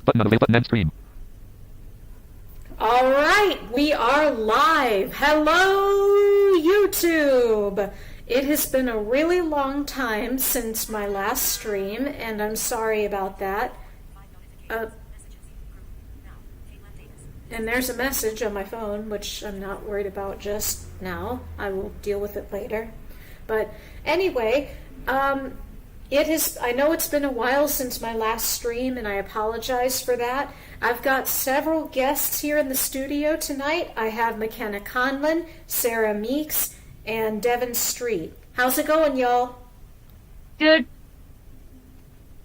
Button on the button end stream. All right, we are live. Hello, YouTube. It has been a really long time since my last stream, and I'm sorry about that. And there's a message on my phone, which I'm not worried about just now. I will deal with it later. But anyway, I know it's been a while since my last stream, and I apologize for that. I've got several guests here in the studio tonight. I have McKenna Conlon, Sarah Meeks, and Devin Street. How's it going, y'all? Good.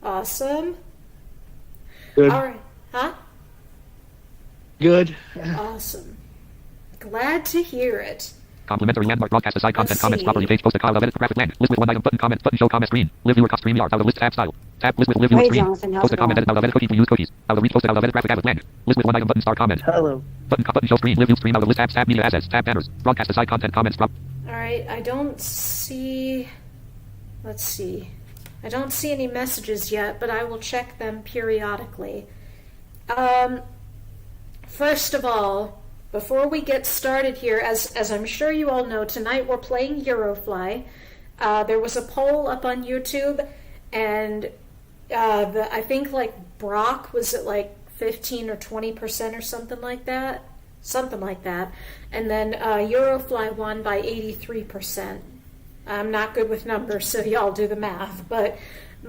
Awesome. Good. All right. Huh? Good. Awesome. Glad to hear it. Complimentary landmark broadcast aside content Let's comments see. properly page post a column of edit graphic land list with one item button comment button show comment screen live viewer stream yard out of list tab style tab list with live viewer Hey, screen Jonathan, how's post a it comment going? edit out of edit cookies we use cookies out of reach post out of edit graphic added land list with one item button star comment Hello. button show screen live view stream out of list tab media assets tab banners broadcast aside content comments drop. All right, I don't see... Let's see. I don't see any messages yet, but I will check them periodically. First of all, before we get started here, as I'm sure you all know, tonight we're playing Eurofly. There was a poll up on YouTube, and I think like Brock was at like 15 or 20% or something like that. And then Eurofly won by 83%. I'm not good with numbers, so y'all do the math. But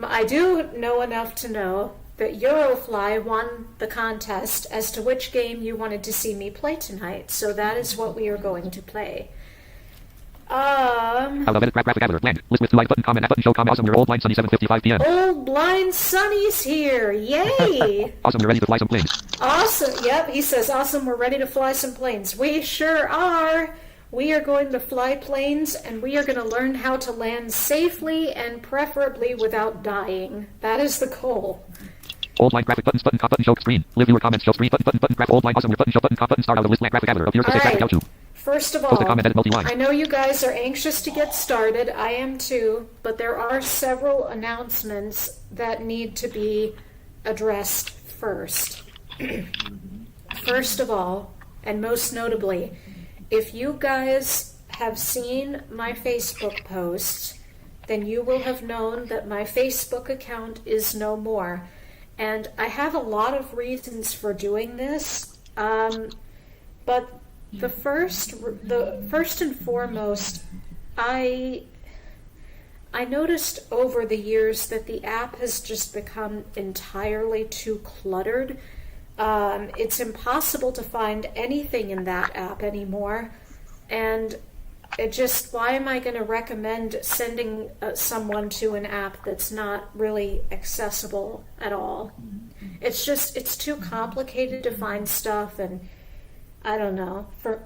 I do know enough to know that Eurofly won the contest as to which game you wanted to see me play tonight. So that is what we are going to play. Out of edit graphic editor land list with two button comment button show comment awesome your old line sunny 7:55 p.m. Old Blind Sonny's here. Yay! Awesome you're ready to fly some planes. Awesome. Yep, he says, awesome, we're ready to fly some planes. We sure are. We are going to fly planes, and we are going to learn how to land safely and preferably without dying. That is the goal. Old line graphic buttons button show screen live viewer comments show screen button graph old line awesome your button show button star out of list land graphic editor appears to say graphic Alright. L2. First of Post a all, comment edit multi-line. I know you guys are anxious to get started. I am too, but there are several announcements that need to be addressed first. First of all, and most notably, if you guys have seen my Facebook posts, then you will have known that my Facebook account is no more. And I have a lot of reasons for doing this, but the first and foremost, I noticed over the years that the app has just become entirely too cluttered. It's impossible to find anything in that app anymore, and why am I going to recommend sending someone to an app that's not really accessible at all? It's too complicated to find stuff, and I don't know. For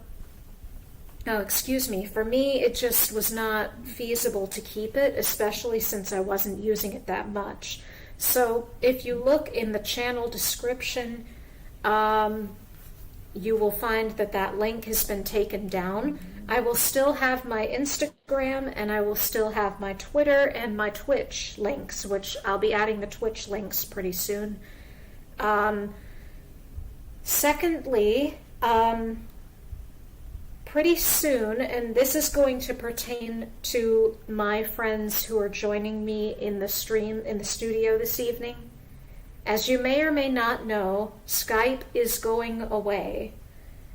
me, it just was not feasible to keep it, especially since I wasn't using it that much. So if you look in the channel description, you will find that link has been taken down. I will still have my Instagram, and I will still have my Twitter and my Twitch links, which I'll be adding the Twitch links pretty soon. Secondly, pretty soon, and this is going to pertain to my friends who are joining me in the stream, in the studio this evening. As you may or may not know, Skype is going away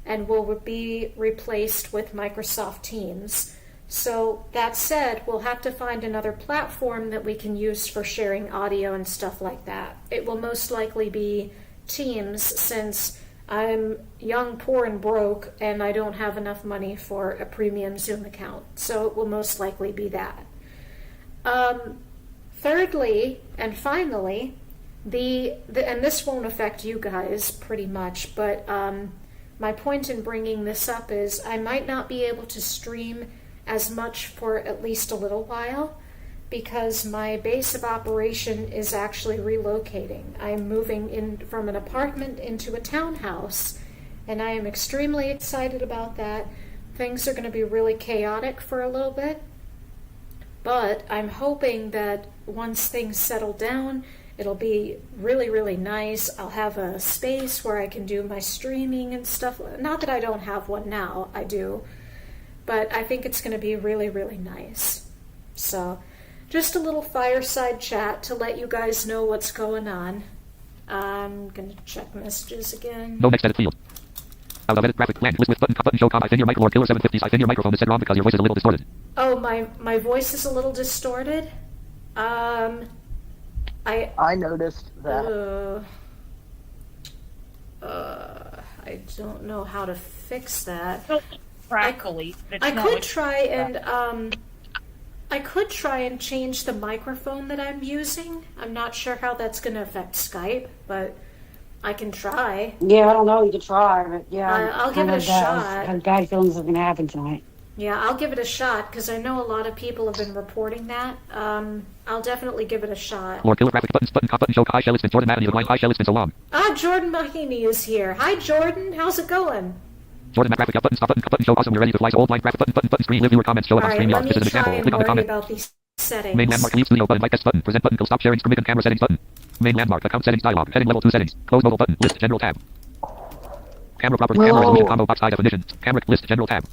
and will be replaced with Microsoft Teams. So that said, we'll have to find another platform that we can use for sharing audio and stuff like that. It will most likely be Teams, since I'm young, poor, and broke, and I don't have enough money for a premium Zoom account. So it will most likely be that. Thirdly, and finally, and this won't affect you guys pretty much, but my point in bringing this up is I might not be able to stream as much for at least a little while, because my base of operation is actually relocating. I'm moving in from an apartment into a townhouse, and I am extremely excited about that. Things are going to be really chaotic for a little bit, but I'm hoping that once things settle down, It'll be really, really nice. I'll have a space where I can do my streaming and stuff. Not that I don't have one now, I do. But I think it's going to be really, really nice. So, just a little fireside chat to let you guys know what's going on. I'm going to check messages again. No next edit field. Out of edit graphic blank. List with button show I think your mic Lord Killer 750. I think your microphone is set wrong because your voice is a little distorted. Oh, my voice is a little distorted? I noticed that. I don't know how to fix that. Practically. I could try and change the microphone that I'm using. I'm not sure how that's going to affect Skype, but I can try. Yeah, I don't know. You could try, but yeah. I'll give it a shot. I have bad feelings what's going to happen tonight. Yeah, I'll give it a shot because I know a lot of people have been reporting that. I'll definitely give it a shot. Lord Killer graphic button show hi Shell, it's been Jordan Matt, line hi Shell, it's been so long. Jordan Mahini is here. Hi, Jordan. How's it going? Jordan Matt graphic button show awesome. We're ready to fly. So old line graphic button screen. Live viewer comments show up on StreamYard. This is an example. Click on the comment. About these settings. Main landmark leave studio button like this button. Present button. Go stop sharing. Screen and camera settings button. Main landmark account settings dialog. Heading level 2 settings. Close mobile button. List general tab. Camera properties. Camera resolution combo box high definition. Camera list general tab.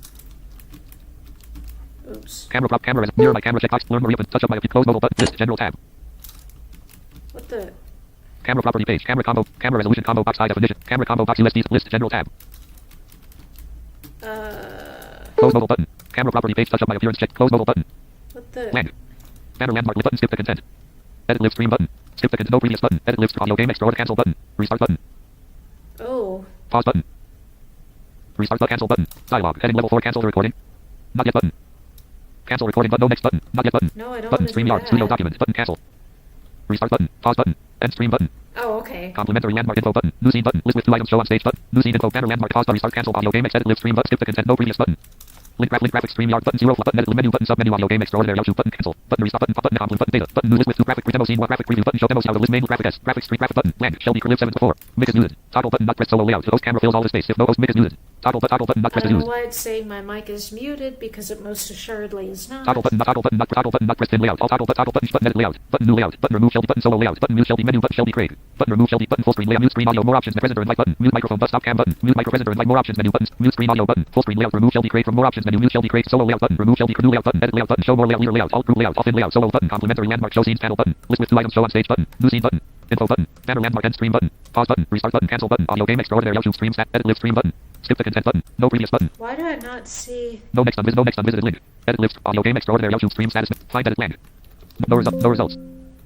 Oops. Camera mirror my camera checkbox. Learn more open. Touch up my close mobile button. List general tab. What the? Camera property page. Camera combo. Camera resolution combo box high definition. Camera combo box USD list general tab. Close mobile button. Camera property page. Touch up my appearance check. Close mobile button. What the? Blank. Banner landmark button. Skip the consent. Edit live stream button. Skip the consent. No previous button. Edit live audio game extra cancel button. Restart button. Oh. Pause button. Restart button. Cancel button. Dialog. Heading level 4. Cancel the recording. Not yet button. Cancel recording button. No next button. Not yet button. No, I don't Button want to do StreamYard. that. Studio document. Button cancel. Restart button. Pause button. End stream button. Oh, okay. Complimentary landmark info button. New scene button. List with 2 items show on stage button. New scene info banner landmark pause button. Restart cancel audio game edit live stream button. Skip the consent. No previous button. Link graphic StreamYard button. Eurofly button. Edit menu button. Sub menu audio game extraordinary YouTube button. Cancel button. Restart button. Pop button. Compliment button. Data button. New list with 2 graphic demo scene. Graphic preview button. Show demos out of list main graphic S. Graphic stream graphic button. Blank. Shelby live 7 to 4. Mic is muted. Toggle button. Not press solo layout. The host camera fills all the space. If no host mic is muted. Toggle button. Not I press is don't know used. why it's saying my mic is muted because it most assuredly is not. Toggle button. Not press thin layout. All toggle button. Button edit layout. Button new layout. Button remove Shelby button solo layout. Button mute Shelby menu button Shelby Craig. Button remove Shelby button full screen layout. Mute screen audio more options. The presenter and light button. Mute microphone button stop cam button. Mute micro presenter and light more options menu buttons. Mute screen audio button. Full screen layout. Remove Shelby Craig from more options menu. Mute Shelby Craig solo layout button. Remove Shelby new layout button. Edit layout button. Show more layout. Leader layout. Alt group layout. Off in layout. Solo button. Complimentary landmark show scenes panel button. List with 2 items show on stage button. New scene button. Info button. Banner landmark end stream button. Pause button. Restart button. Cancel button. Audio game extraordinary YouTube stream stat. Edit live stream button. Skip the consent button. No previous button. Why do I not see? No next unvisited link. Edit live audio game extraordinary YouTube stream status. Find edit blank. No results.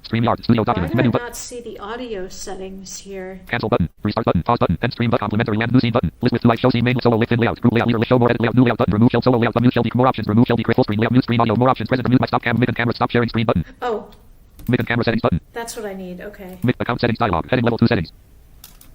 StreamYard studio Why document do I menu button. not see the audio settings here? Cancel button. Restart button. Pause button. End stream button. Complimentary land new scene button. List with 2 light show scene main solo link thin layout. Group layout. Leader list show more edit layout. New layout button. Remove solo layout. Mute Shelby more options. Remove Shelby full screen layout. Mute screen audio more options. Presenter mute my stop cam. Mic and camera stop sharing screen button. Oh, Mic and camera settings button. that's what I need. Okay. Mic account settings dialog. Heading level 2 settings.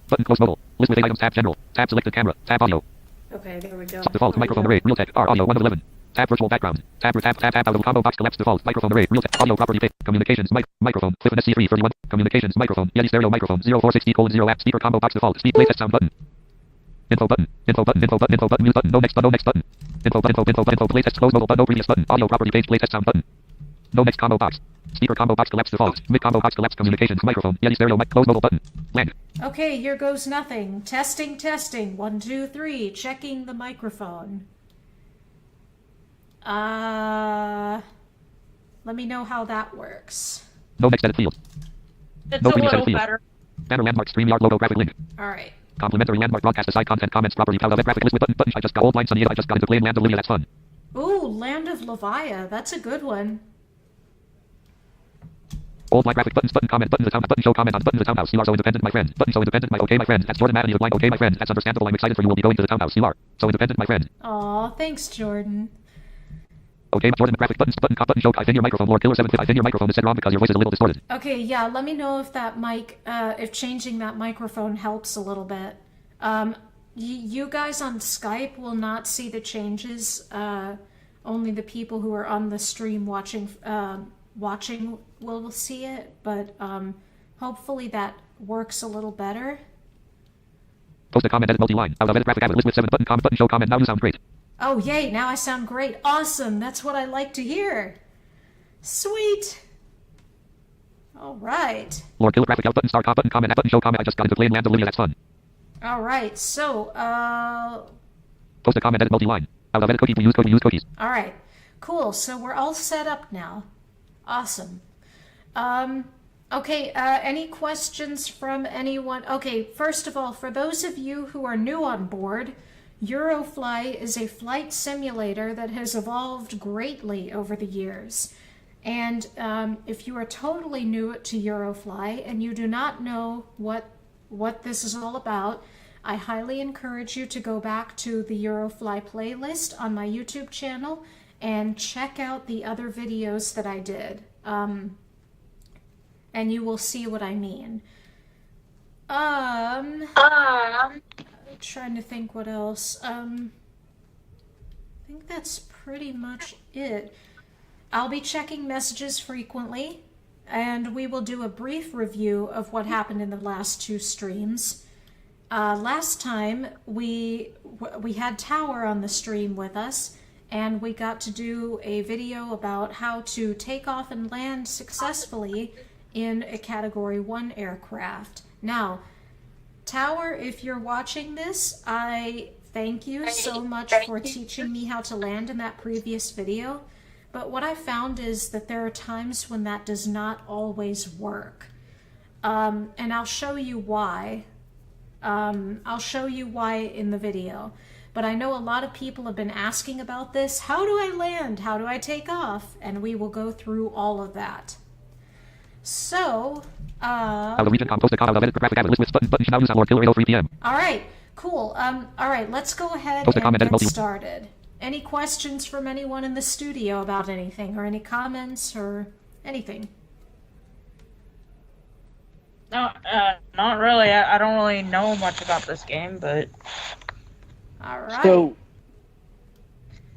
Button close mobile. List with 8 items. Tab general. Tab selected camera. Tab audio. Okay, there we go. Default microphone array. Real tech. R audio 1 of 11. Tab virtual background. Tab out of combo box collapse default. Microphone array. Real tech. Audio property pick. Communications microphone. Cliff and SC331. Communications microphone. Yeti stereo microphone. 0460:0 app. Speaker combo box default. Speed play test sound button. Info button. Mute button. No next button. Info play test close mobile button. No previous button. Audio property page play test sound button. No next combo box. Speaker combo box collapse default. Mic combo box collapse communications microphone. Yeti stereo mic close mobile button. Blank. Okay, here goes nothing. Testing. 1, 2, 3. Checking the microphone. Let me know how that works. No next edit field. It's No a previous little edit field. better. Banner landmark StreamYard logo graphic link. All right. Complimentary landmark broadcast aside content comments property out of graphic list with button. I just got old line sunny. I just got into playing Land of Olivia. That's fun. Ooh, Land of Levia. That's a good one. Old line graphic buttons button comment button the town button show comment on button the townhouse. You are so independent, my friend. Button so independent, my okay, my friend. That's Jordan Matt line. Okay, my friend. That's understandable. I'm excited for you. Will be going to the townhouse. You are so independent, my friend. Aw, thanks, Jordan. Okay, Jordan graphic buttons button show. I think your microphone Lord Killer 750. I think your microphone is set wrong because your voice is a little distorted. Okay, yeah, let me know if that mic, if changing that microphone helps a little bit. You guys on Skype will not see the changes. Only the people who are on the stream watching will see it, but hopefully that works a little better. Post a comment edit multi-line. Out of edit graphic added list with 7 button comment button show comment. Now you sound great. Oh, yay, now I sound great. Awesome, that's what I like to hear. Sweet. All right. Lord Killer graphic out button start top button comment button show comment I just got into play and land Olivia that's fun. All right. So, Post a comment edit multi-line. Out of edit cookie use cookies. all right. Cool. So we're all set up now. Awesome. Okay, any questions from anyone? Okay, first of all, for those of you who are new on board, Eurofly is a flight simulator that has evolved greatly over the years. And if you are totally new to Eurofly and you do not know what this is all about, I highly encourage you to go back to the Eurofly playlist on my YouTube channel and check out the other videos that I did. And you will see what I mean. Trying to think what else. I think that's pretty much it. I'll be checking messages frequently, and we will do a brief review of what happened in the last 2 streams. Last time we had Tower on the stream with us, and we got to do a video about how to take off and land successfully in a Category 1 aircraft. Now, Tower, if you're watching this, I thank you so much for teaching me how to land in that previous video. But what I found is that there are times when that does not always work. And I'll show you why. I'll show you why in the video. But I know a lot of people have been asking about this. How do I land? How do I take off? And we will go through all of that. So, all right, cool. All right, let's go ahead and get started. Any questions from anyone in the studio about anything, or any comments, or anything? No, not really. I don't really know much about this game, but... All right. So,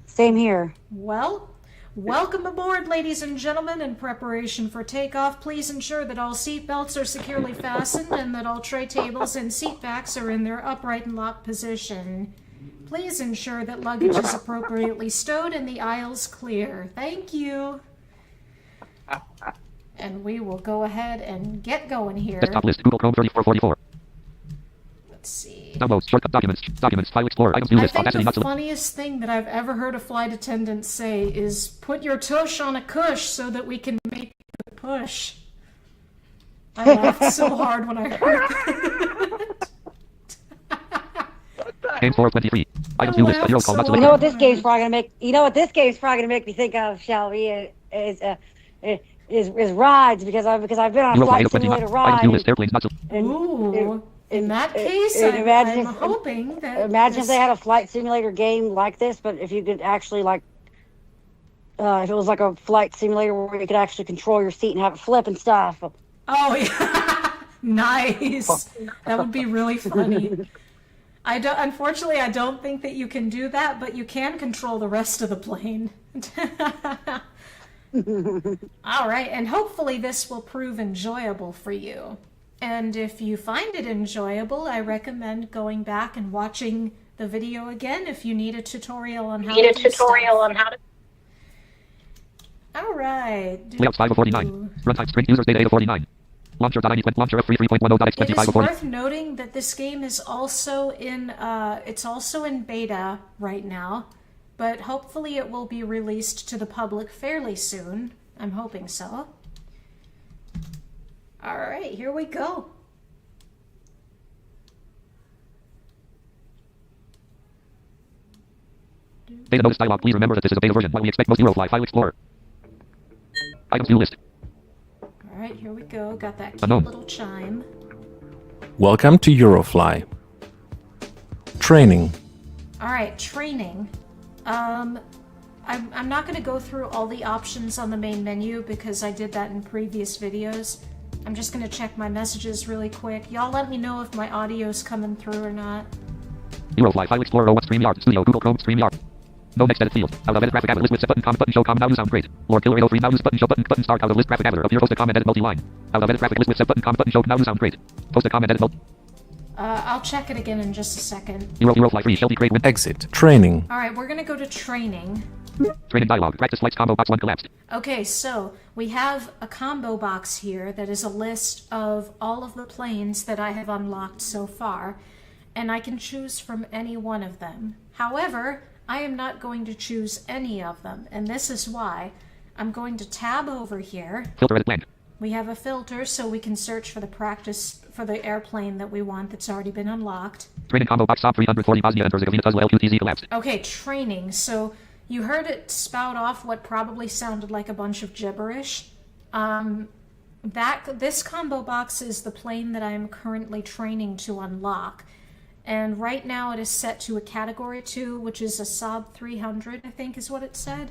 same here. Well, welcome aboard, ladies and gentlemen. In preparation for takeoff, please ensure that all seat belts are securely fastened and that all tray tables and seat backs are in their upright and locked position. Please ensure that luggage is appropriately stowed and the aisles clear. Thank you. And we will go ahead and get going here. Desktop list, Google Chrome 3444. Let's see. Downloads, shortcut documents, file explorer, items, view I list, think Audacity, the not select. funniest thing that I've ever heard a flight attendant say is, put your tush on a cush so that we can make the push. I laughed so hard when I heard that. Game 423. Items, view list, laughed hero call, not so You selected. know what this game's probably gonna make? You know what this game's probably gonna make me think of, shall we? Is rides because I've been on a Hero flight 829. simulator Items, ride. view list, airplanes, not selected. Ooh, in that case, imagine I'm if- hoping that... Imagine if this- they had a flight simulator game like this, but if you could actually if it was like a flight simulator where you could actually control your seat and have it flip and stuff. Oh, yeah. Nice. That would be really funny. Unfortunately, I don't think that you can do that, but you can control the rest of the plane. All right, and hopefully this will prove enjoyable for you. And if you find it enjoyable, I recommend going back and watching the video again if you need a tutorial on how to do stuff. All right. Layouts 5 of 49. Runtime string users data 8 of 49. Launcher.INET launcher of 3.10.x It 25 is of 40. worth noting that this game is also in beta right now, but hopefully it will be released to the public fairly soon. I'm hoping so. All right, here we go. Beta notice dialog. Please remember that this is a beta version. While we expect most Eurofly file explorer. Items view list. All right, here we go. Got that cute Unknown. little chime. Welcome to Eurofly. Training. All right, training. I'm not going to go through all the options on the main menu because I did that in previous videos. I'm just going to check my messages really quick. Y'all let me know if my audio's coming through or not. Eurofly file explorer 01 StreamYard Studio Google Chrome StreamYard. No next edit field. Out of edit graphic editor list with set button comment button show comment now you sound great. Lord Killer 803 now use button show button start out of list graphic editor appear post a comment edit multi-line. Out of edit graphic list with set button comment button show now you sound great. Post a comment edit multi. I'll check it again in just a second. Eurofly free Shelby Craig win. Exit. Training. All right, we're going to go to training. Training dialog. Practice flights combo box 1 collapsed. Okay, so we have a combo box here that is a list of all of the planes that I have unlocked so far, and I can choose from any one of them. However, I am not going to choose any of them, and this is why. I'm going to tab over here. Filter edit blank. We have a filter so we can search for the airplane that we want that's already been unlocked. Training combo box Saab 340 Bosnia and Herzegovina Tuzla LQTZ collapsed. Okay, training. So you heard it spout off what probably sounded like a bunch of gibberish. This combo box is the plane that I am currently training to unlock. And right now it is set to a Category 2, which is a Saab 300, I think is what it said.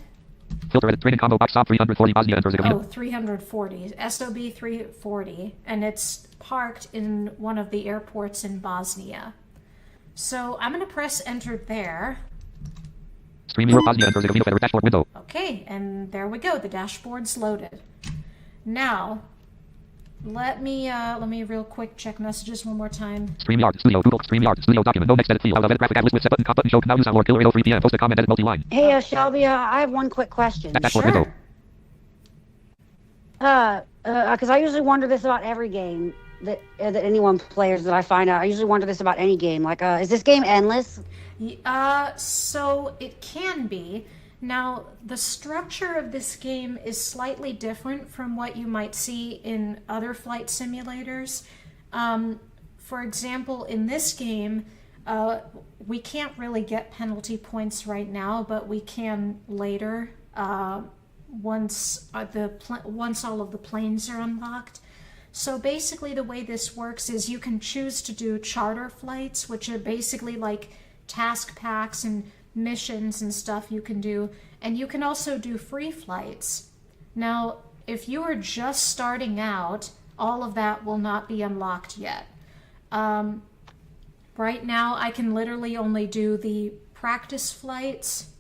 Filter edit. Training combo box Saab 340 Bosnia and Herzegovina. Oh, 340. SOB 340. And it's parked in one of the airports in Bosnia. So I'm going to press enter there. Stream Europe Bosnia and Herzegovina Federal dashboard window. Okay, and there we go. The dashboard's loaded. Now, let me real quick check messages one more time. StreamYard, Studio, Google, StreamYard, Studio document, no next edit field, out of edit graphic, add list with set button, cop button, show, now use hour, killer 8:03 p.m., post a comment, edit multi-line. Hey, Shelby, I have one quick question. Dashboard window. Because I usually wonder this about every game that anyone plays that I find out. I usually wonder this about any game. Like, is this game endless? So it can be. Now, the structure of this game is slightly different from what you might see in other flight simulators. For example, in this game, we can't really get penalty points right now, but we can later, once all of the planes are unlocked. So basically the way this works is you can choose to do charter flights, which are basically like task packs and missions and stuff you can do, and you can also do free flights. Now, if you are just starting out, all of that will not be unlocked yet. Right now, I can literally only do the practice flights,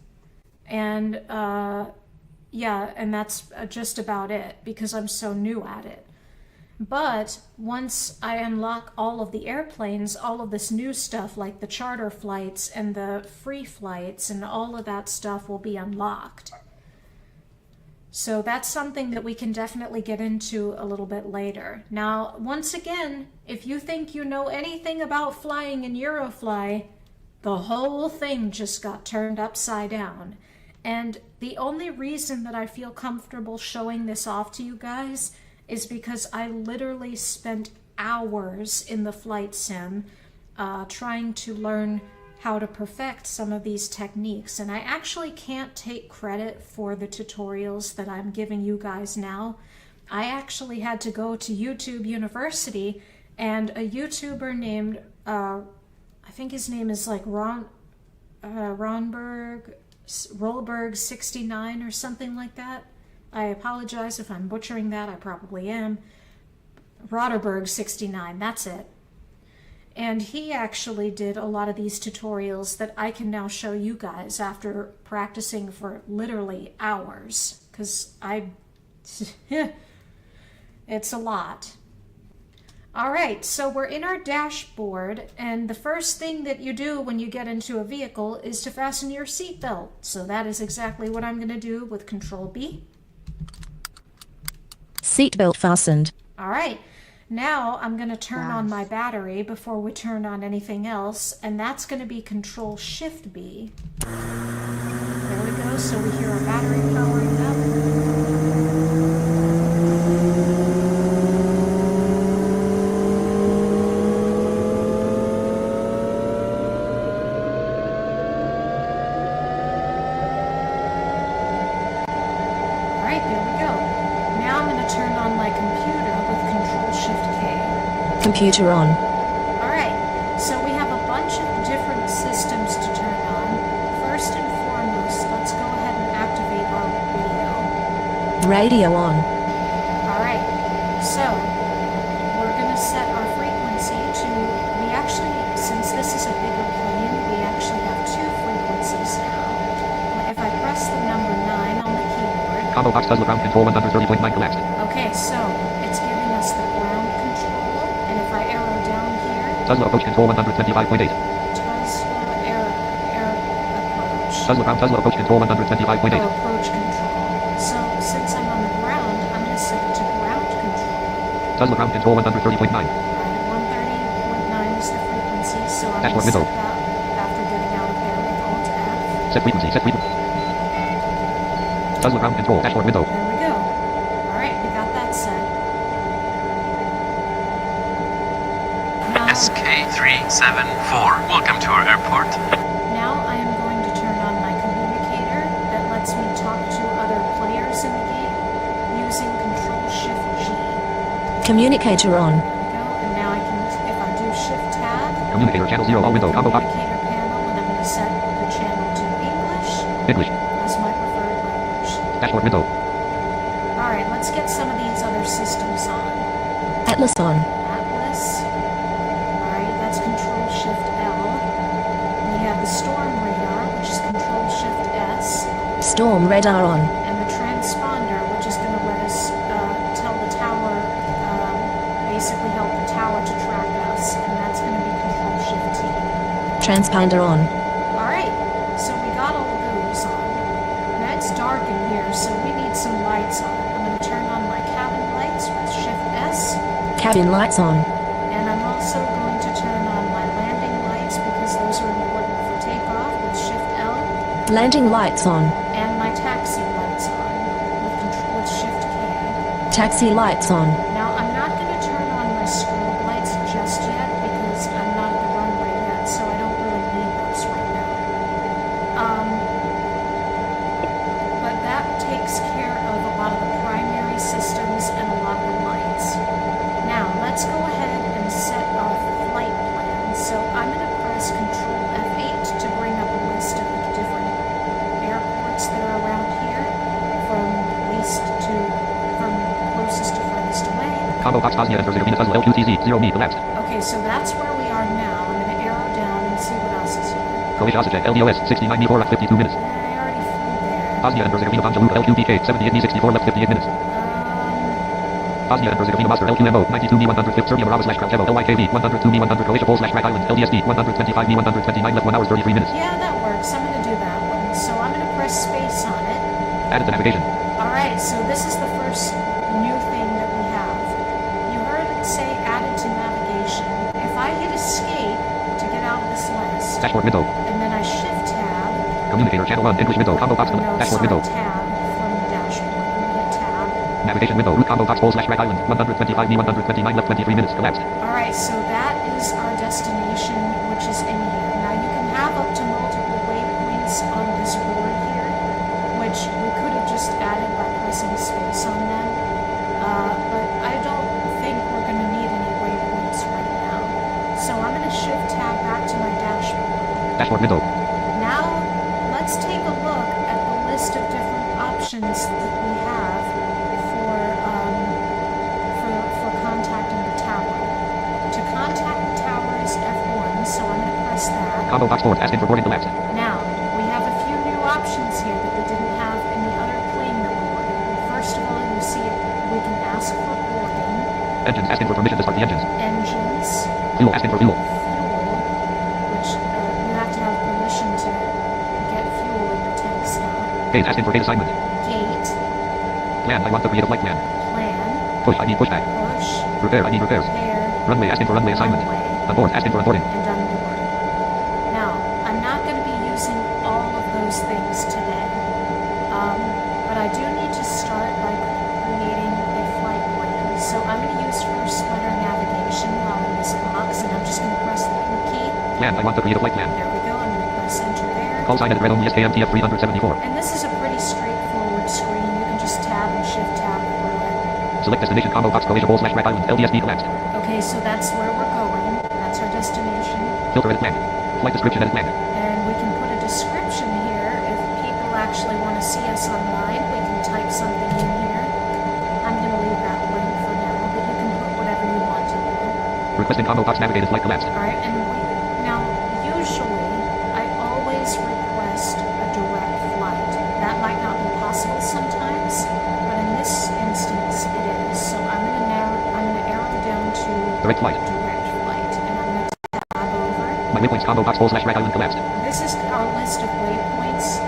and and that's just about it because I'm so new at it. But once I unlock all of the airplanes, all of this new stuff like the charter flights and the free flights and all of that stuff will be unlocked. So that's something that we can definitely get into a little bit later. Now, once again, if you think you know anything about flying in Eurofly, the whole thing just got turned upside down. And the only reason that I feel comfortable showing this off to you guys is because I literally spent hours in the flight sim trying to learn how to perfect some of these techniques. And I actually can't take credit for the tutorials that I'm giving you guys now. I actually had to go to YouTube University, and a YouTuber named, I think his name is like Rollberg69 or something like that. I apologize if I'm butchering that, I probably am. Roderberg69, that's it. And he actually did a lot of these tutorials that I can now show you guys after practicing for literally hours. Because it's a lot. Alright, so we're in our dashboard, and the first thing that you do when you get into a vehicle is to fasten your seatbelt. So that is exactly what I'm going to do with Control B. Seatbelt fastened. All right, now I'm going to turn on my battery before we turn on anything else, and that's going to be Control Shift B. There we go, so we hear our battery powering up. Computer on. Alright, so we have a bunch of different systems to turn on. First and foremost, let's go ahead and activate our radio. Radio on. Alright, so we're going to set our frequency to, since this is a bigger plane, we actually have two frequencies now. If I press the number 9 on the keyboard. Combo box Tesla ground control 130.9 collapsed. Okay, so it's giving us the ground control. And if I arrow down here, Tesla approach control 125.8. Tesla air approach. Tesla approach control 125.8. Oh, approach control. So since I'm on the ground, I'm going to set it to ground control. Tesla ground control 130.9. Alright, 130.9 is the frequency, so I'm Dashboard going to set window. that after getting out of there with Alt F. Set frequency. Tesla ground control. Dashboard window. There we go. Alright, we got that set. Now, SK374. Welcome to our airport. now I am going to turn on my communicator that lets me talk to other players in the game using Control-Shift-G. Communicator on. There we go, and now I can, if I do Shift-Tab, Communicator channel 0 all window. Combo box. communicator panel, and I'm going to set the channel to English English. as my preferred language. Dashboard window. Alright, let's get some of these other systems on. Atlas on. Atlas. Alright, that's Control-Shift-L. We have the Storm Radar, which is Control-Shift-S. Storm radar on. And the transponder, which is going to let us tell the tower, basically help the tower to track us, and that's going to be Control-Shift-T. Transponder on. Alright, so we got all those on. Now it's dark in here, so we need some lights on. I'm going to turn on my cabin lights with Shift-S, Cabin lights on. and I'm also going to turn on my landing lights because those are important for takeoff with Shift-L, Landing lights on. and my taxi lights on with Shift-K. Taxi lights on. Now, I'm not going to turn on my strobe lights just yet because I'm not at the runway yet, so I don't really need those right now. But that takes care of a lot of the primary systems and a lot of the lights. Now, let's go ahead and set our flight plan. So I'm going to press Control F8 to bring up a list of the different airports that are around here, from closest to furthest away. Combo box Bosnia enter 0 Tesla LQTZ 0 me collapsed. Okay, so that's where we are now. I'm going to arrow down and see what else is here. Croatia Osijek LDOS 69 me 4 left 52 minutes. I already flew there. Bosnia enter 0 Banja Luka LQTK 78 me 64 left 58 minutes. Bosnia enter 0 Master LQMO 92 me 105 Serbia Bravo / Kraljevo LYKV 102 me 100 Croatia Pole / Rack Island LDSD 125 me 129 left 1 hours 33 minutes. Yeah, that works. I'm going to do that one. So I'm going to press space on it. Added to navigation. Alright, so this is the first new thing that we have. You heard it say added to navigation. If I hit escape to get out of this list, Dashboard window. and then I shift tab, Communicator channel 1 English window. Combo box no, dashboard sorry, window. tab from the dashboard. I'm going to hit tab. Navigation window. Route combo box Pole / Rack Island 125 me 129 left 23 minutes. Collapsed. Alright, so that is our destination, which is in here. Now you can have up to multiple waypoints on this board here, which we could have just added by pressing space on them. But I don't think we're going to need any waypoints right now. So I'm going to shift tab back to my dashboard. Dashboard window. Now let's take a look at the list of different options that we have for contacting the tower. To contact the tower is F1, so I'm going to press that. Combo box board asking for boarding collapsed. Now, we have a few new options here that we didn't have in the other plane that we were in. First of all, you see we can ask for boarding. Engines asking for permission to start the engines. Engines. Fuel asking for fuel. Fuel, which you have to have permission to get fuel in the tanks now. Gate asking for gate assignment. Gate. Plan. I want to create a flight plan. Plan. Push. I need pushback. Push. Repair. I need repairs. Pair. Runway asking for runway assignment. Runway. Onboard asking for onboarding. And unboard. Now, I'm not going to be using all of those things today, but I do need to start by creating a flight plan. So I'm going to use first letter navigation while in this box, and I'm just going to press the P key. Plan. I want to create a flight plan. There we go. I'm going to press enter there. Call sign at red only SKMTF 374. And this is a pretty straightforward screen. You can just tab and shift tab through it. Select destination combo box Croatia Pole / Rack Island LDSD collapsed. Okay, so that's where we're going. That's our destination. Filter edit plan. Flight description edit plan. And we can put a description here. If people actually want to see us online, we can type something in here. I'm going to leave that blank for now, but you can put whatever you want in there. Requesting combo box navigated flight collapsed. Alright, and now, usually, I always request a direct flight. That might not be possible sometimes, but in this instance, it is. So I'm going to arrow down to Direct flight. direct flight, and I'm going to tab over. My waypoints combo box Pole / Rack Island collapsed. This is our list of waypoints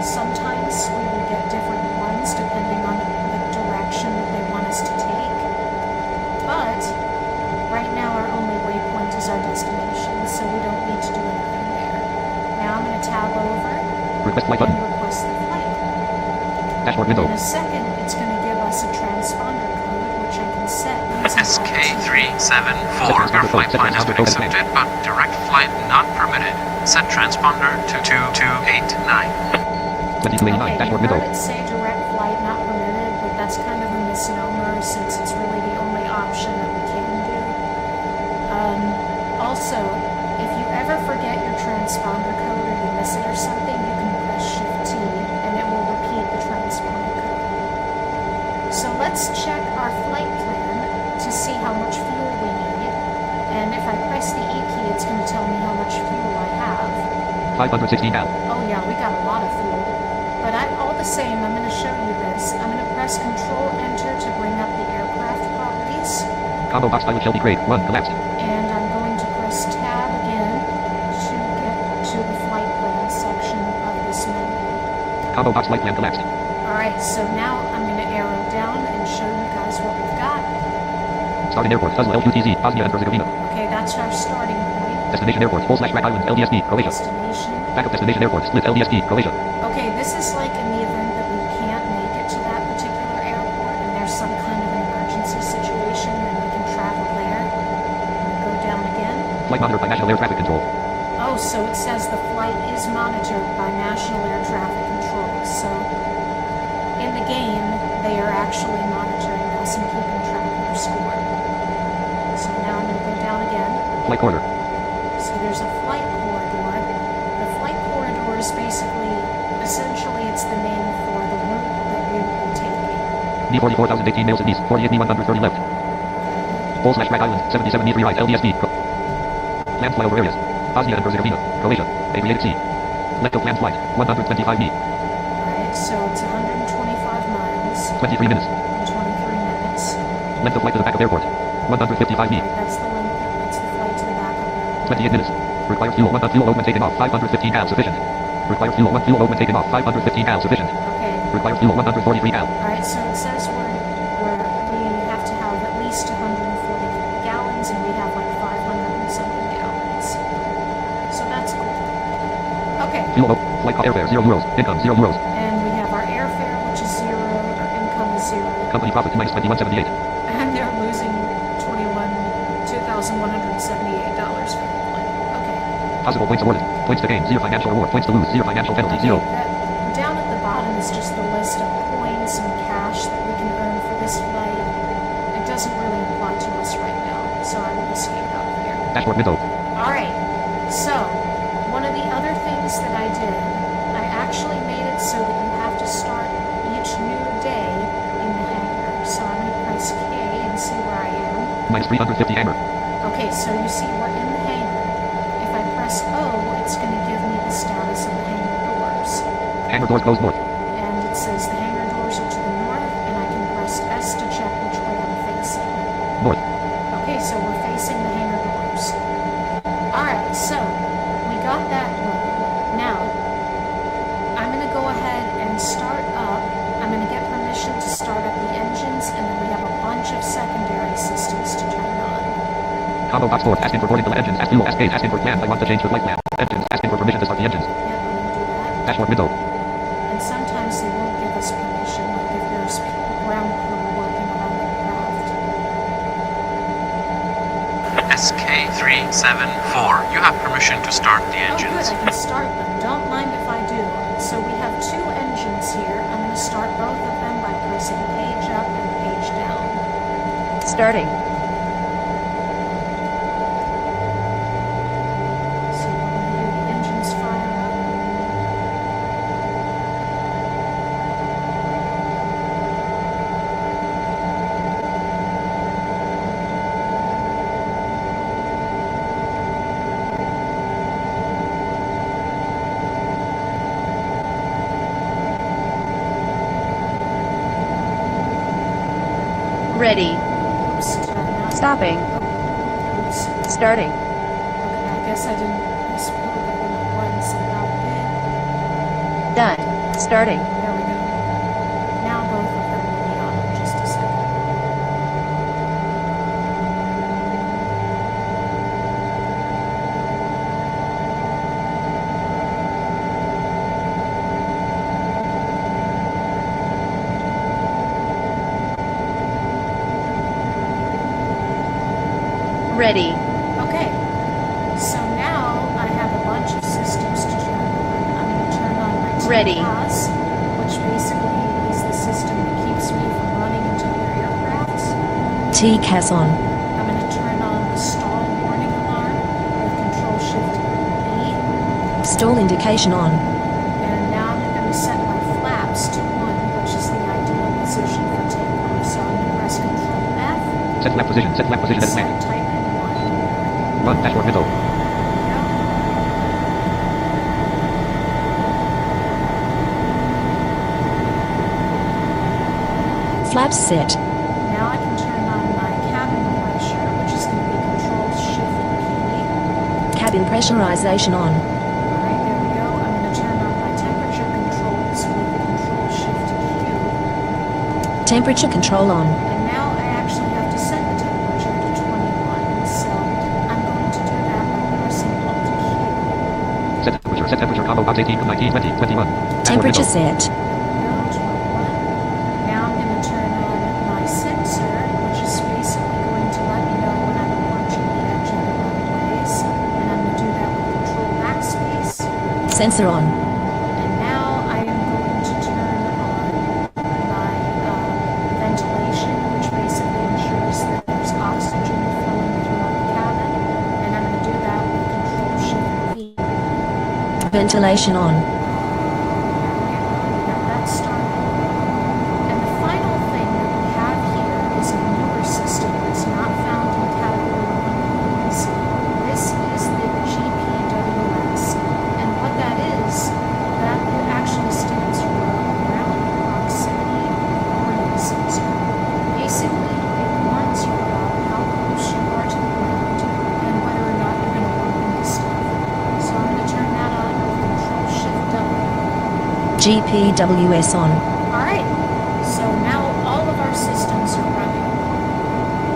Request flight and button. request the flight. Dashboard window. In a second, it's going to give us a transponder code, which I can set using SK374. Your flight plan has been accepted, but direct flight not permitted. Set transponder to 2289. 2289. Okay, you Dashboard window. heard it say direct flight not permitted, but that's kind of a misnomer since it's really the only option that we can do. Also, if you ever forget your transponder code or you miss it or something, you can press Shift T and it will repeat the transponder code. So let's check our flight plan to see how much fuel we need. And if I press the E key, it's going to tell me how much fuel I have. 516 now. Oh yeah, we got a lot of fuel. But all the same, I'm going to show you this. I'm going to press Control Enter to bring up the aircraft properties. Combo box pilot Shelby Craig. 1 collapsed. And I'm going to press Tab again to get to the flight plan section of this menu. Combo box flight plan collapsed. Alright, so now I'm going to arrow down and show you guys what we've got. Starting airport. Tuzla LQTZ. Bosnia and Herzegovina. Okay, that's our starting point. Destination airport. /Rack Island. LDSP. Croatia. Destination. Backup destination airport. Split. LDSP. Croatia. Okay, this is like in the event that we can't make it to that particular airport and there's some kind of an emergency situation, then we can travel there. I'm going to go down again. Flight monitored by National Air Traffic Control. Oh, so it says the flight is monitored by National Air Traffic Control. So in the game, they are actually monitoring us and keeping track of our score. So now I'm going to go down again. Flight corridor. So there's a flight corridor. The flight corridor is essentially it's the name for the route that we will be taking. D44,018 miles in east. 48,130 left. /Rack Island. 77 meters right. LDSP. Planned flyover areas. Bosnia and Herzegovina. Croatia. Adriatic Sea. Left of planned flight. 125 me. Alright, so it's 125 miles 23 minutes. in 23 minutes. Length of flight to the backup airport. 155 me. Alright, that's the length. That's the flight to the backup airport. 28 minutes. Required fuel. 1 fuel load when taken off. 515 gal. Sufficient. Required fuel. 1 fuel load when taken off. 515 gal. Sufficient. Okay. Required fuel. 143 gal. Alright, so it says we have to have at least 140 gallons, and we have like 500 and something gallons. So that's cool. Okay, Fuel load. Flight airfare. €0. Income. €0. and we have our airfare, which is 0, our income is 0, Company profit. Minus 2178. and they're losing $2,178 for the flight. Okay. Possible points awarded. Points to gain. 0 financial reward. Points to lose. 0 financial penalty. 0. Down at the bottom is just the list of points and cash that we can earn for this flight. It doesn't really apply to us right now, so I will escape out of here. Dashboard window. Alright, so one of the other things that I did, I actually made it so that you have to start each new day in the hangar. So I'm going to press K and see where I am. Minus 350 hammer. Okay, so you see we're in the hangar. If I press O, it's going to give me the status of the hangar doors. Hangar doors closed north. And it says the hangar doors are to the north, and I can press S to check which way I'm facing. North. Okay, so we're facing the hangar doors. Alright, so we got that running. Now, I'm going to go ahead and start up. I'm going to get permission to start up the engines, and then we have a bunch of secondary systems to turn on. Combo box north. Asking for boarding the engines. Ask fuel. Ask gate. Asking for plan. I want to change the flight plan. Engines. Asking for permission to start the engines. Yep, I'm going to do that. Dashboard window. And sometimes they won't give us permission, like if there's ground crew working on the craft. SK374. You have permission to start the Oh, good, engines. I can start them. Don't mind if I do. So we have 2 engines here. I'm going to start both of them by pressing page up and page down. Starting. So we're going to hear the engines fire up. Ready. Oops, did I not? Stopping. Oops. Starting. Okay, I guess I didn't press once and now big. Done. Starting. There we go. Now both of them will be on in just a second. Ready. has, which basically is the system that keeps me from running into other aircrafts. TCAS on. I'm going to turn on the stall warning alarm with Control Shift E. Stall indication on. And now I'm going to set my flaps to 1, which is the ideal position for takeoff. So I'm going to press Control F. Set flap position. Set flap position. Set At type in 1. Run dashboard window. Flaps set. Now I can turn on my cabin pressure, which is going to be Control Shift P. Cabin pressurization on. Alright, there we go. I'm going to turn on my temperature controls with Control Shift Q. Temperature control on. And now I actually have to set the temperature to 21, so I'm going to do that by pressing Alt Q. Set temperature. Set temperature. Combo box 18, 19, 20, 21. Dashboard Temperature window. set. Now I'm going to turn on my sensor, which is basically going to let me know when I'm approaching the edge of the runways, and I'm going to do that with Control Backspace. Sensor on. And now I am going to turn on my ventilation, which basically ensures that there's oxygen flowing throughout the cabin, and I'm going to do that with Control Shift V. Ventilation on. Now that's started. And the final thing that we have here is a newer system that's not found in Category 1 planes. This is the GPWS. And what that is, that actually stands for Ground Proximity Warning Sensor. Basically, it warns you about how close you are to the ground and whether or not you're going to bump into stuff. So I'm going to turn that on with Control Shift W. GPWS on. Alright, so now all of our systems are running.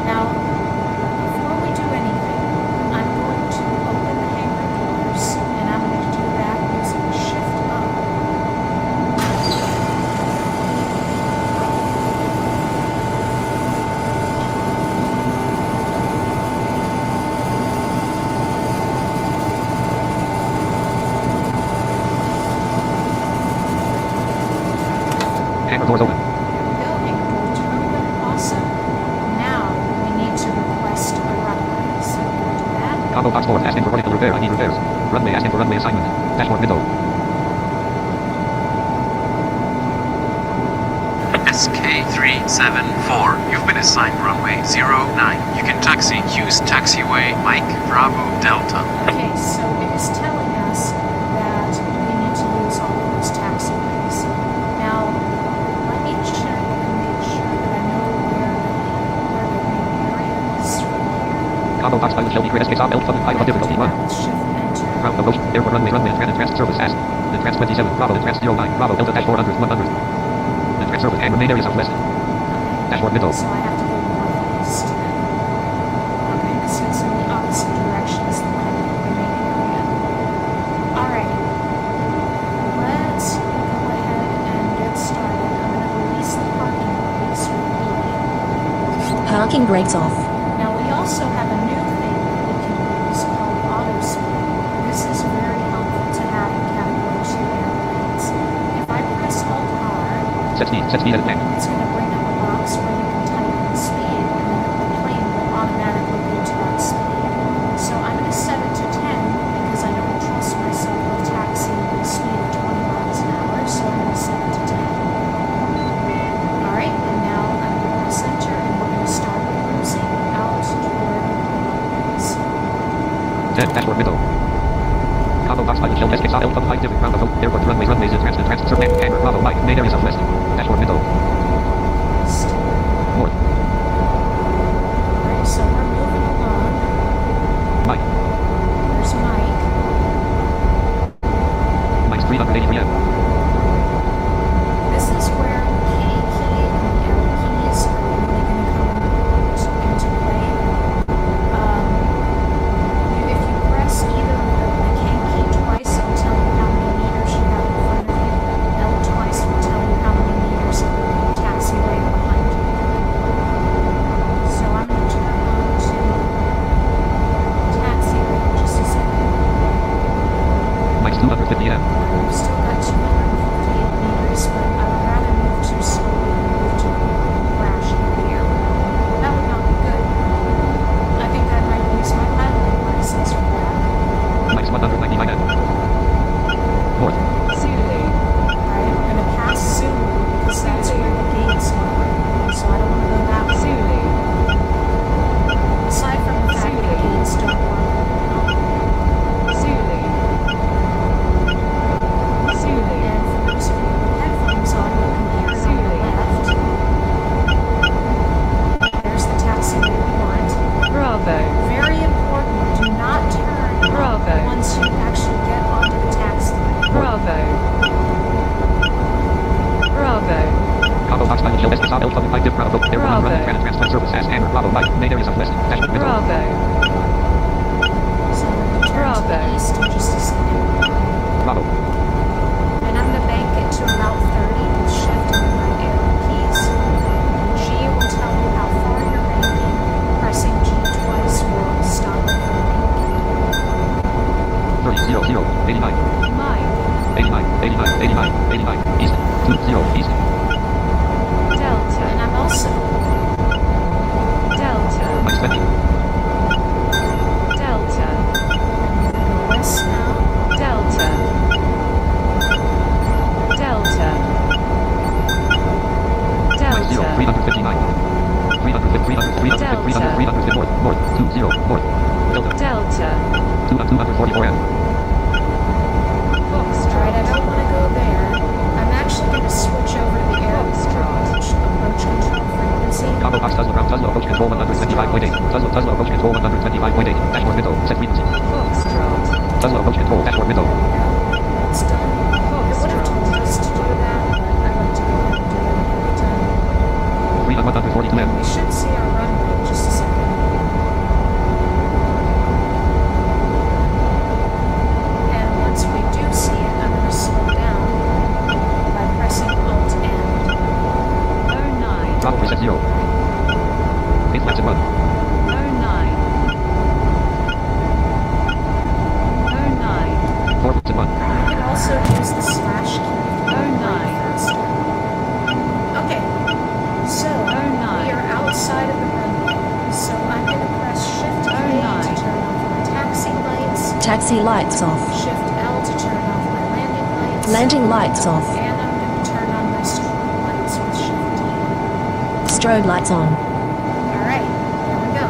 Now, before we do anything, I'm going to open the hangar doors, and I'm going to do that using Shift up. Hangar doors open. There we go, hangar doors are open. Awesome. Now, we need to request a runway, so we're going to do that. Combo box 4. Asking for running repair. I need repairs. Runway. Asking for runway assignment. Dashboard window. SK374. You've been assigned runway 09. You can taxi. Use taxiway Mike Bravo Delta. Okay, so it is telling us that we need to use all of those taxiways. Now, let me check and make sure that I know where the main area is from here. Combo box 5 Shelby Grid SK South L Fun High difficulty 1. With Shift Enter. Ground approach. Airport runway. Runway and trans service as. The trans 27. Bravo. The trans 09. Bravo. Delta dash 400. 100. The trans service. Hangar main area southwest. Dashboard window. So I have to go northeast then. Okay, because it's in the opposite direction as the main area. Alright. Let's go ahead and get started. I'm going to release the parking brakes with E. Parking brakes off. Now we also have a new thing that we can use called auto speed. This is very helpful to have in Category 2 airplanes. If I press Alt R, Set speed at plan. it's going to bring up a box where you can type in speed, and then the plane will automatically go to that speed. So I'm going to set it to 10 because I don't trust myself with taxiing at a speed of 20 miles an hour, so I'm going to set it to 10. Alright, and now I'm going to press enter, and we're going to start cruising out toward the runways. Dashboard window. Combo box 5 Shelby SK South L Fun High different ground approach. Airport runways. Runways and trans service. Hangar. Bravo. Mike. Main area southwest. Dashboard window. North. Alright, so we're moving along. Mike. There's Mike. Mike's 383 M. This is where the K key and the L keys are really going to come into play. If you press either the K key twice, it'll tell you how many meters you have in front of you. L twice will tell you how many meters of the taxiway are behind you. So I'm going to turn on to taxiway in just a second. Mike's 250 M. We've still got 250 199 N. North. Alright, we're gonna pass Zulu because that's where the gates are. So I don't want to go that way. Aside from the fact that gates don't work. And for those of you with headphones on, you can hear it on the left. There's the taxi we want. Very important, do not turn once you actually get onto the taxi. Combo box button show SSR L public 5 div Bravo. There will run and transplant service as Hammer Bravo 9. Main areas of west. Dashboard window. So I'm going to turn to the east in just a second. Bravo. And I'm going to bank it to about 30 with shift and my arrow keys. G will tell you how far you're banking. Pressing G twice will stop it from banking. 30 0 0 89 89 89 89 89 east 2 0 east. And I'm also Mike Spenny. going to go west now. Mike 0 359 300 300 300 300 300 north north 2 0 north. Delta 244 N. Alright, I don't want to go there. I'm actually going to switch over to the approach control frequency. Combo box Tesla ground Tesla approach control 125.8 Tesla approach control 125.8 dashboard window set frequency. Tesla approach control dashboard window. It's done. It would have told us to do that, but I like to go ahead and do it every time. 142 N. We should see our runway in just a second. And once we do see it, I'm going to slow down by pressing Alt N. Bravo preset 0. 8 laps at 1. 4 laps at 1. You can also use the slash key. Okay, so we are outside of the runway. So I'm going to press Shift A to turn off my taxi lights. Taxi lights off. Shift L to turn off my landing lights. Landing lights off. And I'm going to turn on my strobe lights with Shift D. Strobe lights on. Alright, there we go.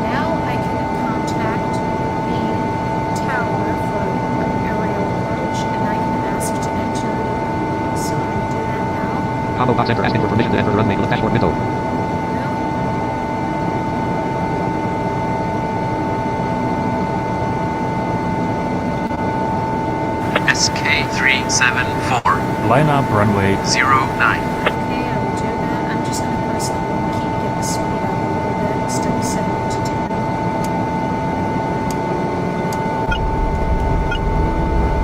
Now I can contact the tower for an aerial approach, and I can ask to enter. So I'm going to do that now. Combo box enter asking for permission to enter the runway with dashboard window. SK374 Line up runway 09. Okay, I will do that. I'm just going to press the home key to get the speed up a little bit instead of setting it to 10.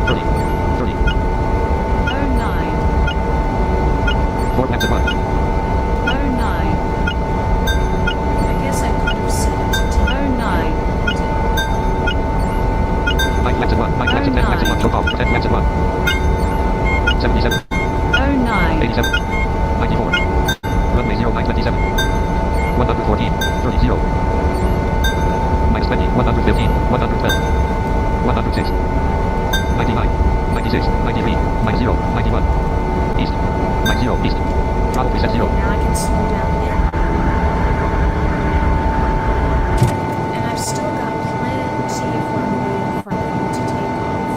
30 30 4 laps at 1. I guess I could have set it to 10. 5 laps at 1. 5 laps at 10 laps at 1. Choke off. 10 laps at 1. 77 87 94 runway 0927 114 30 0 minus 20 115 112 106 99 96 93 minus 0 91 east minus 0 east Bravo preset 0. Now I can slow down here. And I've still got plenty of runway in front of me to take off.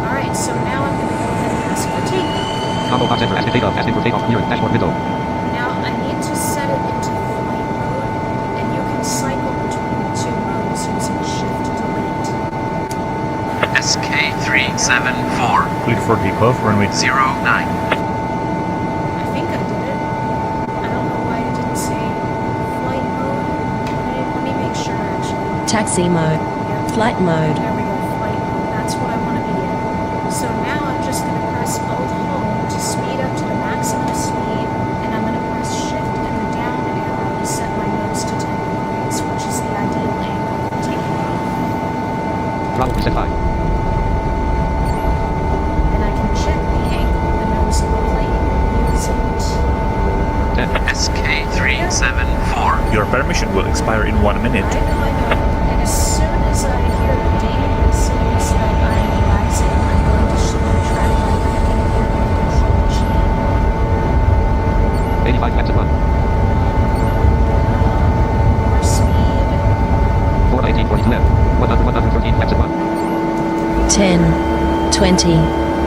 Alright, so now I'm going to go ahead and ask for takeoff. Combo box enter asking takeoff asking for takeoff nearing dashboard window. Now I need to set it into flight mode, and you can cycle between the two modes using Shift Delete. SK374 cleared for takeoff runway 09. I think I did it. I don't know why it didn't say flight mode. Let me make sure actually. Taxi mode. Yeah. Flight mode. There we go, flight mode. That's what I want to be in. So now I'm just going to press Alt Home to speed up to the maximum speed, and I'm going to press Shift and the down arrow to set my nose to 10 degrees, which is the ideal angle for taking off. Bravo preset 5. And I can check the angle of the nose of the plane using 10 SK374 Your permission will expire in 1 minute. I know. And as soon as I hear the ding, the signal 10, 20,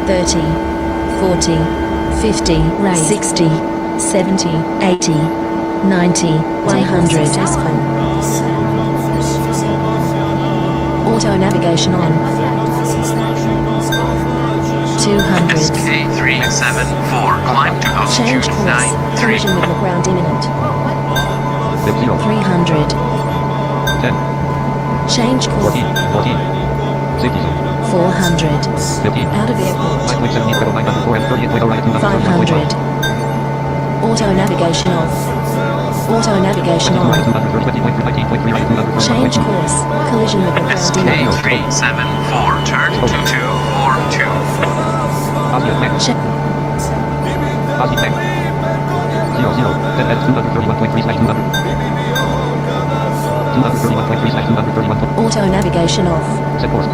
30, 40, 50, 60, 70, 80, 90, 100. Successful. Auto navigation on. 200. SK374, climb to Change altitude course. 93. Collision with the ground imminent. 0, 300. 10, Change course. 14, 14. Safety zone. 400. 15. Out of airport. 5.7 meters, 904 and 38.0 right at 500. Auto navigation off. Auto navigation on. Change course. Collision with the ground imminent. SK374, turn to 242. Check. Aussie Bank. 0, 0, 10 at 231.3 slash 200. 231.3 slash 231. Auto navigation off. Set course.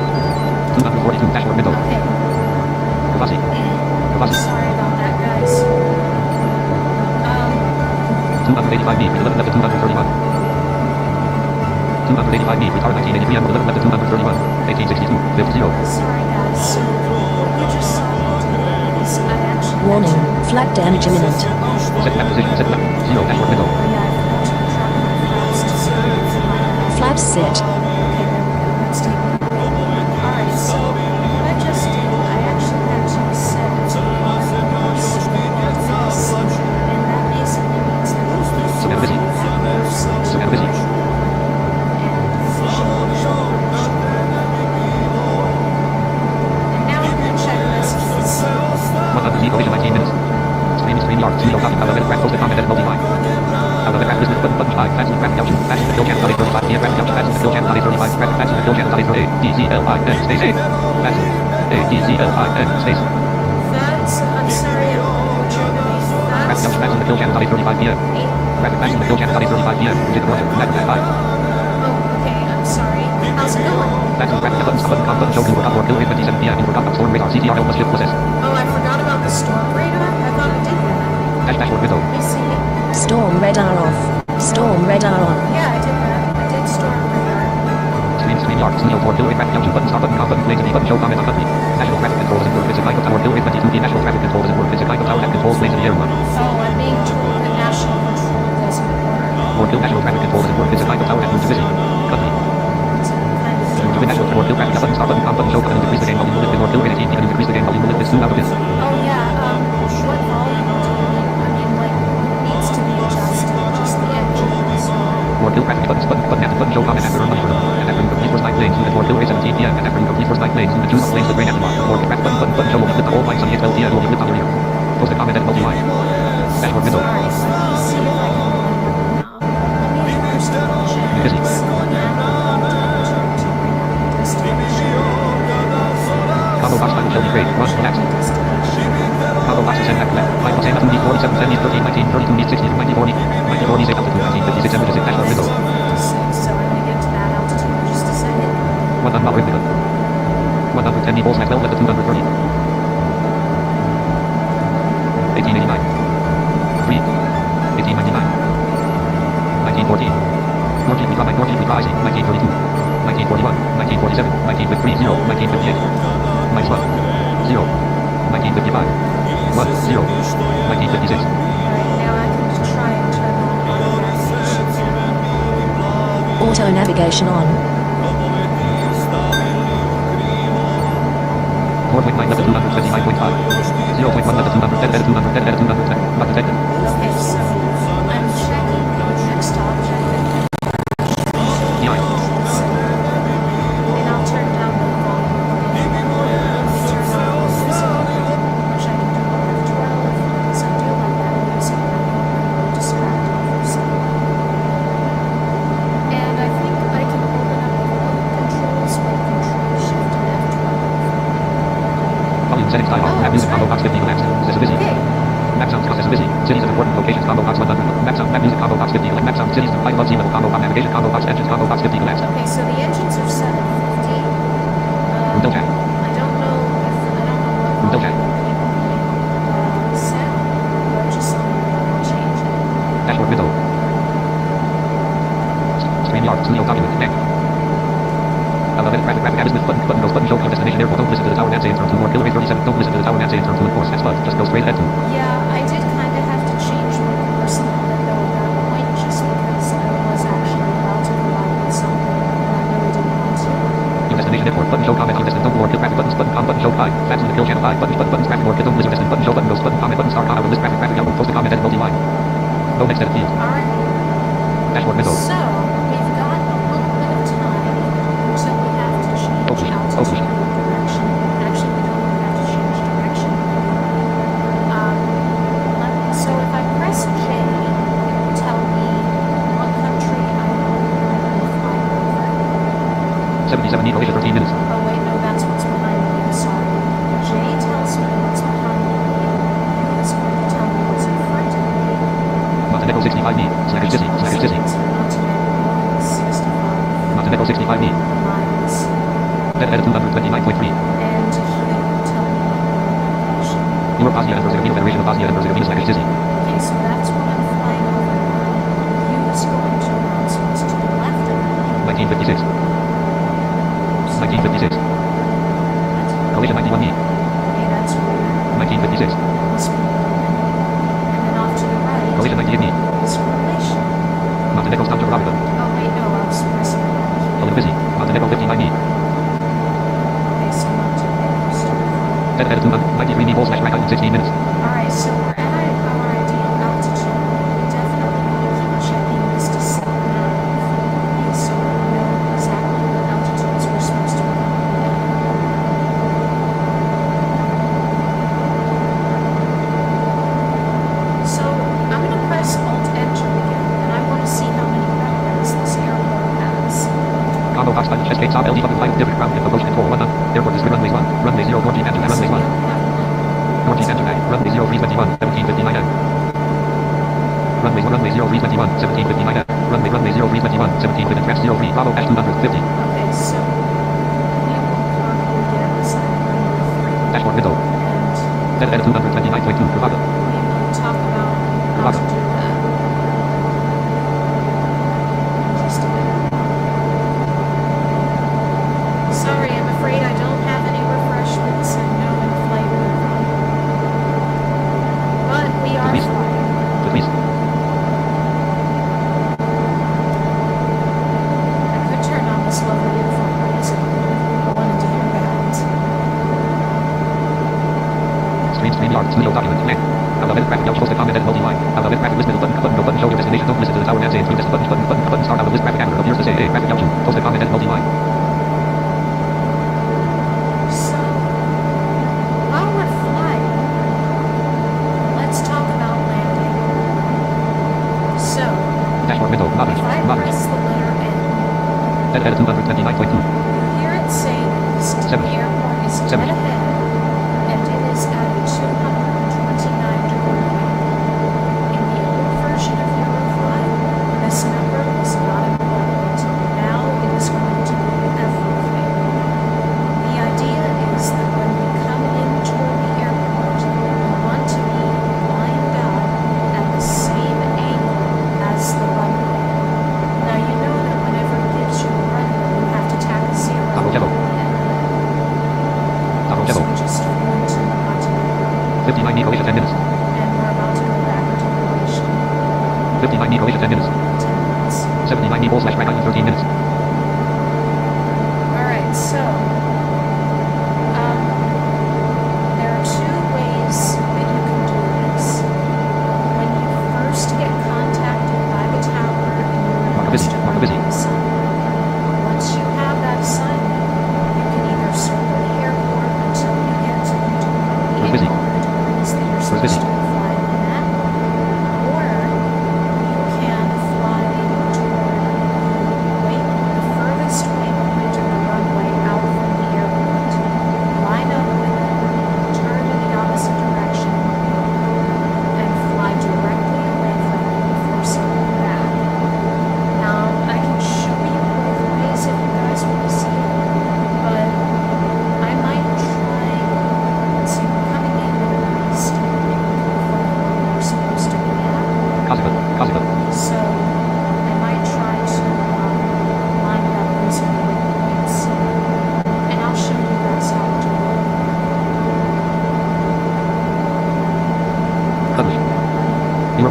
242 dashboard window. Okay. Vasi. Vasi. Sorry about that, guys. 285 B, 11 left to 231. 285 B, retard 1983 and 11 left to 231. 1862, lift 0. Sorry, guys. So, what you just saw is I actually... Warning. Flag damage imminent. Set left position, set left. 0, dashboard window. Yeah, I forgot to drop my flaps to see. Flaps set. Okay, there we go. Let's take it. Alright, so what I just did, I actually had to set it to course and that basically means that we're So now busy. So now busy. and now I'm going to check messages. 100 Z, collision 19 minutes. Stream yard, 2 copy, out of it, post the comment at multi-line. Out of it, business button, button 5, fast graphic option, fast fill channel, 35, yeah, graphic option, fast fill channel, 35, graphic, fast fill channel, A, D, Z, L, I, N, space A. Fast, A, D, Z, L, I, N, space. That's, I'm sorry, I'm butchering the name. Graphic That's option, fast fill channel, 35 PM. Graphic, fast fill channel, 35 PM. Digit order, graphic, 5. Oh, okay, I'm sorry. How's it going? Fast graphic button, stop button, com button, show to work, upward, bill rate 27 PM, in work, up, storm radar, CTRL, plus shift, plus S. Oh, I forgot about the storm radar? I thought I did that. Dashboard window. Let me see. Storm radar off. Storm radar on. Yeah, I did that. I did storm radar. Stream yard, studio 4, bill rate, graphic option, button, stop button, com button, play to B button, show comment on button. National traffic control doesn't work, visit Michael Tower, bill rate 22 B, national traffic control doesn't work, visit Michael Tower, that controls planes in the air one. Oh, I'm being told that national control doesn't work. Or bill national traffic control doesn't work, visit Michael Tower, that moves to busy. Company. It's kind of To win national or bill graphic button, stop button, com button, show comment, decrease the game volume, limit, or bill rate 18 and decrease the game volume, limit, is 2 out of this. Oh yeah, what volume do you mean? I mean, like, what needs to be adjusted? Just the engines? Or bill graphic buttons, button, show comment after money for them. And after you complete first 9 lanes, limit, or bill rate 17 PM. And after you complete first 9 lanes, limit, choose lanes, the green after mark. Or graphic button, show will flip the whole line, sunny 12 PM, will flip on your ear. Post a comment at multi-line. Dashboard window. Sorry, let me see if I can remember now. Let me first check. Busy. Combo box button, shall be great. Run, next. Combo box is set back left. Line plus 2D 47, 70, 13, 19, 32, 60, 90, 40, 90, 40, save altitude, 19, 56, images, dashboard window. So I'm going to get to that altitude in just a second. 100 rhythm. 110 equals max 12 left to 230. 1889. 3. 1899. 1914. North GP Comic, North GP Rising, 1932. 1941. 1947. 1953. 0. 1958. Minus 1. 0. 1955. 1. 0. 1956. Alright, now I can try and turn on auto navigation. Auto navigation on. 4.9 left to 229.5. 0.1 left to 210 left to 210 left to 210. Not detected. Okay, so I'm checking the next object DI. and I'll turn down the volume. Let me turn on the music, which I can do on F12, because I do like that music when I'm distracted for a second. And I think I can open up the volume controls with Control Shift and F12. Volume settings dialog. Map music combo box 50 maps. This is busy. Okay. Map sounds cost as busy. Cities of important locations combo box 100. Map sound. Map music combo box 50. Map sound. Cities of high above sea level combo box navigation combo box engines combo box 50 maps. Okay, so the engines are set at 50. Window jack. I don't know what Window jack. set, but just let me know and change it. Dashboard window. Stream yard. Studio document. Neck. Graphic address with button goes button show destination. Destination airport. Don't listen to the tower man saying turn to more. Hillary 37. Don't listen to the tower man saying turn to course. That's fun. Just go straight ahead to. Yeah, I did kind of have to change my course a little bit though at that point, just because I was actually about to collide with something and I really didn't want to. Your destination airport. Button show comment on destination. Don't more. Kill graphic buttons. Button com. Button show 5. Fast to the kill channel 5. Buttons graphic more. Kill don't listen destination. Button show button goes. Button comment. Button star hour list graphic graphic album. Post a comment edit multi-line. No next edit field. Alright, Dashboard window. so we've got a little bit of time until we have to change Okay, altitude okay. and direction. Actually, we don't even have to change direction. So if I press J, it will tell me what country I'm going to fly over. 77 need collision 13 minutes. Oh wait, no, that's what's behind me. I'm sorry. J tells me what's behind me. U is going to tell me what's in front of me. Montenegro 65 need. Slash dizzy. Slash dizzy. Montenegro 65 Montenegro 65 need. miles. Dead head 229.3. And here will tell me location. Europe, Bosnia, and Herzegovina, Federation of Bosnia and Herzegovina slash dizzy. Okay, so that's what I'm flying over now. U is going to announce what's to the left of me. 1956. 1956. What? Collision 91 need. Okay, that's weird. 1956. Must be weird. And then off to the right Collision 98 need. is Croatia. Montenegro stop to Rotterdam. Oh wait, no, I was pressing it on A here. little busy. Montenegro 59 need. Okay, so Montenegro's to the right. Dead head 293 need. Full slash right in 16 minutes. Alright, so we're at our ideal altitude. We definitely want to keep checking this to set nav so we know exactly what altitudes we're supposed to be at. So I'm going to press Alt-Enter again, and I want to see how many runways this airport has. Combo box button. Chest gate stop. LD button. 5 different ground. Motion control 1 up. Airport is 3 runways 1. Runway 0. North East Okay, so runways we 1. only have one. North East runway 0 321. 1759 M. Runway 1 runway 0 321. 1759 M. Runway 0 321. 17 with address 03. Bravo Dash 250. Okay, so we will probably get assigned runway 3. Dashboard window. And Dead head 229.2. Bravado. we will talk about how to do that in just a minute. Sorry, I'm afraid I don't have any refreshments and no in-flight Wi-Fi. But we are Please. flying. Please. I could turn on this lovely in-flight music. I wanted to hear that. Stream yard. Studio document. Blank. Out of edit graphic. Post a comment edit multi-line. Out of edit graphic list middle button. Button. No button. Show your destination. Don't listen to the tower man saying through this button. Button. Start out of list graphic camera. Appears to say A. Graphic L2. Post a comment edit multi-line. So, while we're flying, let's talk about landing. So, Dashboard window. Moderate. if I Moderate. press the letter N, Dead head 229.2. you hear it say east. The Seven. airport is dead Seven. ahead, and it is at a 229-degree angle. In the old version of Eurofly, this number was not important. Now it is going to be everything. The idea is that when we come in toward the airport, we want to be lined up at the same angle as the runway. Now you know that whenever it gives you a runway, you have to tack a zero Double at the yellow. end of it. Double So yellow. we just flew to Montenegro, 59 need collision 10 minutes. and we're about to go back into Croatia 59 need collision 10 minutes. in 10 minutes. 79 need full slash right in 13 minutes. Alright, so there are two ways that you can do this. When you first get contacted by the tower and you're Mark busy, announced a mark busy. runway assignment, once you have that assignment, you can either circle the airport until you get to the Mark busy. airport that you're supposed busy. to be flying in at, or you can fly toward the waypoint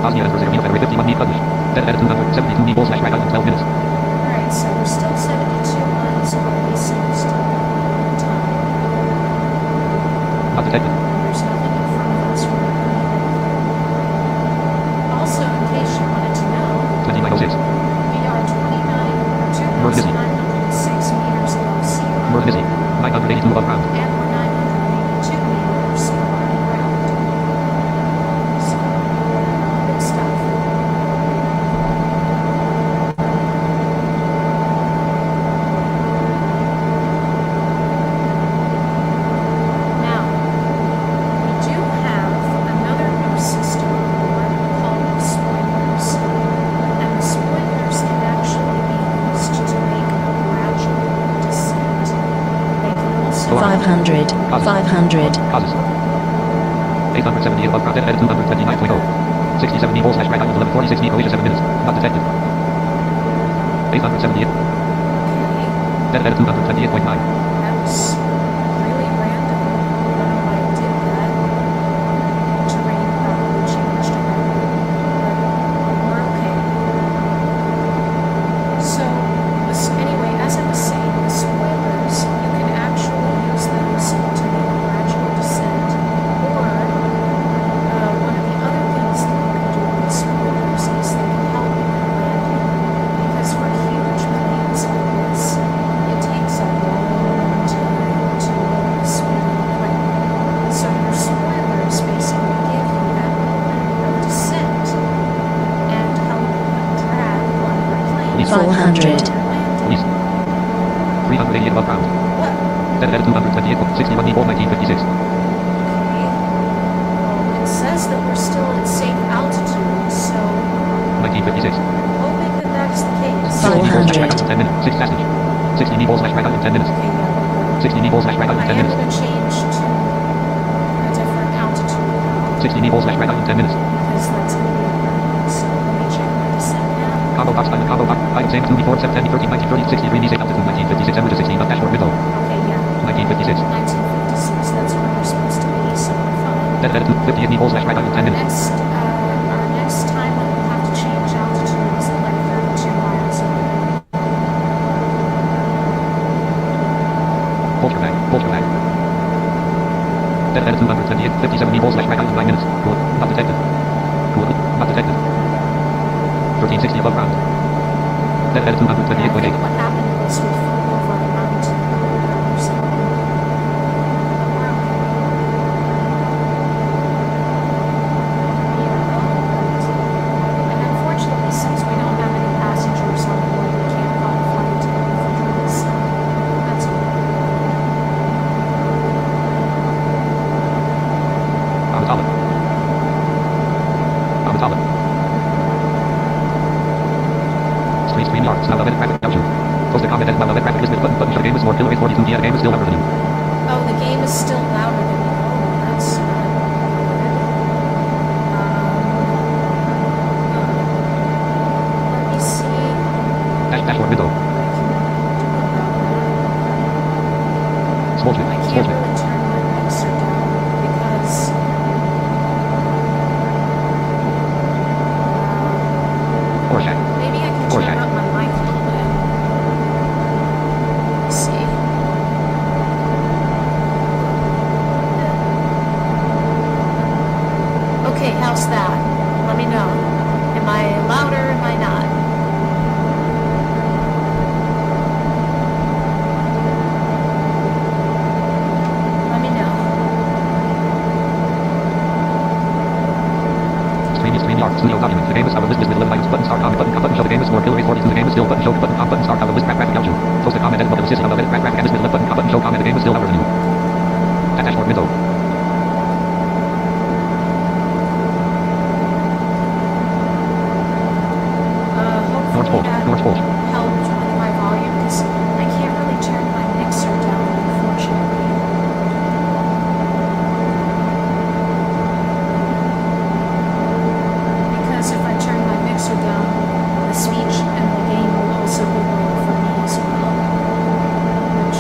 Bosnia and Herzegovina Federation 51 need published. Dead edit 272 need /drag out in 12 minutes. Alright, so we're still 72 miles away, so we're still got time. Not detected. There's nothing in front of us. We're not going anywhere. Also, in case you wanted to know, 2906. we are 2,906 meters above sea level. We're busy. 982 above ground. And we're 982 meters above ground. So, good stuff. Now, we do have another new system on board called the spoilers. And the spoilers can actually be used to make a gradual descent. They can also 500. 500. Causes. 878 above ground. Dead edit 229.0. 67 need /drag out in 11 46 need Croatia 7 minutes. Not detected. 878. Okay. Dead edit 228.9. That was really random. I don't know why it did that. Terrain probably changed already. But we're okay. So, anyway, as I was saying, the spoilers, you can actually use those to make a gradual descent. Or, one of the other things that you can do with spoilers is they can help you in landing. Because for huge planes like this, it takes a long time to speed the plane. So your spoilers basically give you that moment of descent and help drag on your plane. 400. Police. 380 above ground. What? Dead edit 228. 61 need 1956. Okay. Well, it says that we're still at safe altitude, so 1956. hoping that that's the case. 500. 10 minutes. 6 passage. 60 need /drag out in 10 minutes. Okay, yeah, 60 need /drag out in I 10 am minutes. going to change to a different altitude now 60 need /drag out in 10 minutes. because that's going to be important. So let me check my descent now. Combo box. Combo box. Item same 2 before 7 10 13 19 30 63 need safe altitude 1956 average 16 up dashboard window. Okay, yeah. 1956. 1956, that's where we're supposed to be, so we're fine. Dead edit 58 need /drag out in 10 minutes. Our next time that we'll have to change altitude is at like 32 miles away. Bolster back. Bolster back. Dead edit 228. 57 need /drag out in 9 minutes. Good. Not detected. Good. Not detected. 1360 above ground. Dead edit I think 228.8. what happened was we flew over a mountain or something. We're okay. Yeah. And unfortunately, since we don't have any passengers on board, we can't call a flight to anything, so that's okay. Amatala. Amatala. Stream yards. Now the traffic. Down. Post a comment and now the traffic list button. Button show game is more killer 42. Yeah, the game is still louder than you. Oh, the game is still louder than me. Oh, that's not good. Let me see. Dashboard window. Small I screen. Small can't screen. really turn my mixer down because Horseshack. maybe I can turn up my mic a little bit. Let's see. Okay, how's that? Let me know. Am I louder? Am I not? Let me know. Stream yards. Studio document. The game is our list is with 11 items. Button start comment. Button show. The game is more killer 42. The game is still button show. Button start. Our list graphic out you. Post a comment and button assist. Our list graphic and with button show comment. The game is still louder than you. Dashboard window. Hopefully that North Pole. helped with my volume because I can't really turn my mixer down, unfortunately. Because if I turn my mixer down, the speech and the game will also be lower for me as well. Which,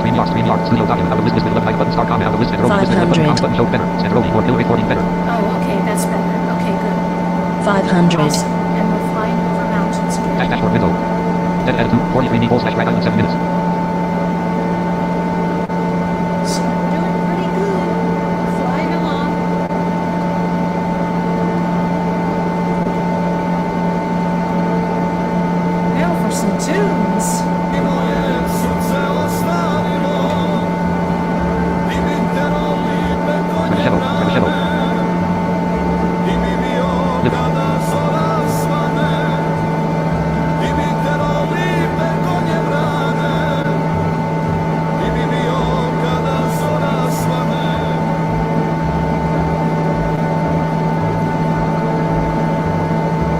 Stream yard. Studio document. Our list is with 11 items. Button start comment. Our list and roll. 500. Button show better. Send rolling more killer 40 better. oh, okay, that's better. Okay, 500. Awesome. And we're flying over mountains again. Dashboard window. Dead altitude 43 meters slash right island 7 minutes. So we're doing pretty good. Flying along. Now for some tunes. Revishadow. Liver.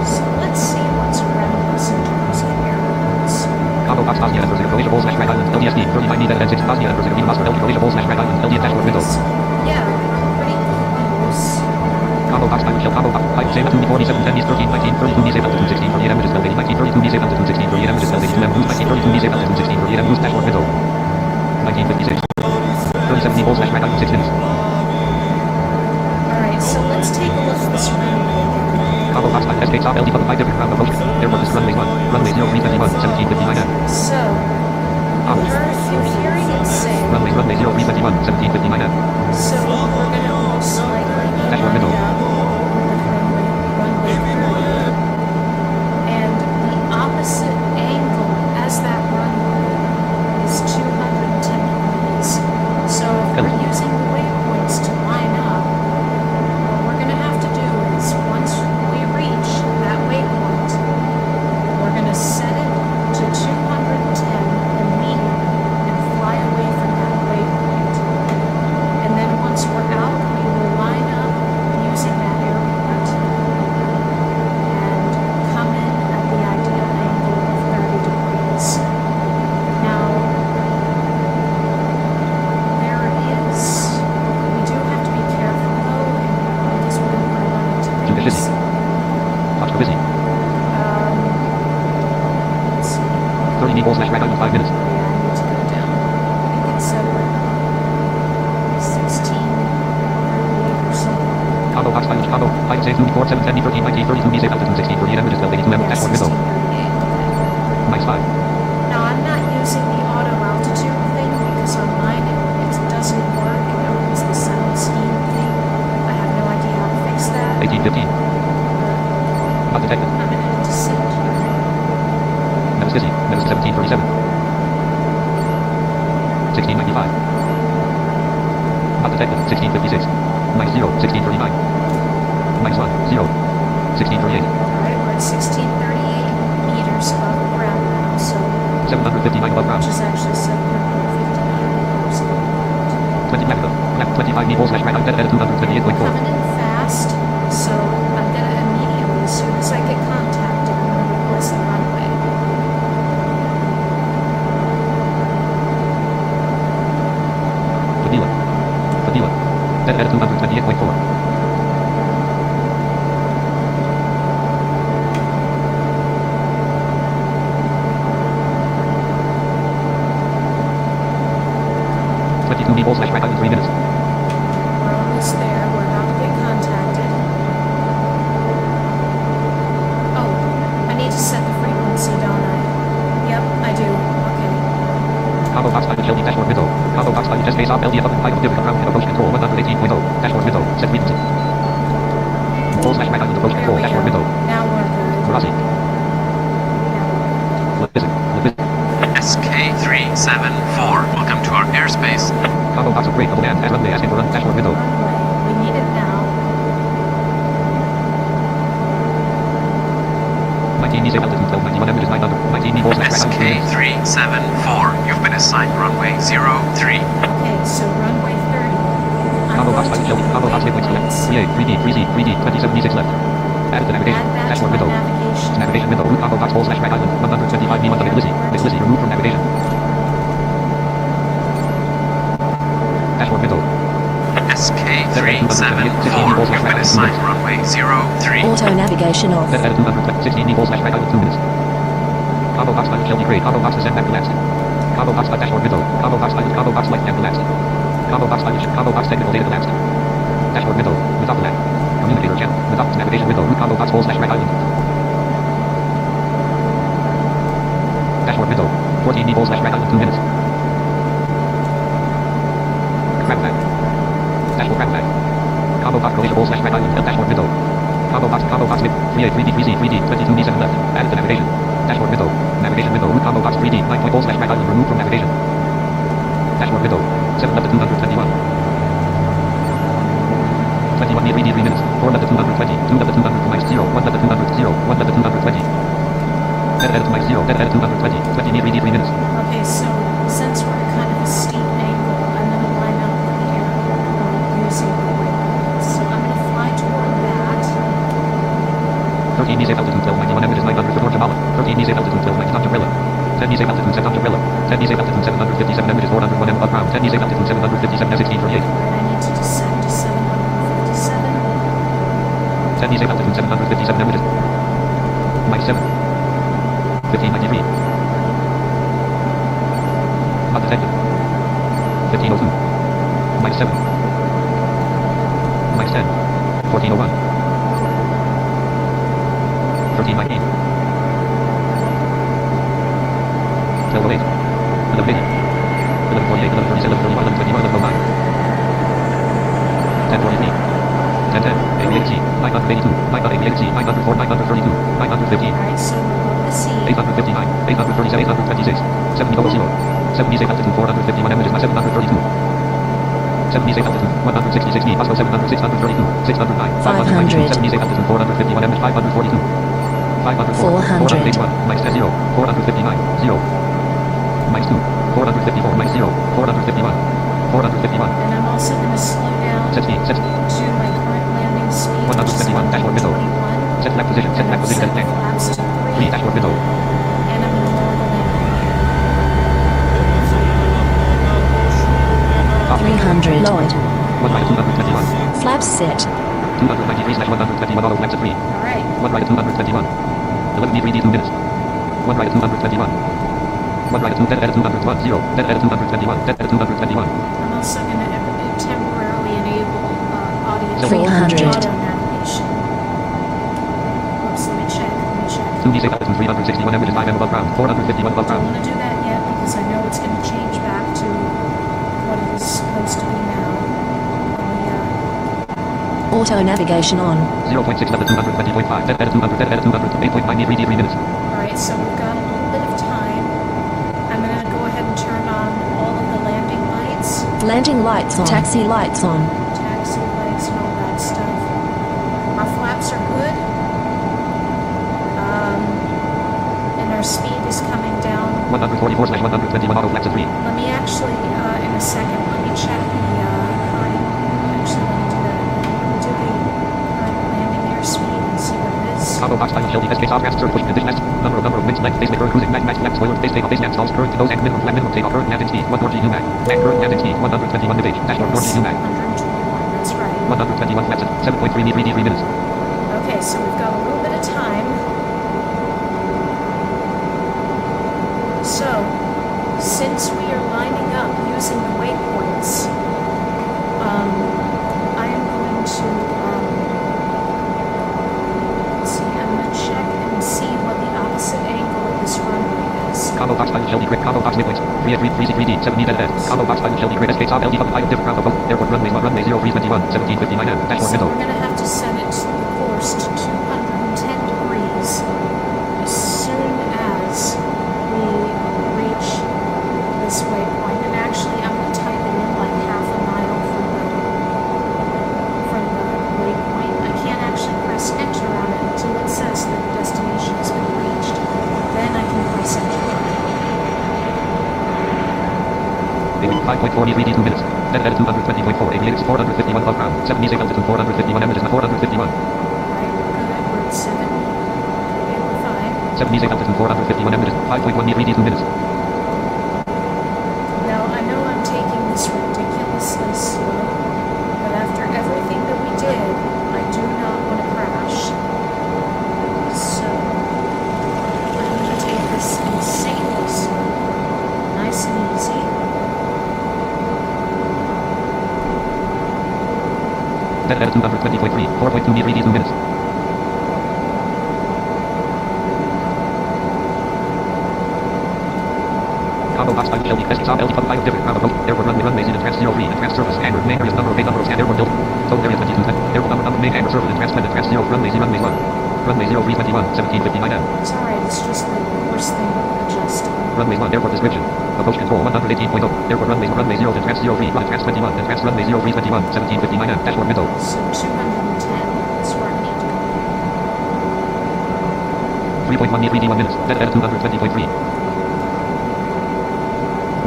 So let's see what's around us in terms of airports. Combo box Bosnia and Herzegovina, Croatia, Bowl slash right island, LDSD, 39 meters and 6, Bosnia and Herzegovina, Moscow, LD, Croatia, Bowl slash right island, LD, dashboard window. Yeah, we're pretty close. Combo box Michael Shell, combo box, height, save altitude 47, 10 east, 13, 19, 32, knee, save altitude 16, 48 averages, L, 19, 32, knee, save altitude 16, 48 averages, L, 82, M, boost, 19, 32, knee, save altitude 16, 48 M, boost, dashboard window. 1956. 37 knee, bowl slash right island, 6 minutes. Alright, so let's take a look at this runway. Combo box line, SK, stop, LD, public, 5 different ground approach. Airport is runway 1, runway 0321, 1759 M. So, you're hearing it say, Runway 0321, 1759 M. so we're going to most likely be Dashboard lined window. up with runway 30. And the opposite angle as that runway is 210 degrees. So if we're using the waypoints to line up, what we're going to have to do is once we reach that waypoint, we're going to set it to 210 immediately and fly away from that waypoint. And then once we're out, we will line up using that airport and come in at the ideal angle of 30 degrees. Now, we do have to be careful though, because we're going to run into Too busy. things. Watch for busy. Let's see. 30 knee, bowl slash right island, 5 minutes. Yeah, I need to go down. I think it's 16, 38 or something. Combo box line, combo, height, save altitude 4, 7, 10, 13, 19, 32, knee, save altitude 16, 48 averages, L, 82 M, Yeah, dashboard window. 1638. Okay. Nice 5. Now, I'm not using the auto altitude thing because on mine it doesn't work. It opens the sound scheme thing. I have no idea how to fix that. 1815. Not detected. I'm going to descend here. Meadows busy. Meadows 1737. 1695. Not detected. 1656. Minus 0. 1639. Minus 1. 0. 1638. Alright, we're at 1638 meters above the ground now, so 759 above ground. which is actually 759 meters above the ground. 20 left. Left 25 knee, bowl slash right island, dead altitude 228.4. Coming in fast, so I'm gonna immediately, as soon as I get contacted, I'm gonna request the runway. Fadila. Fadila. Dead altitude 228.4. Bowl slash right island 3 minutes. We're almost there. We're about to get contacted. Oh, I need to set the frequency, don't I? Yep, I do. Okay. Combo box line, Shelby, dashboard window. Combo box line, just face off, LD above, height, different ground, approach control, 118.0. Dashboard window, set frequency. Bowl slash right island, approach There control, we dashboard go. window. Now we're good. Rossi. Now we're good. Lip visit. SK374, welcome to our airspace. Combo box upgrade, double band, as runway, asking for run, dashboard window. Runway. We need it now. 19 knee, save altitude, 12, 91 averages, 900. 19 knee, bowl slash right island 3 minutes. SK374, you've been assigned runway 03. Okay, so runway 30. I'm Combo box going line, to Shelby, combo box enable midpoint select. points. 3A, 3B, 3C, 3D, 27 knee, 6 left. Add to navigation, Add that to dashboard my window. navigation. Navigation window, route combo box, bowl slash right island, 125 knee, 1 Lizzie. Miss Lizzie, removed from navigation. Dashboard window. SK374, you've been assigned runway 03. Auto navigation off. Set at 216 knee, bowl slash right island 2 minutes. Combo box line, Shelby, grade, combo box descent back relaxed. Combo box line, dashboard window. Combo box line, combo box light and relaxed. Combo box line, combo box technical data relaxed. Dashboard window, without the map. Communicator channel. Without navigation window. Root combo box full slash right island. Dashboard window. 14 full slash right island 2 minutes. Crab flag. Dashboard crab flag. Combo box Croatia full slash right island. Dashboard window. Combo box mid. 3A 3D 3Z 3D 22D7 left. Added to navigation. Dashboard window. Navigation window. Root combo box 3D 9 full slash right island removed from navigation. Dashboard window. 7 left to 221. 21 near 3D 3 minutes. 4 left to 220. 2 left to 200 to minus 0. 1 left to 200. 0. 1 left to 220. Dead added to minus 0. Dead added 220. 20 near 3D 3 minutes. Okay, so since we're at kind of a steep angle, I'm going to line up here using the waypoints. So I'm going to fly toward that. 13 knees altitude 12 91 images 900 for Georgia Mala. 13 knees altitude 12 90 Dr. Rilla. 10 knees altitude 7 Dr. Rilla. 10 knees altitude 757 images 401 above ground. 10 knees altitude 757 1648. And I need to descend to 757. 10 knees altitude 757 images. Minus 7. 1593. Not detected. 1502. Minus 7. Minus 10. 1401. 1319. 1208. 1180. 1148. 1137. 1131. 1121. 1109. 1043. 1010. 88G. 982. 988G. 904. 932. 915. Alright, so we're going to see. 859, 837, 826, 700, 78 altitude 451 images, 732, 78 altitude 166 feet, Moscow 700, 632, 609, 592, 78 altitude 451 images, 542, 504, 481, minus 10, 0, 459, 0, minus 2, 454, minus 0, 451, 451, And I'm also going to slow down set speed, set, to my current landing speed, which is 171, dashboard window, 21. set flag position, And I've set set the tank, flaps to 3, 3. dashboard window, And I'm going to lower the landing gear. 300. Lowered. 1 right 221, Flaps set. 293 slash 121 auto flaps at 3. Alright. 1 right at 221. 11 meter 3D 2 minutes. 1 right at 221. 1 right at 2 dead at 201. 0. Dead at 221. Dead at 221. I'm also going to temporarily enable audio 300. auto navigation. Oops, let me check. 2D 6,361 images 5 above ground. 451 above I don't ground. want to do that yet because I know it's going to change back to what it is supposed to be now. Auto navigation on. 0.6 left at 220.5. Dead at 200. Dead at 200. 8.9 meter 3D 3 minutes. Alright, so we've got a little bit of time. I'm going to go ahead and turn on all of the landing lights, Landing lights on. Taxi lights on. taxi lights, and all that stuff. Our flaps are good. And our speed is coming down. 144 slash 121 auto flaps at 3. Let me actually, in a second, let me check the current, actually, let me do that. Let me do the current landing airspeed and see what it is. Combo box title Shelby SK off gas surge push condition S. Number of winds length base current cruising max left spoiler base takeoff base net stalls current nose and minimum flat minimum takeoff current landing speed 1 4 G UMAC. And current landing speed 121 navigation. Dashboard 4 G UMAC. 121, that's right. 121 flaps at 7.3 meter 3D 3 minutes. Okay, so we've got a little bit of time. So, since we are lining up using the waypoints, I am going to, let's see, I'm going to check and see what the opposite angle of this runway is. Combo box title Shelby grid. Combo box midpoints. 3 at 3D 7 meter ahead. Combo box title Shelby grid SK top LD up height different ground of both. Airport runway 0321 1759 M. Dashboard So window. we're going to have to set it the course to 210 degrees as soon as we reach this waypoint. And actually, I'm going to type it in like half a mile from the waypoint. I can't actually press enter on it until it says that the destination has been reached. Then I can press enter on it. 5.4 meter 3D 2 minutes. Dead at 220.4. Aviators 451 above ground. 7 meter altitude 451 images 451. Right, we're at 7. Okay, we're fine. 7 meter altitude 451 images 5.1 meter 3D 2 minutes. Now, I know I'm taking this ridiculously slow, but after everything that we did, I do not want to crash. So, I'm going to take this insanely slow, nice and easy. Dead at 220.3. 4.2 meter ED 2 minutes. Combo box by Shelby. SX on LD 5 different ground approach. Airport runways in advanced 03. Advanced service. Hangar. Main areas number of scan airport building. Total area 2210. Airport number main hangar service. Advanced 0. Runway 1. Runway 0321. 1759 M. It's alright, it's just the worst thing adjusting. Runway 1. Airport description. Approach control 118.0. Airport runway 0. Advanced 03. Advanced 21. Advanced runway 0321. 1759 M. Dashboard window. So 210 is where I need to go. 3.1 meter ED 1 minutes. Dead at 220.3.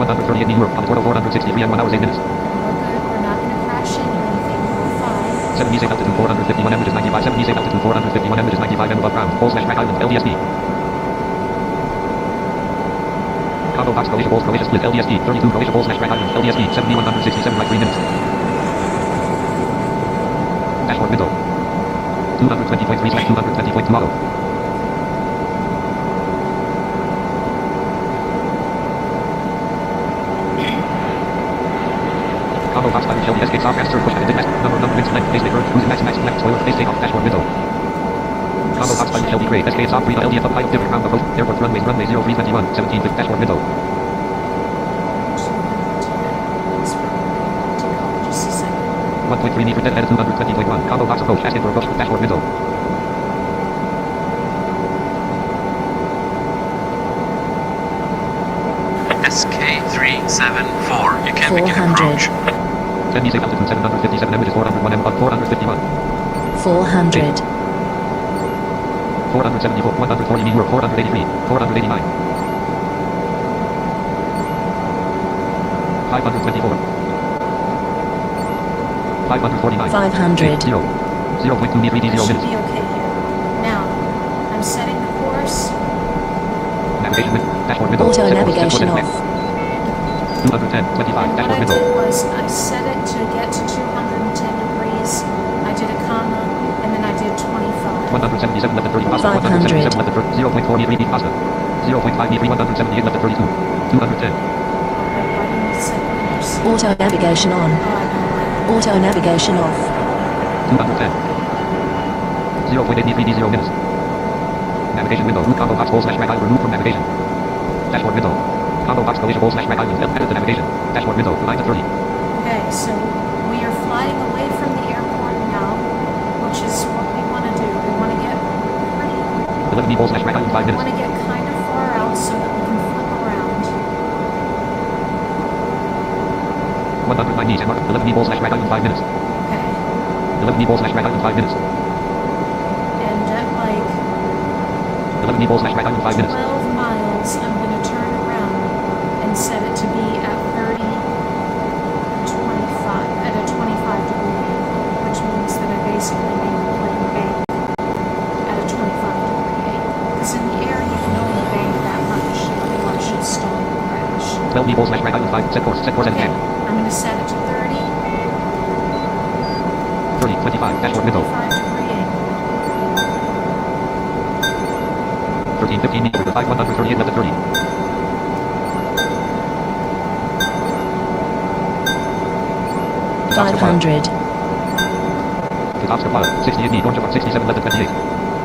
138 New York on the total 463 and 1 hours 8 minutes. We're good, we're not going to crash into anything, we're fine. 70 safe altitude 451 M, which is 95. 70 safe altitude 451 M, which is 95 M above ground. Pole slash track island, LDSP. Combo box Croatia Bowls, Croatia split, LDSP. 32 Croatia Bowls slash track island, LDSP. 7167 by 3 minutes. Dashboard window. 220.3 slash 220.2 auto. Combo box button Shelby escape soft transfer push button next number wings length base bird cruise max left spoiler face takeoff dashboard window. Combo box button Shelby grade escape soft 3 LDF up height different ground approach airport runway 0321 17 with dashboard window. 1.3 meter dead at 220.1 combo box approach asking for approach dashboard window. SK374. You can begin 400. approach. 10 safe altitude 757 M, which is 401 M above 451. 400. 474, 140 New York, 483, 489. 524. 549. 500. 0. 0.2 meter ED 0 I should minutes. be okay here. Now, I'm setting the course. Navigation with dashboard window. Auto Set course, navigation set course, off. 210, 25, And what dashboard I window. did was I set it to get to 210 degrees. I did a comma, and then I did 25. 177 left at 30 pasta. 500. 177 left at 30. 0.4 meter ED pasta. 0.5 meter 178 left at 32. 210. Why didn't it say numbers? Auto navigation on. Oh, I know. Auto navigation off. 210. 0.8 meter ED 0 minutes. Navigation window. Root combo box bowl slash track island removed from navigation. Dashboard window. Combo box Croatia bowl slash track island. Edit the navigation. Dashboard window. 9 to 30. Okay, so we are flying away from the airport now, which is what we want to do. We want to get pretty, 11 bowl slash track island 5 we minutes. want to get kind of far out so that we can flip around. 190 and mark 11 bowl slash track island 5 minutes. Okay, 11 bowl slash track island 5 minutes. and at like 11 bowl slash track island 5 minutes. 12 miles, I'm going to turn around and set it to be at 30, 25, at a 25 degree angle, which means that I basically make the plane bank at a 25 degree angle. Because in the air, you can only bank that much, otherwise you'll stall and crash. 12 bowl slash track island 5. Set course and Okay, again. I'm going to set it to 30, 30, 25, dashboard window. 25 degree angle. 13, 15 meters. 5, 138 left at 30. 500. Oscar Pilot. 68 knee. Orange about 67 left at 28.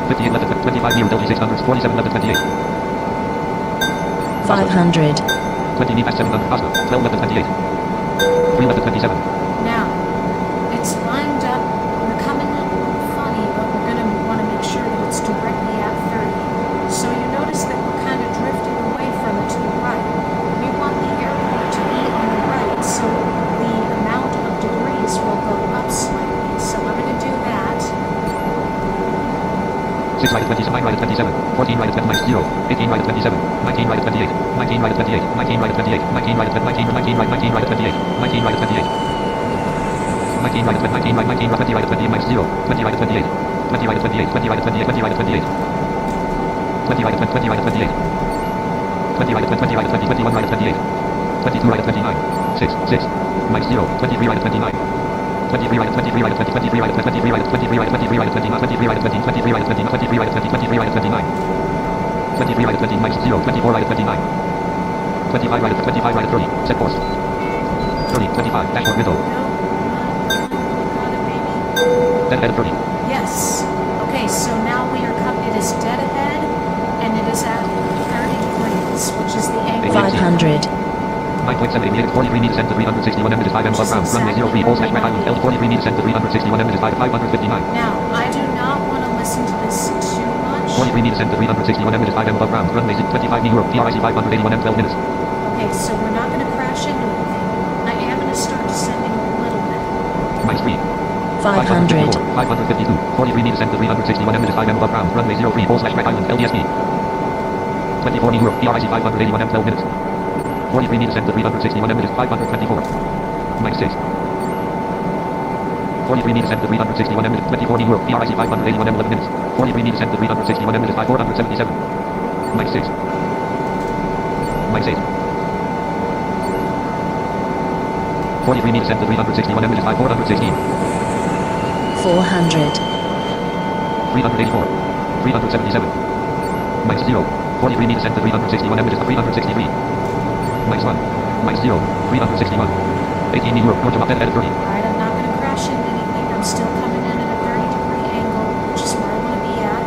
58 left at 25 meters. LG 600. 47 left at 28. 500. 20 knee past 700. Oscar. 12 left at 28. 3 left at 27. Now, it's lined up. We're coming in a little funny, but we're going to want to make sure that it's directly at 30. So you notice that we're kind of drifting away from it to the right. We want the airport to be on the right, so the amount of degrees will go up slightly. So I'm going to do that. 6 right at 27. 9 right at 27. 14 right at 10 minus 0. 18 right at 27. 19 right at 28. 19 right at 28. 19 right at 28. 19 right at 19 right 19 right at 28. 19 right at 28. 19 right at 19 right 19 right 20 right at 20 minus 0. 20 right at 28. 20 right at 28. 20 right at 28. 20 right at 28. 20 right at 20 right at 28. 20 right at 20 right at 20. 21 right at 28. 22 right at 29. 6 6 minus 0. 23 right at 29. 23 right at 23 right at 20. 23 right at 23 right at 23 right at 23 right at 29. 23 right at 20. 23 right at 20. 23 right at 20. 23 right at 29. 23 right at 20 minus 0. 24 right at 29. 25 right at 25 right at 30. Set course. 30 25 dashboard window. No, got it, baby. dead ahead of 30. Yes. Okay, so now we are it is dead ahead, and it is at 30 degrees, which is the angle. 500. 9.7 aviated 43 meters and to 361 meters 5 m above ground. Runway 03 Bulls Red Island held 43 meters and to 361 meters 559. Now, I do not want to listen to this too much. 43 meters and to 361 meters 5 m above ground. Runway 25 New York PRIC 581 m 12 minutes. Okay, so we're not going to crash into anything. I am going to start descending a little bit. Minus 3. 500. 552. 43 meters and to 361 meters 5 m above ground. Runway 03 Bulls Red Island LDSB. 24 New York PRIC 581 m 12 minutes. 43 meters and to 361 meters 524. Minus 6. 43 meters and to 361 meters 24 New York PRIC 581 m 11 minutes. 43 meters and to 361 meters 477. Minus 6. Minus 8. 43 meters and to 361 meters 416. 400. 384. 377. Minus 0. 43 meters and to 361 meters 363. Minus 1. Minus 0. 361. 18 New York, North dead ahead of 30. Alright, I'm not going to crash into anything. I'm still coming in at a 30-degree angle, which is where I want to be at.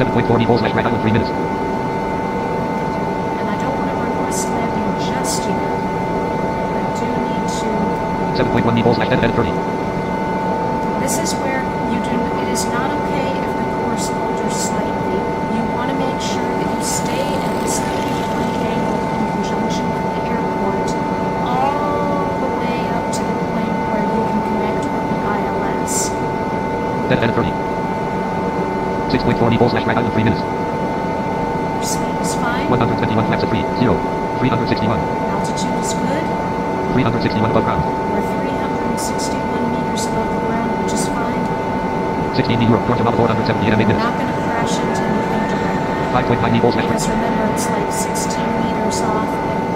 7.4 Bulls Red Island 3 minutes. And I don't want to request landing just yet. I do need to... 7.1 Bulls Red dead ahead of 30. This is where it is not okay if the course alters slightly. You want to make sure that you stay at this 30-degree angle in conjunction with the airport all the way up to the point where you can connect with the ILS. Dead ahead of 30. 6.4 Bulls Red Island 3 minutes. Your speed is fine. 121 flaps at 3. 0. 361. Altitude is good. 361 above ground. We're 361 meters above the ground, which is fine. 16 New York, North about 478 m 8 We're minutes. not going to crash into anything directly. 5.5 Bulls Red. Because remember, it's like 16 meters off,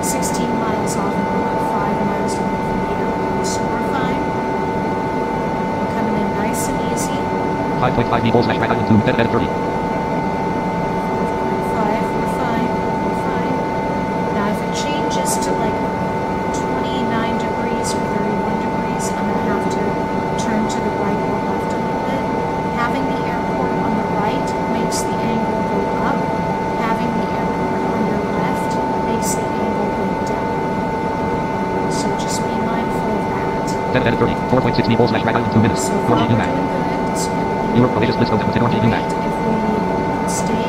16 miles off, and we're about 5 miles away from the airport. So we're fine. We're coming in nice and easy. 5.5 Bulls Red Island 2 dead ahead of 30. 5, we're fine. We're fine. Now, if it changes to like 29 degrees or 31 degrees, I'm going to have to turn to the right or left a little bit. Having the airport on the right makes the angle go up. Having the airport on your left makes the angle go down. So just be mindful of that. Dead ahead of 30. 4.6 Bulls Red Island 2 minutes. So far 40 we're UMAC. doing good. So New York Malaysia splits Delta 10 RG UMAC. if we stay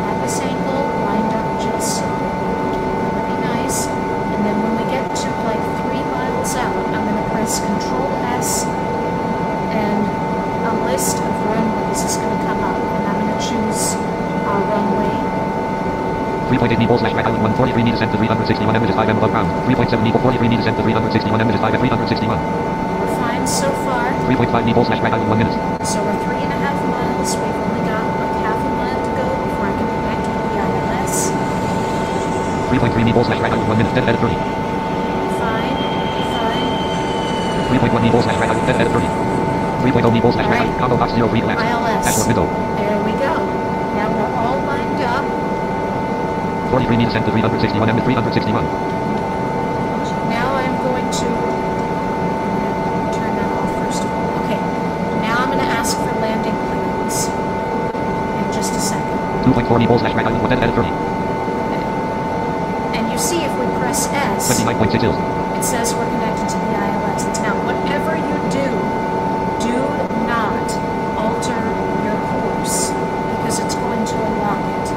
at this angle, lined up just so, that would be nice. And then when we get to like 3 miles out, I'm going to press Control S, and a list of runways is going to come up, and I'm going to choose our runway. 3.8 Bulls Red Island 1 43 meters and to 361 meters 5 m above ground. 3.7 43 meters and to 361 meters 5 at 361. We're fine so far. 3.5 Bulls Red Island 1 minutes. So we're 3.5 miles. We've only got like half a mile to go before I can connect with the ILS. 3.3 Bulls Red Island 1 minute dead ahead of 30. Fine. 3.1 Bulls Red Island dead ahead of 30. 3.0 Bulls Red Island combo box 0 collapse. ILS. Dashboard window. There we go. Now we're all lined up. 43 meters and to 361 m 361. Now I'm going to turn that off first of all. Okay. Now I'm going to ask for landing clearance in just a second. 2.4 Bulls Red Island 1 dead ahead of 30. And you see if we press S, 29.6 hills. it says we're connected to the ILS. Now, whatever you do not alter your course because it's going to unlock it.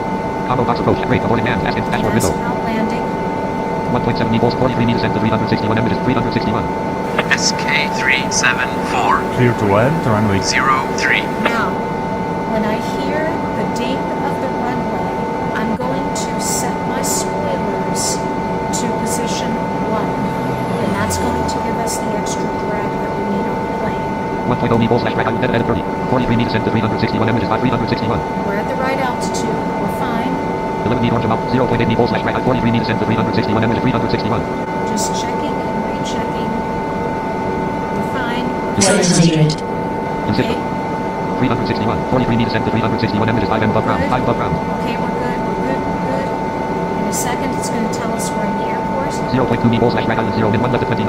Combo box approach. Rate avoided man. Asking dashboard That's window. not landing. 1.7 Bulls 43 meters and to 361 m 361. SK374 Clear to land, runway 03. Now, when I hear the ding of the runway, I'm going to set my spoilers to position 1. And that's going to give us the extra drag that we need on the plane. 1.0 Bulls Red Island dead ahead of 30. 43 meters and to 361 m 361. We're at the right altitude. We're fine. 11 orange amount. 0.8 Bulls Red Island 43 meters and to 361 m 361. Just checking and rechecking. We're fine. 700. Consistent. 361. 43 meters and to 361 m 5 m above ground. 5 above ground. Okay, we're good. We're good. We're good. In a second, it's going to tell us we're in the airport. 0.2 Bulls Red Island 0 and 1 left at 29.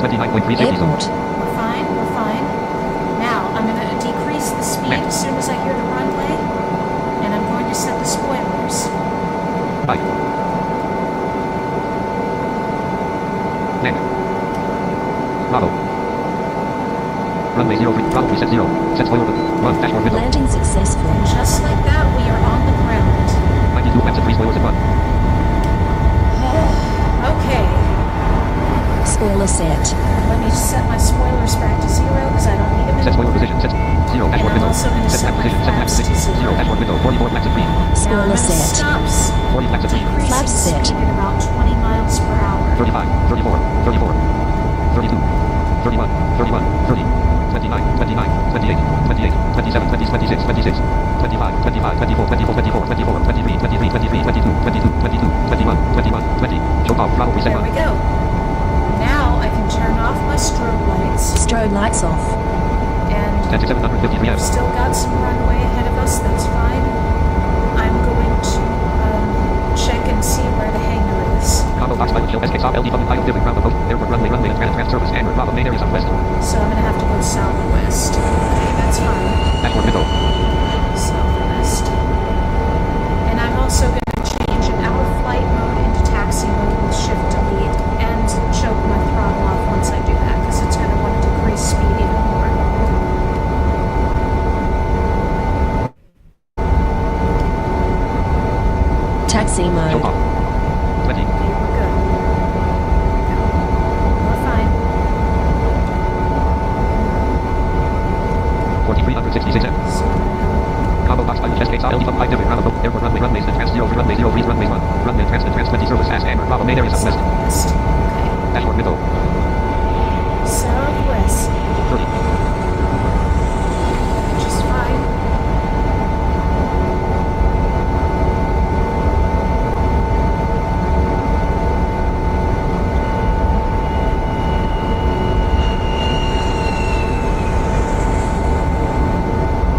29.3 safety zone. Airport. We're fine. We're fine. Now, I'm going to speed as soon as I hear the runway, and I'm going to set the spoilers. Right. Land. Bravo. Runway 03, Bravo reset 0. Set spoiler button. Run, dashboard window. Landing successful. Just like that, we are on the ground. 92 laps and 3 spoilers in 1. Okay, Spoiler set. let me set my spoilers back to 0 because I don't need them Set spoiler anymore. position, set 0, dashboard And I'm window. also gonna Set set lap my position, set lap flaps to position, 0, 0. dashboard window, 44 laps and 3. Now I'm Spoiler going to set. stop 40 laps and 3. decreasing Flaps set. speed at about 20 miles per hour. 35, 34, 34, 32, 31, 31, 30, 29, 29, 28, 28, 27, 20, 26, 26, 25, 25, 24, 24, 24, 24, 23, 23, 23, 22, 22, 22, 21, 21, 20. Show off, Bravo reset There 1. we go. Now I can turn off my strobe lights, Strobe lights off. and 10 to 753 we've amps. still got some runway ahead of us. That's fine. I'm going to check and see where the hangar is. Combo box pilot show SK LD button pilot filling ground boat. Airport runway runway and trans service and Bravo main area southwest. So I'm going to have to go southwest. Okay, that's fine. Dashboard window. Southwest. And I'm also going to change our flight mode into taxi mode with shift delete and choke my throttle off once I do that because it's going to want to decrease speed even more. Taxi Show mode. off. 20. Okay, we're good. We're fine. 4366 amps. So I'm going Combo box pilot SK LD button pilot filling ground boat. Airport runway runways and trans 0 runway 0 freeze runway 1. Runway and trans 20 service as and Bravo main area to go southwest. southwest. Okay. Dashboard window. Southwest. 30. Which is fine.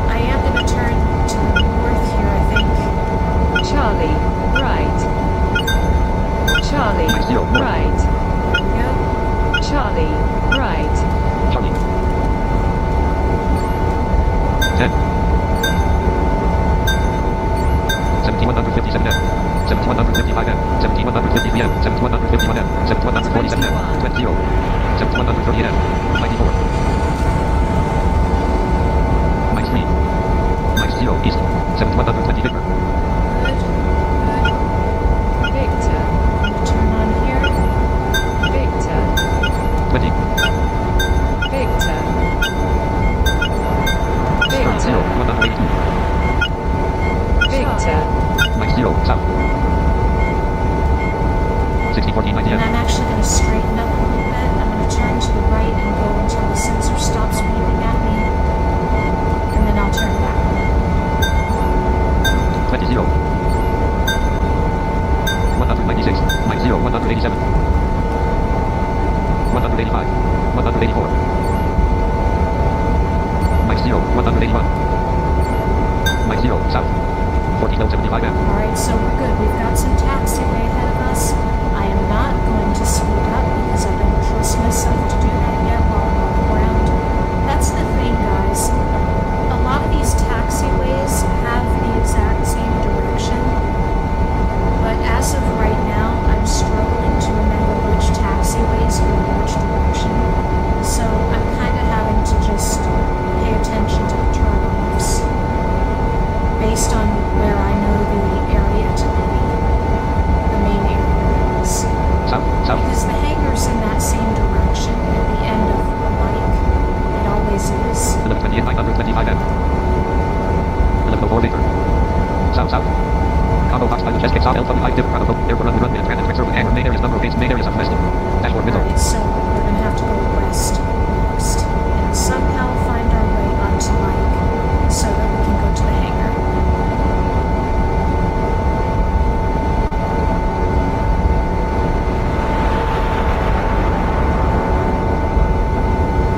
I am going to turn to the north here, I think. Charlie, right. Charlie, Mike 0, north. right. There we go. Charlie, right. Charlie. 10. 17,157 M. 17,155 M. 17,153 M. 17,151 M. 17,147 M. 20. 17,138 M. 94. Mike 3. Mike 0 east. 17,120 Victor. Good. Good. Victor, Turn on here. Victor, 20. Victor. Start 0. Victor, 182. Victor. Mike 0 south. 6014 And 90 M. I'm actually going to straighten up a little bit. I'm going to turn to the right and go until the sensor stops beeping at me. And then I'll turn back. 20 0. 196. Mike 0 187. 185. 184. Mike 0 181. Mike 0 south. 14,075 M. Alright, so we're good. We've got some taxiway ahead of us. I am not going to speed up because I don't trust myself to do that yet while I'm on the ground. That's the thing, guys. A lot of these taxiways have the exact same direction. But as of right now, I'm struggling to remember which taxiways go in which direction. So I'm kind of having to just pay attention to the turn-offs based on where I know the area to be, the main area is. South. South. Because the hangar's in that same direction at the end of the bike. It always is. 1128 925 M. 1104 Victor. South. South. Combo box pilot SK south L25 different Bravo boat. Airport runway runway and trans service and main areas number of base main areas southwest. Dashboard window. Alright, so we're going to have to go west next. And somehow find our way onto Mike so that we can go to the hangar.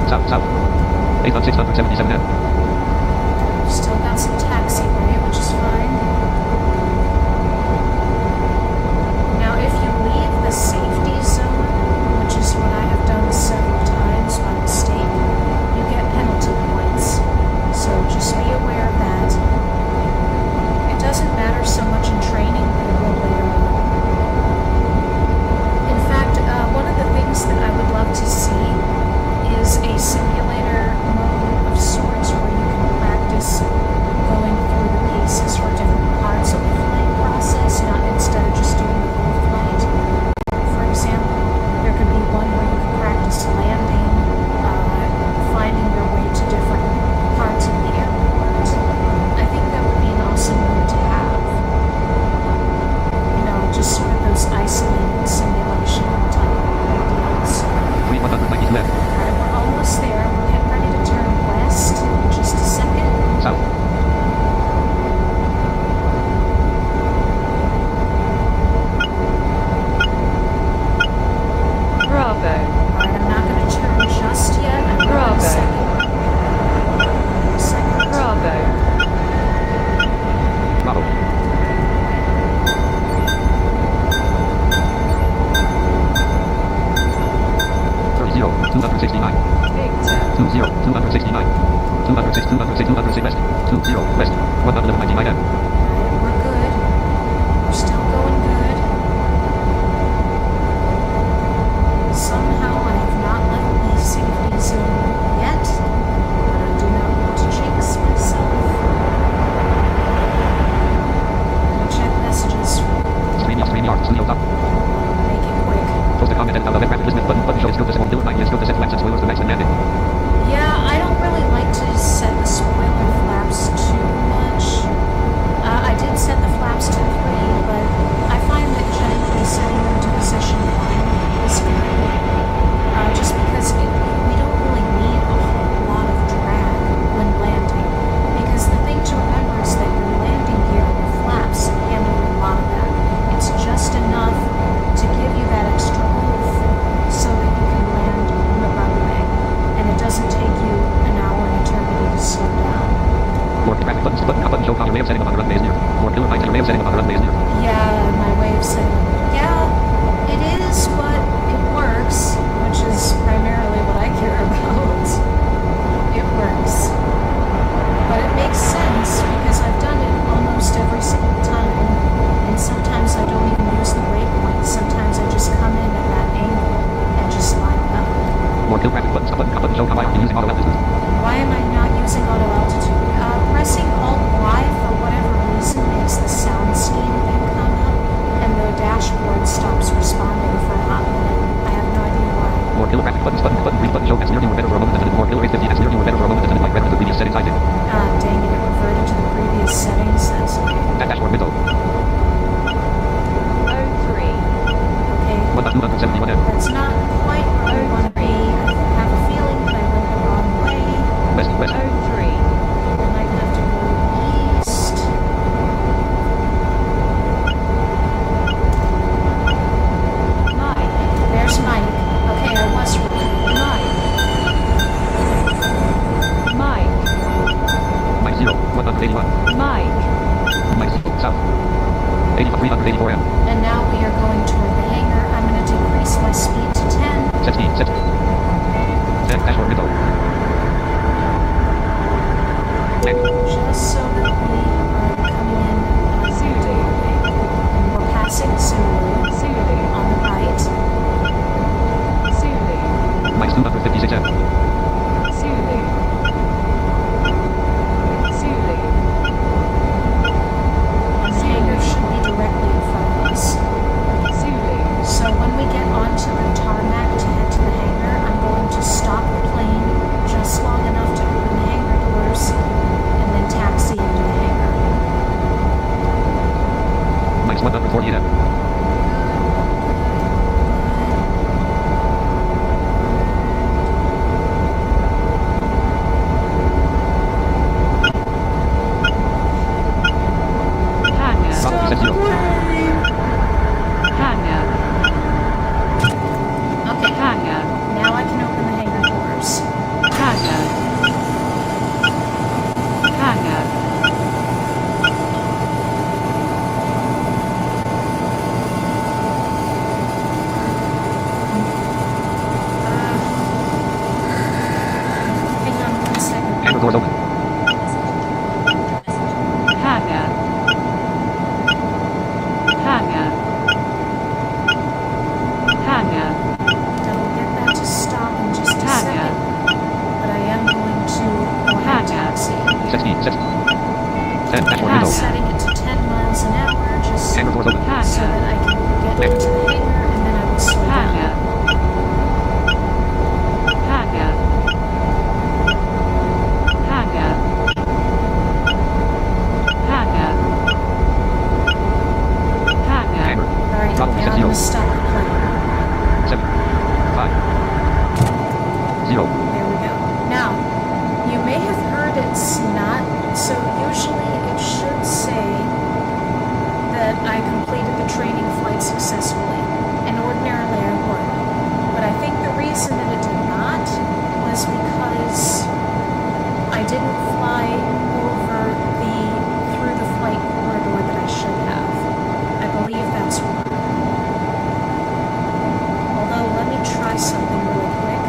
South. South. 8,677 M. We've still got some taxiway, which is fine. Now, if you leave the safety zone, which is what I have done several times by mistake, you get penalty points. So just be aware simulator mode of sorts where you can practice going through the paces for different parts of the flight process, not instead of just doing the whole flight. For example, there could be one where you can practice landing, finding your way to different parts of the airport. I think that would be an awesome mode to have. You know, just sort of those isolated simulation type deals. 190 left. Alright, we're almost there. We're getting ready to turn west in just a second. South. Bravo. Alright, I'm not going to turn just yet. I'm going Bravo. to second. Bravo. Bravo. Zero, 269. Victor. 20, 269. 206, 206, 206 west. 20 west. 199 m. Alright, we're good. We're still going good. Somehow I have not left the safety zone yet, but I do not want to jinx myself. I'm gonna check messages. StreamYard, studio top. Make it quick. Post a comment and rapid listening button shows skill to set one skill to set flaps and spoilers the next landing. Yeah, I don't really like to set the spoiler flaps too much. I did set the flaps to 3, but I find that generally setting them to position 1 is good. Just because we don't really need a whole lot of drag when landing. Because the thing to remember is that your landing gear and your flaps handle a lot of that. It's just enough to give you that extra oomph so that you can land on the runway. And it doesn't take you an hour and eternity to slow down. More graphic buttons, button show how your way of setting up on the runway is near. More killer lights, your way of setting up on the runway is near. Yeah, my way of setting up. Yeah, it is, but it works, which is primarily what I care about. It works. But it makes sense because I've done it almost every single time. And sometimes I don't even use the waypoint. Sometimes I just come in at that angle and just line up. More kill graphic buttons, button show how I am using auto altitude. Why am I not using auto altitude? Pressing Alt-Y for whatever reason makes the sound scheme thing come up, and the dashboard stops responding for a hot minute. I have no idea why. More killer graphic buttons, green button show that's near you or better for a moment than more killer 850 that's near you or better for a moment than like red to the previous settings I did. Dang it, it reverted to the previous settings. That's That dashboard window. 03. okay. 1271 m. That's not quite where I want to be. I have a feeling that I went the wrong way. West, west. 03. I might have to go east. Mike. There's Mike. Okay, I was right. Mike. Mike 0, 181. Mike. Mike south. 384 m. And now we are going toward the hangar. I'm going to decrease my speed to 10. Set speed, set. Dashboard window. Just so that we are coming in Zulu. and we're passing Zulu Zulu. on the right. Zulu. Mike's 256 m. Zulu. Zulu. And the hangar should be directly in front of us. Zulu. So when we get onto the tarmac to head to the hangar, I'm going to stop the plane just long enough to open the hangar doors and then taxi into the hangar. Mike's 148 m. 0. There we go. Now, you may have heard it's not, so usually it should say that I completed the training flight successfully, and ordinarily I would. But I think the reason that it did not was because I didn't fly through the flight corridor that I should have. I believe that's why. Although, let me try something really quick.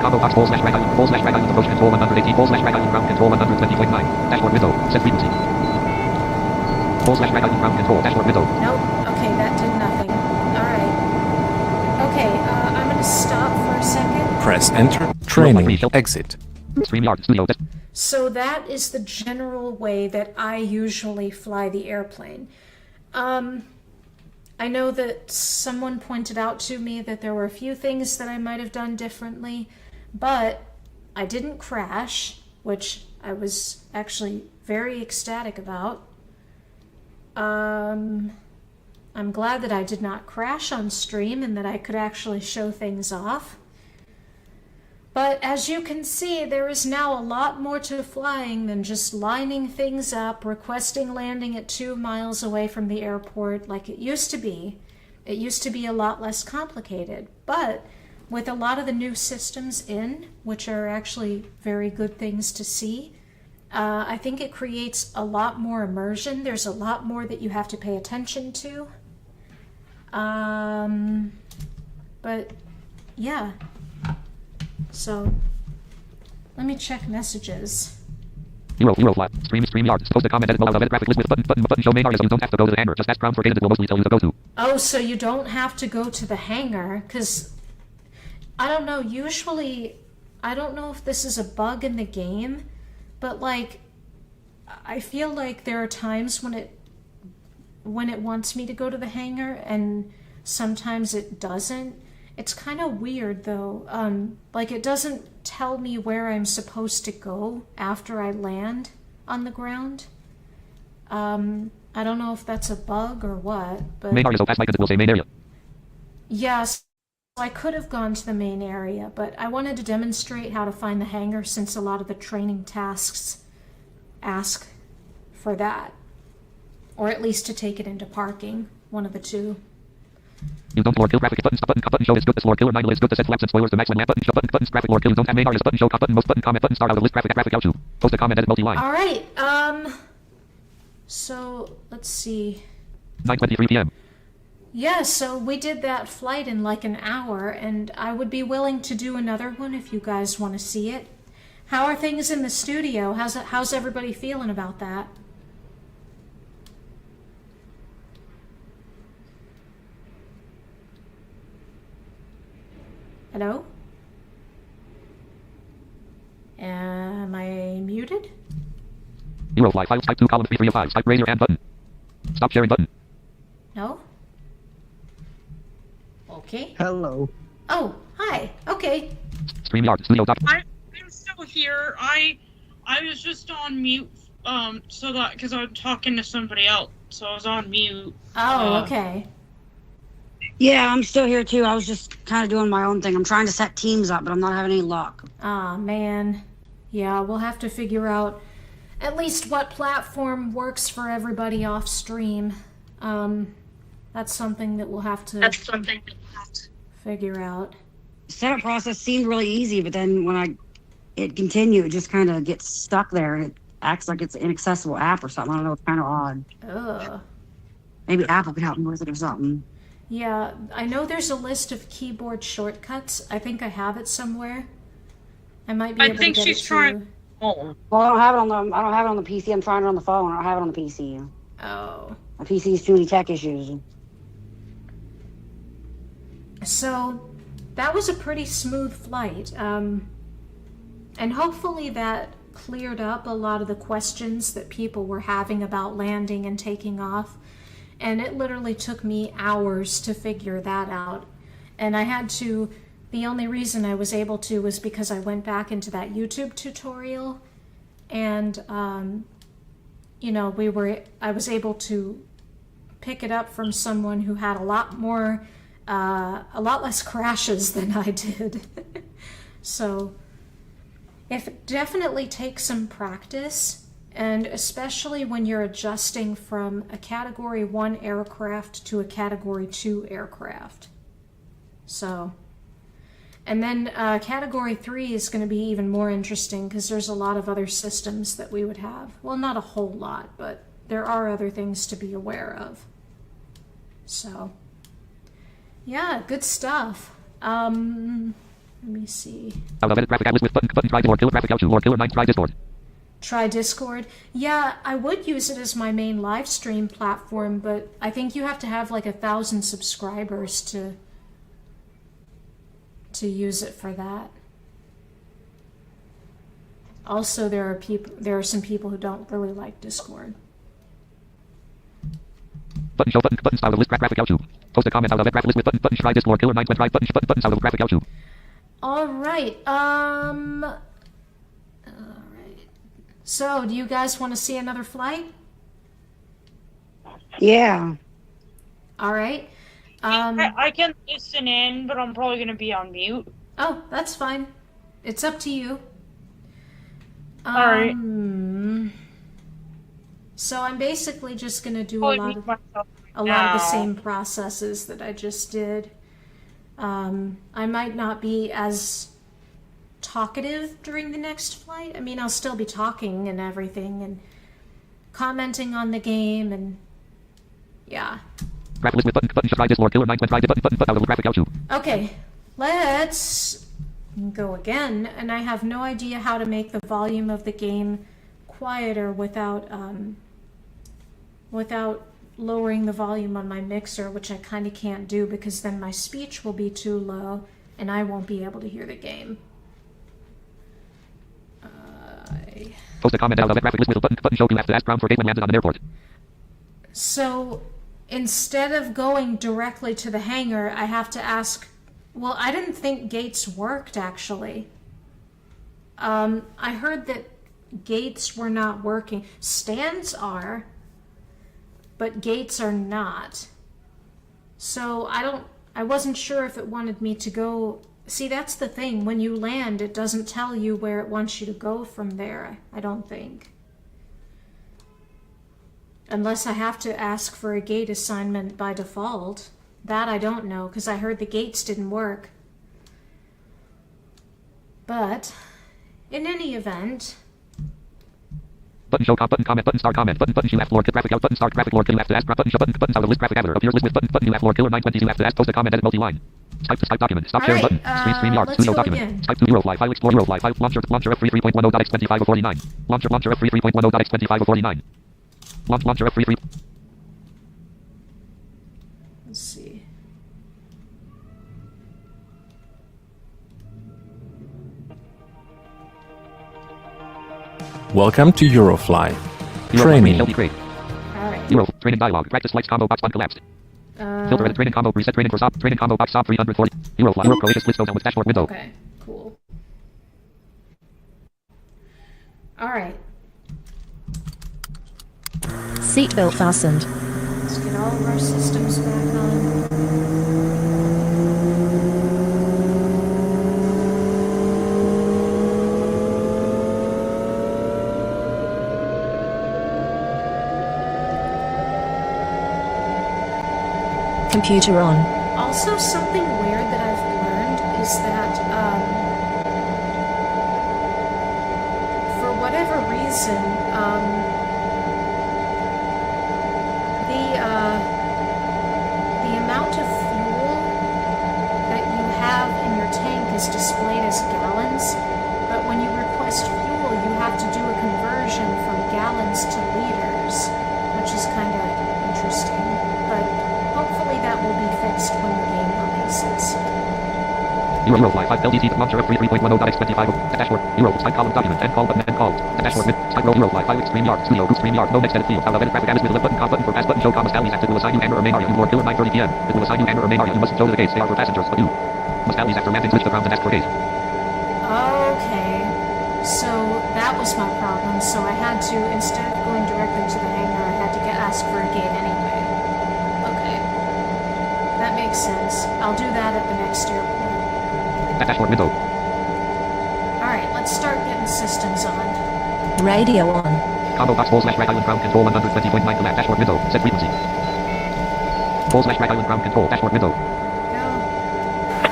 Combo box /rag island approach control 118 /rag island ground control 120.9 dashboard window set frequency /rag island ground control dashboard window. Nope. Okay, that did nothing. Alright. Okay, I'm gonna stop for a second. Press enter. Training. Exit. StreamYard studio. So that is the general way that I usually fly the airplane. I know that someone pointed out to me that there were a few things that I might have done differently, but I didn't crash, which I was actually very ecstatic about. I'm glad that I did not crash on stream and that I could actually show things off. But as you can see, there is now a lot more to flying than just lining things up, requesting landing at 2 miles away from the airport like it used to be. It used to be a lot less complicated. But with a lot of the new systems in, which are actually very good things to see, I think it creates a lot more immersion. There's a lot more that you have to pay attention to. But yeah. So, let me check messages. Eurofly. StreamYard. Post a comment, edit, edit graphic list with button, show main areas. You don't have to go to the hangar. Just ask ground for data that will mostly tell you to go to. Oh, so you don't have to go to the hangar, because, I don't know, usually, I don't know if this is a bug in the game, but like, I feel like there are times when it wants me to go to the hangar, and sometimes it doesn't. It's kind of weird though, like it doesn't tell me where I'm supposed to go after I land on the ground. I don't know if that's a bug or what, but... Main area, so past icons will say main area. Yes, I could have gone to the main area, but I wanted to demonstrate how to find the hangar since a lot of the training tasks ask for that. Or at least to take it into parking, one of the two. You don't lore kill graphic button stop button show is good. This lore killer 9 is good. The set flaps and spoilers to max when lamp button show buttons graphic lore kill. You don't have main areas button show button most button comment button start out of list graphic out to post a comment edit multi line. All right. So let's see. 9:23 p.m. Yeah, so we did that flight in like an hour, and I would be willing to do another one if you guys want to see it. How are things in the studio? How's everybody feeling about that? Hello? Am I muted? Eurofly files type 2 column 3 of 5 type raise your hand button. Stop sharing button. No? Okay. Hello. Oh, hi. Okay. StreamYard studio doc. I'm still here. I was just on mute, so that because I'm talking to somebody else, so I was on mute. Oh, okay. Yeah, I'm still here too. I was just kind of doing my own thing. I'm trying to set teams up, but I'm not having any luck. Aw, man. Yeah, we'll have to figure out at least what platform works for everybody off stream. That's something that we'll have to figure out. The setup process seemed really easy, but then when it continued, it just kind of gets stuck there and it acts like it's an inaccessible app or something. I don't know. It's kind of odd. Ugh. Maybe Apple could help me with it or something. Yeah, I know there's a list of keyboard shortcuts. I think I have it somewhere. I might be able to get it to you. Oh. Well, I don't have it on the PC. I'm trying it on the phone. I don't have it on the PC. Oh. My PC has too many tech issues. So, that was a pretty smooth flight. And hopefully that cleared up a lot of the questions that people were having about landing and taking off. And it literally took me hours to figure that out. And the only reason I was able to was because I went back into that YouTube tutorial and, I was able to pick it up from someone who had a lot less crashes than I did. So, It definitely takes some practice, and especially when you're adjusting from a Category 1 aircraft to a Category 2 aircraft. So, and then Category 3 is going to be even more interesting because there's a lot of other systems that we would have. Well, not a whole lot, but there are other things to be aware of. So, yeah, good stuff. Let me see. Graphic atlas with button try Discord, killer graphic out to or killer 9 try Discord. Try Discord. Yeah, I would use it as my main live stream platform, but I think you have to have like 1,000 subscribers to use it for that. Also, there are some people who don't really like Discord. Button show button style of list graphic out to. Post a comment out of graphic list with button try Discord, killer 9 try button style of graphic out to. All right. So, do you guys want to see another flight? Yeah. All right. I can listen in, but I'm probably going to be on mute. Oh, that's fine. It's up to you. All right. So I'm basically just going to do a lot of the same processes that I just did. I might not be as talkative during the next flight. I mean, I'll still be talking and everything and commenting on the game and yeah. Graphic list with button try Discord, killer 9 try button out of graphic out to. Okay, let's go again, and I have no idea how to make the volume of the game quieter without lowering the volume on my mixer, which I kind of can't do because then my speech will be too low and I won't be able to hear the game. Post a comment out of graphic list with button show you have to ask ground for gate when landed on an airport. So instead of going directly to the hangar, I have to ask. Well, I didn't think gates worked actually. I heard that gates were not working. Stands are, but gates are not. So I wasn't sure if it wanted me to go. See, that's the thing. When you land, it doesn't tell you where it wants you to go from there, I don't think. Unless I have to ask for a gate assignment by default. That I don't know, because I heard the gates didn't work. But, in any event... Button show button comment button start comment button you have floor graphic out button start graphic floor kill you have to ask button show button out of list graphic gatherer appears list with button you have floor killer 920 you have to ask post a comment edit multi-line. Type document. Stop sharing button. Stream yard. Studio document. Type to Eurofly. File explorer Eurofly. File launcher F3 3.10.x25 of 49. Launcher F3 3.10.x25 of 49. Launcher F3 3. Let's see. Welcome to Eurofly. Training. Alright. Euro. Training dialog. Practice flights combo box uncollapsed. Filter edit training combo reset training for stop training combo box stop 340. Eurofly. Euro Croatia split down with dashboard window. Okay, cool. Alright. Seatbelt fastened. Let's get all of our systems back on. Computer on. Also, something weird that I've learned is that, for whatever reason, the amount of fuel that you have in your tank is displayed as gallons, but when you request fuel, you have to do a conversion from gallons to liters, which is kind of interesting, but hopefully that will be fixed when the game releases. Eurofly 5 LDT launcher F3 3.10.x25 dashboard Euro type column document end call button end call dashboard with type row Eurofly 5 stream yard studio group stream yard no next edit field out of edit graphic atlas with a left button button for pass button show commas alleys after it will assign you hangar or main area you or killer 9:30 p.m. It will assign you hangar or main area you must go to the gates they are for passengers but you must alleys after landing switch the ground and ask for gate. Okay, so that was my problem. So I had to, instead of going directly to the hangar, I had to ask for a gate anyway. Okay, that makes sense. I'll do that at the next airport. Dashboard window. Alright, let's start getting systems on. Radio on. Combo box /Rack Island ground control 120.9 to left dashboard window. Set frequency. /Rack Island ground control dashboard window. Go.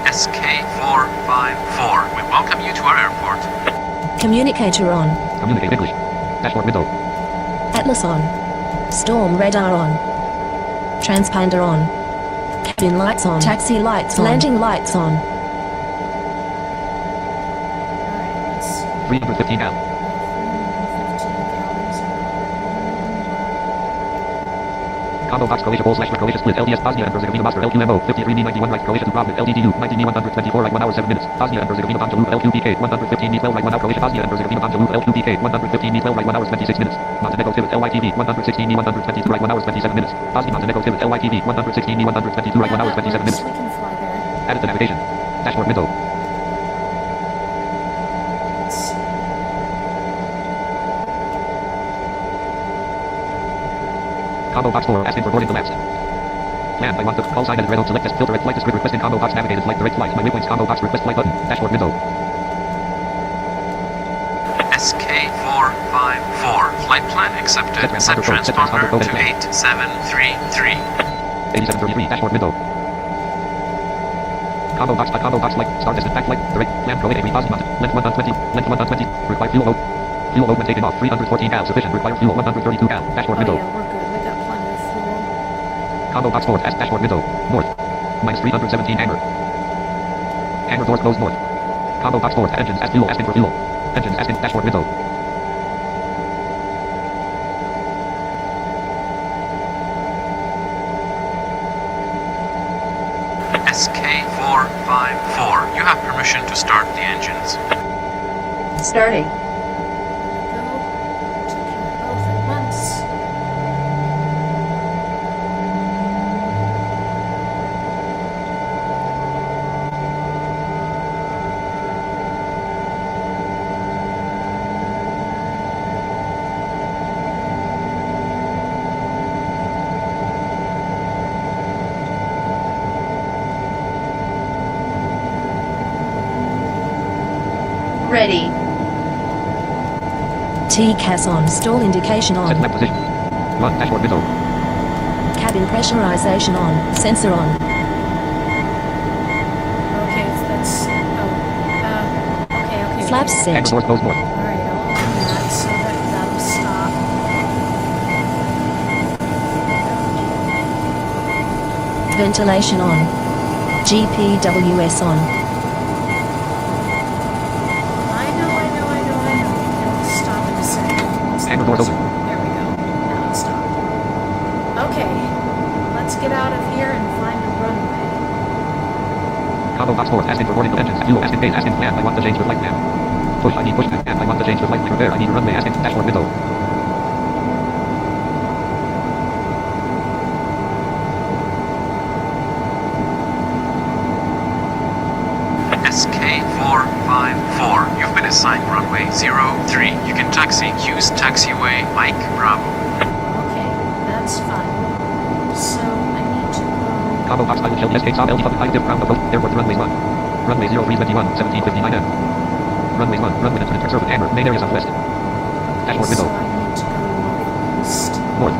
SK454. We welcome you to our airport. Communicator on. Communicate English. Dashboard window. Atlas on. Storm radar on. Transponder on. Cabin lights on. Taxi lights on. Landing lights on. Alright, let's 315 now. 315 gallons. Combo box Croatia Croatia split LDS Bosnia and Herzegovina Master LQMO 53B91 right Croatia to Providence LDDU 19B124 right 1 hour 7 minutes Bosnia and Herzegovina Banja Luka LQPK 115B12 right 1 hour Croatia Bosnia and Herzegovina Banja Luka LQPK 115B12 right 1 hour 26 minutes Montenegro Tivit LYTV 116B122 right 1 hour 27 minutes Bosnia Montenegro Tivit LYTV 116B122 right 1 hour 27 minutes. We can fly there. Added to navigation. Dashboard window. Let's- Combo box 4 asking for boarding the left. Land I want to call sign and red on select test filter at flight descriptor requesting combo box navigated flight direct flight. My waypoints combo box request flight button. Dashboard window. SK454. Flight plan accepted. Set transponder to 8733. 8733 dashboard window. Combo box flight start distance back flight direct land Croatia Bosnia length 120 length 120 require fuel load when taking off 314 gal sufficient require fuel 132 gal dashboard Oh window. yeah, we're good. We got plenty of fuel. Combo box north dashboard window north minus 317 hangar doors closed north. Combo box north engines as fuel asking for fuel engines asking dashboard window. SK454. You have permission to start the engines. Starting. Go. Taking both at once. Ready. TCAS on. Stall indication Set on. left position. Run dashboard window. Cabin pressurization on. Sensor on. Okay, that's. Okay. Flaps Hangar set. doors closed north. Alright, I'll open that so that'll stop. Ventilation on. GPWS on. I know. It'll stop in a second. Hangar doors open. There we go. Now it stopped. Okay, let's get out of here and find a runway. Combo box north asking for boarding the engines fuel asking base asking land I want to change the flight plan. Push I need push back and I want to change the flight plan repair I need a runway asking dashboard window. SK454. You've been assigned runway 03. You can taxi. Use taxiway Mike Bravo. Okay, that's fine. So I need to go. Combo box pilot Shelby SK Saab LD Public High Div Ground Approach Airport runways 1. Runway 0321 1759 M. Runway 1 runway to the surface hangar main area southwest. Dashboard So window. I need to go east. North.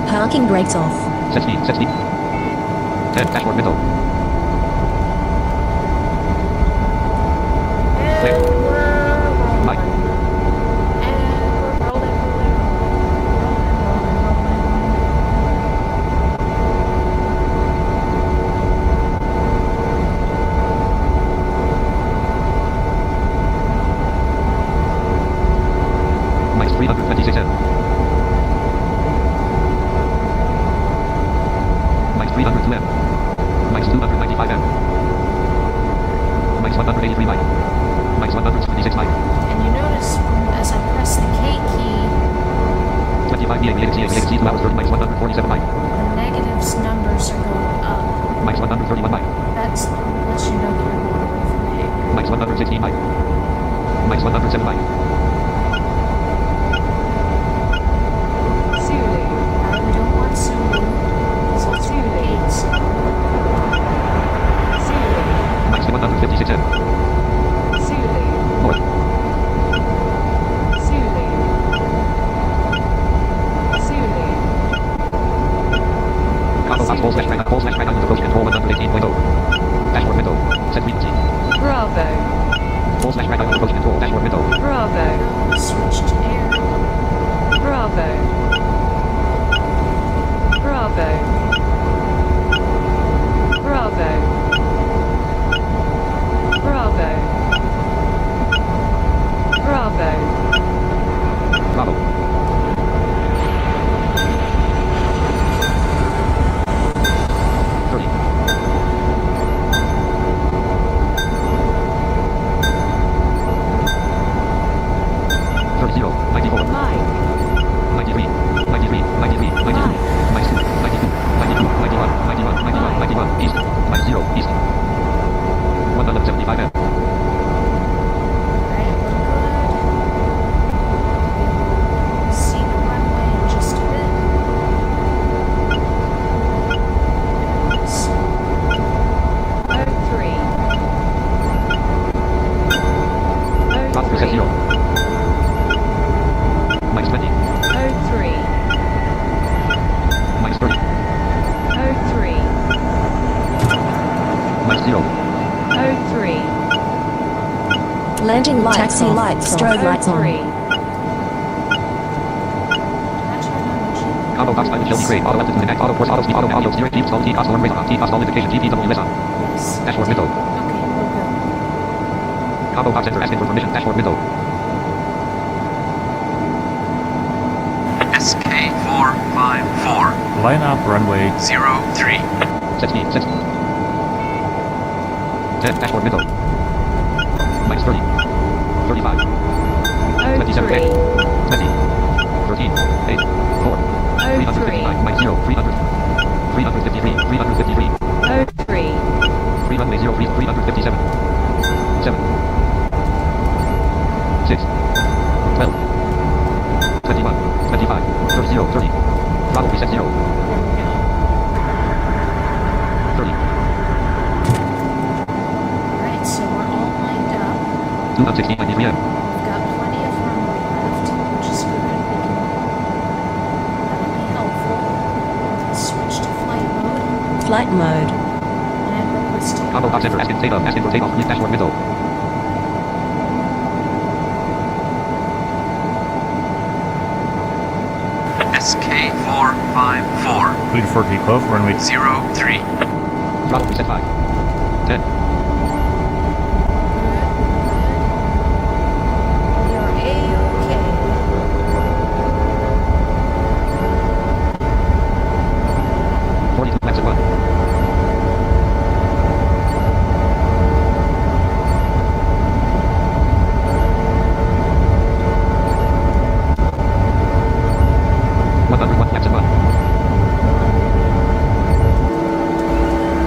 Parking brakes off. Set speed. 10 dashboard window. And we're rolling. Mike. And we're rolling. Minus 326 M. Minus 302 M. Minus 295 M. Minus 183 Mike. Minus 126 Mike. And you notice as I press the K key, 25 VA VA 2 hours 30 minus 147 Mike. the negatives numbers are going up. Minus 131 Mike. That's lets you know that you're going away from the hangar. Minus 116 Mike. Minus 107 Mike. Zulu. We don't want Zulu. It's all Zulu. 8s. Zulu. Minus 156 M. Zulu. control/right auto approach control dashboard window. Bravo. Switch to air. Bravo. Bravo. Bravo. Bravo. Bravo. Bravo. Landing lights, taxi lights, strobe lights on. Combo box pilot Shelby Craig, auto altitude and auto force, auto speed, auto audio steering, Jeep stall, T-cost alarm raise on, T-cost all indication, GPWS on. Dashboard window. Combo box enter, asking for permission, dashboard window. SK454. Line up runway 03. Set speed, set. 10, dashboard window. Minus 30. 35. 27, 20. 13, 8, 4. 359, minus 0, 300. 353, 353. 03. 3 0, 357. 7. 6. 12. 21, 25. 30, 30. Throttle reset 0. 30. Alright, so we're all lined up. 260 93 We've m. got plenty of runway left, which is good. That'll be helpful. Switch to flight mode Flight mode. and request takeoff. Combo box enter, asking for takeoff, leave dashboard window. SK454. cleared for takeoff, runway 03. Throttle reset 5. 10. We are A-OK. 42 flaps at 1. Flaps at 1.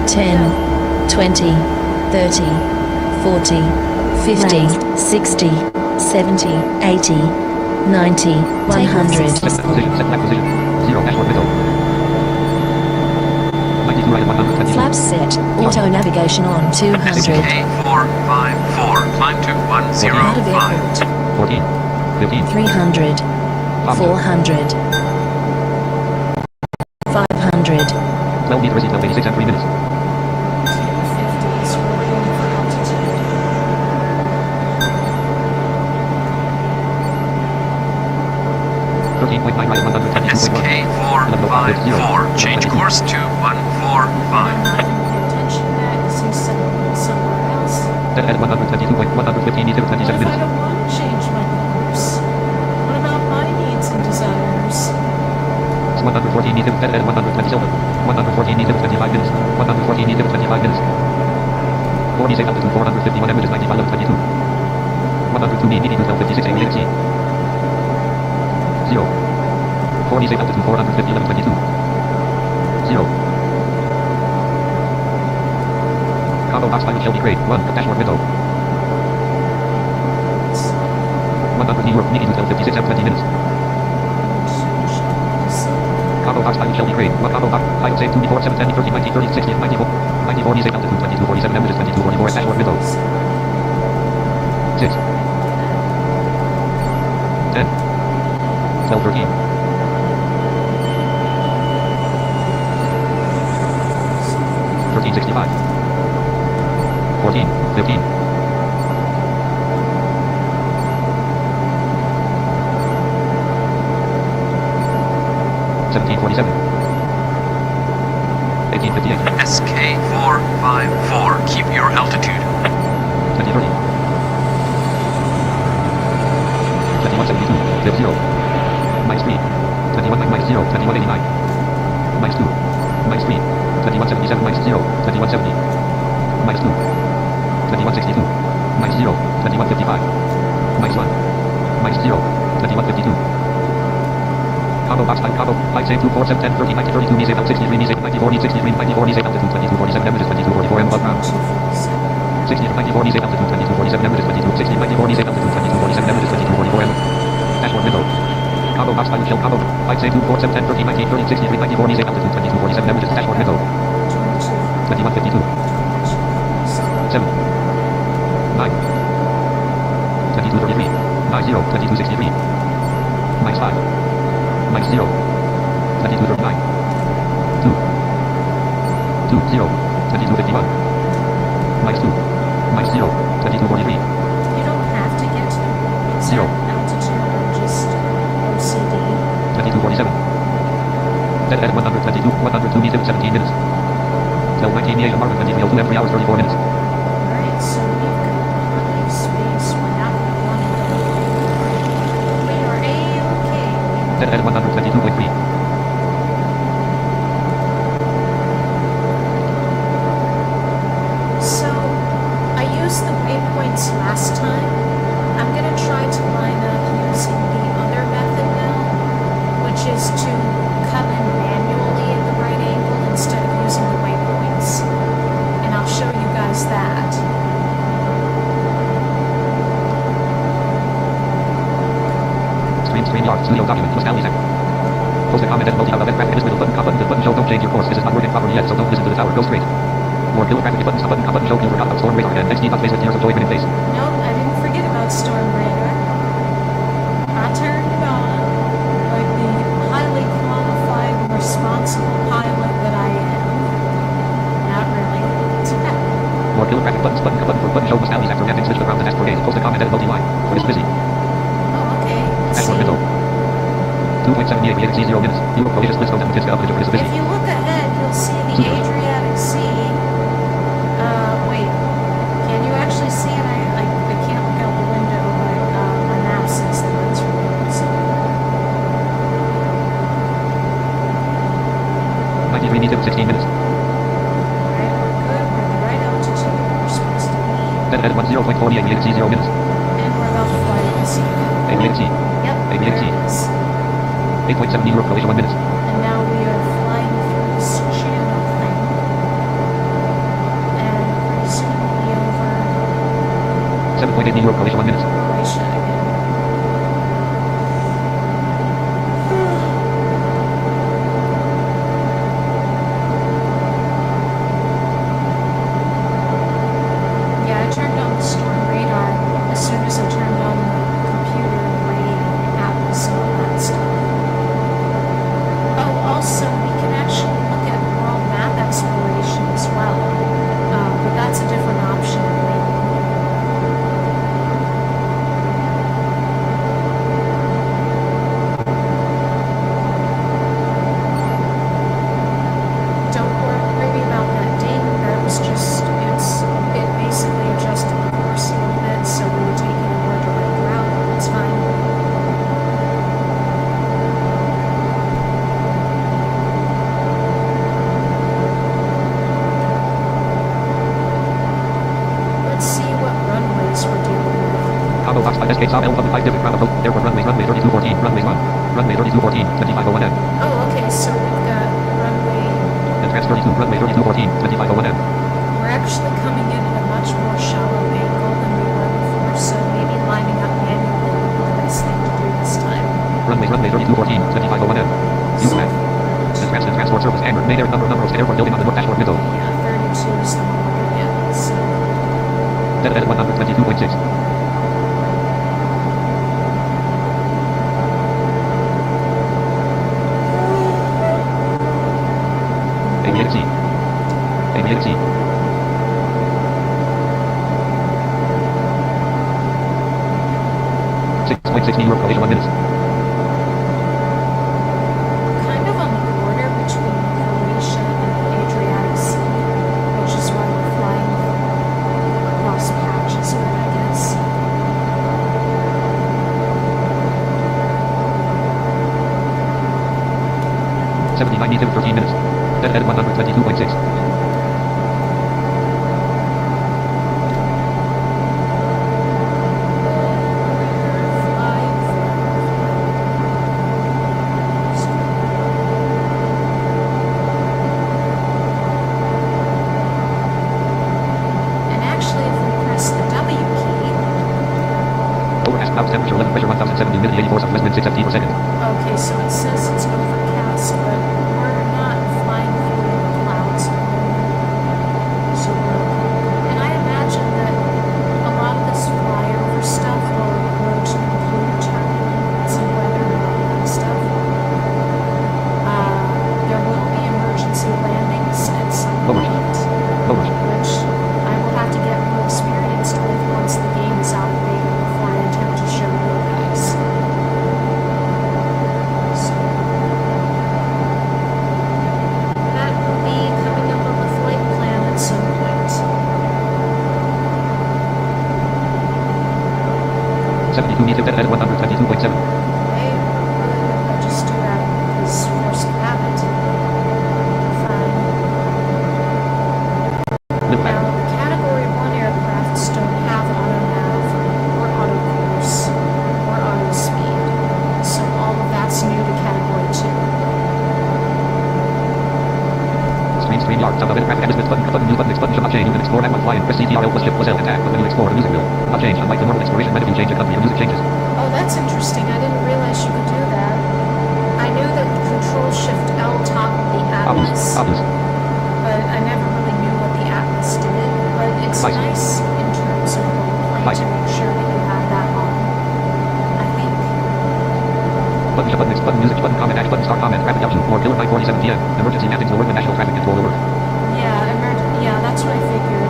10, 20, 30, 40, 50, 60, 70, 80, 90, 100. Set position, set flag position. 0, dashboard window. 92 right at 120. Flaps set. Auto navigation on 200. SK454. Climb to Out of 105. airport. 14. 15. 300. 400. 500. 12 meters, receive 86 and 3 minutes. 50s, we're going for altitude. 13.9 right at 122.1. SK454. Change course to 145. I'm not going to pay attention to that because he's somewhere else. Dead at 122.115 meters, What 27 if I minutes. don't want to change my course? What about my needs and desires? 114 meters, dead at 127. 114 meters, 25 minutes. 114 meters, 25 minutes. 46 altitude, 451 images, 95 of 22. 102 meters, 56 AEXC. 0. 46 altitude, 450, 11, 22. 0. Combo box pilot Shelby Craig, 1, dashboard window. 100 New York, meters, 56 and 20 minutes. Combo box pilot Shelby Craig, 1 combo box, pilot save 2 before 7, 10, 30, 90, 30, 60, 94. 94 46 altitude, 22, 47 images, 22, 44 at dashboard window. 6. 10. 12, 13. 1365. 14, 15. 1747. 1858. SK454. Keep your altitude. 2030. 2172. Zip 0. Minus 3. 21 minus 0. 2189. Minus 2. Minus 3. 2177 minus 0. 2170. Minus 2. 2162. Minus 0. 2155. Minus 1. Minus 0. 2152. Combo box type combo. Flight save 24 7 10 30 90 32 Nissan 63 Nissan 94 63 94 Nissan altitude 2247 Emirates 2244 M above ground. 60 94 Nissan altitude 2247 Emirates 22 60 94 Nissan altitude 2247 Emirates 2244 M. Dashboard window. Combo box type shell combo. Flight save 24 7 10 30 90 30 63 94 Nissan altitude 2247 Emirates dashboard window. 2152. 7. 9. 2233. 90 2263. Minus 5. Minus 0. 2239. 2. 2 0. 2251. Minus 2. Minus 0. 2243. You don't have to get to exact Zero. altitude, just OCD. 2247. Dead at 122. 102 meters 17 minutes. Till 19 Asia Marvin 23 02 and 3 hours 34 minutes. Alright, so we've got plenty of space. We're not running. We are A-okay. Dead at 122.3. So, I used the waypoints last time. I'm going to try to line up using the other method now, which is to come in manually at the right angle instead of using the waypoints. And I'll show you guys that. Stream yard. Studio document. List alley second. Post a comment and multi-out event graphic in this middle button. Cop button. This button show don't change your course. This is not working properly yet, so don't listen to the tower. Go straight. More killer graphic button. Stop button. Cop button show killer. Cop out. Storm radar. And XD face with tears of joy in face. Nope, I didn't forget about Storm Radar. I turned it on like the highly qualified, responsible pilot that I am. Not really. More killer graphic buttons. Button. Cop button. For button show list alley sector. And switch the ground to test for gaze. Post a comment and multi-line. What is busy? Oh, okay. Let's Dashboard see. window. 2.78 minutes. 0 minutes. Europe Croatia splits on Tiska up into what is busy. If you look ahead, you'll see the Adriatic Sea. Wait. Can you actually see it? I can't look out the window, but my map says that it's really busy. 93 meters. 16 minutes. Alright, we're good. We're the right altitude we're supposed to be. Dead at 10.48 minutes. 0 minutes. And we're about to fly to sea. ABXC. Yep, ABXC. there it is. 8.7 Europe Croatia 1 minute. And now we are flying through this channel thing. And pretty soon we'll be over 7.8 Europe Croatia 1 minute. Croatia again. Yeah, I turned on the storm radar as soon as I turned on the computer and radio apps and all that stuff. Oh, also, we can actually look at world map exploration as well. But that's a different option. Don't worry about that ding. That was just, it basically adjusted the course a little bit, so we were taking a more direct route. It's fine. Let's see what runways we're dealing with. Combo box by SK Saab L 5 different ground approach. Airport runway 3214. Runway 1. Runway 3214. 2501 M. Oh, okay, so we've got runway. And trans 32. Runway 3214. 2501 M. We're actually coming in at a much more shallow angle than we were before, so maybe lining up manually would be the best thing to do this time. Runway 3214. 2501 M. User and transport service Amber. Main air number of airport building on the north dashboard window. Yeah, 32 is the one we're gonna get. So. Dead at 122.6. ABXC. ABXC. 6.6 Europe Croatia 1 minutes. Kind of on the 79 need 13 minutes. Dead 122.6. And actually, if we press the W key, Overcast clouds temperature 11 pressure 1070 humidity 84 southwest wind 6 ft per second. okay, so it says it's overcast, but we're not flying through the clouds. So and I imagine that a lot of this flyover stuff will grow to include turbulence and weather and all that stuff. There will be emergency landings at some point, which I will have to get more experienced with once the game is out of beta before I attempt to show you guys. So that will be coming up on the flight plan at some point. 72 need dead 122.7. Okay, I'll just do that because force of habit. Fine. Now, the Category 1 aircrafts don't have auto-nav, or auto-course, or auto-speed, so all of that's new to Category 2. Screen yard. South of it. Graphic adjustments button. News button. X button should not change. You can explore map 1 fly and press CTRL plus shift plus L and tab. But when you explore, the music will not change. Unlike the normal exploration menu, you change a country, the music changes. Oh, that's interesting. I didn't realize you could do that. I knew that Control-Shift-L toggled the Atlas, but I never really knew what the Atlas did. But it's nice in terms of roleplay to make sure that you have that on. I think. Button shift button. X button. Music button. Comment. Dash button. Start comment. Graphic option. Or killer 9:47 p.m. Emergency mappings will work when national traffic control will work. Yeah, that's what I figured.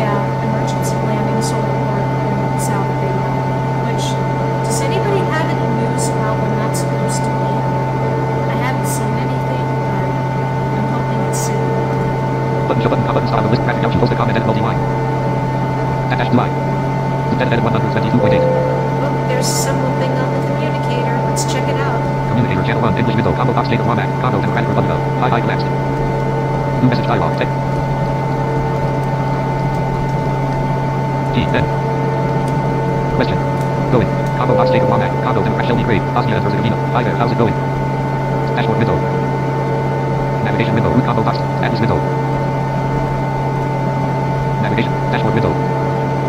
Yeah, emergency landings will work when it's out of beta. Which, does anybody have any news about when that's supposed to be? I haven't seen anything, but I'm hoping it's soon. Button shift button. Button start on the list. Graphic option. Post a comment and multi-line. Dash line. Dead 122.8. Look, there's something on the communicator. Let's check it out. Communicator channel 1. English window. Combo box state of Womack. Congo Democratic Republic of. High collapsed. New message dialog. Text. G. N. Question. Going. Congo box state of Womack. Congo Democratic Shelby Grade. Bosnia and Herzegovina. Hi there. How's it going? Dashboard window. Navigation window. Root combo box. Atlas window. Navigation. Dashboard window.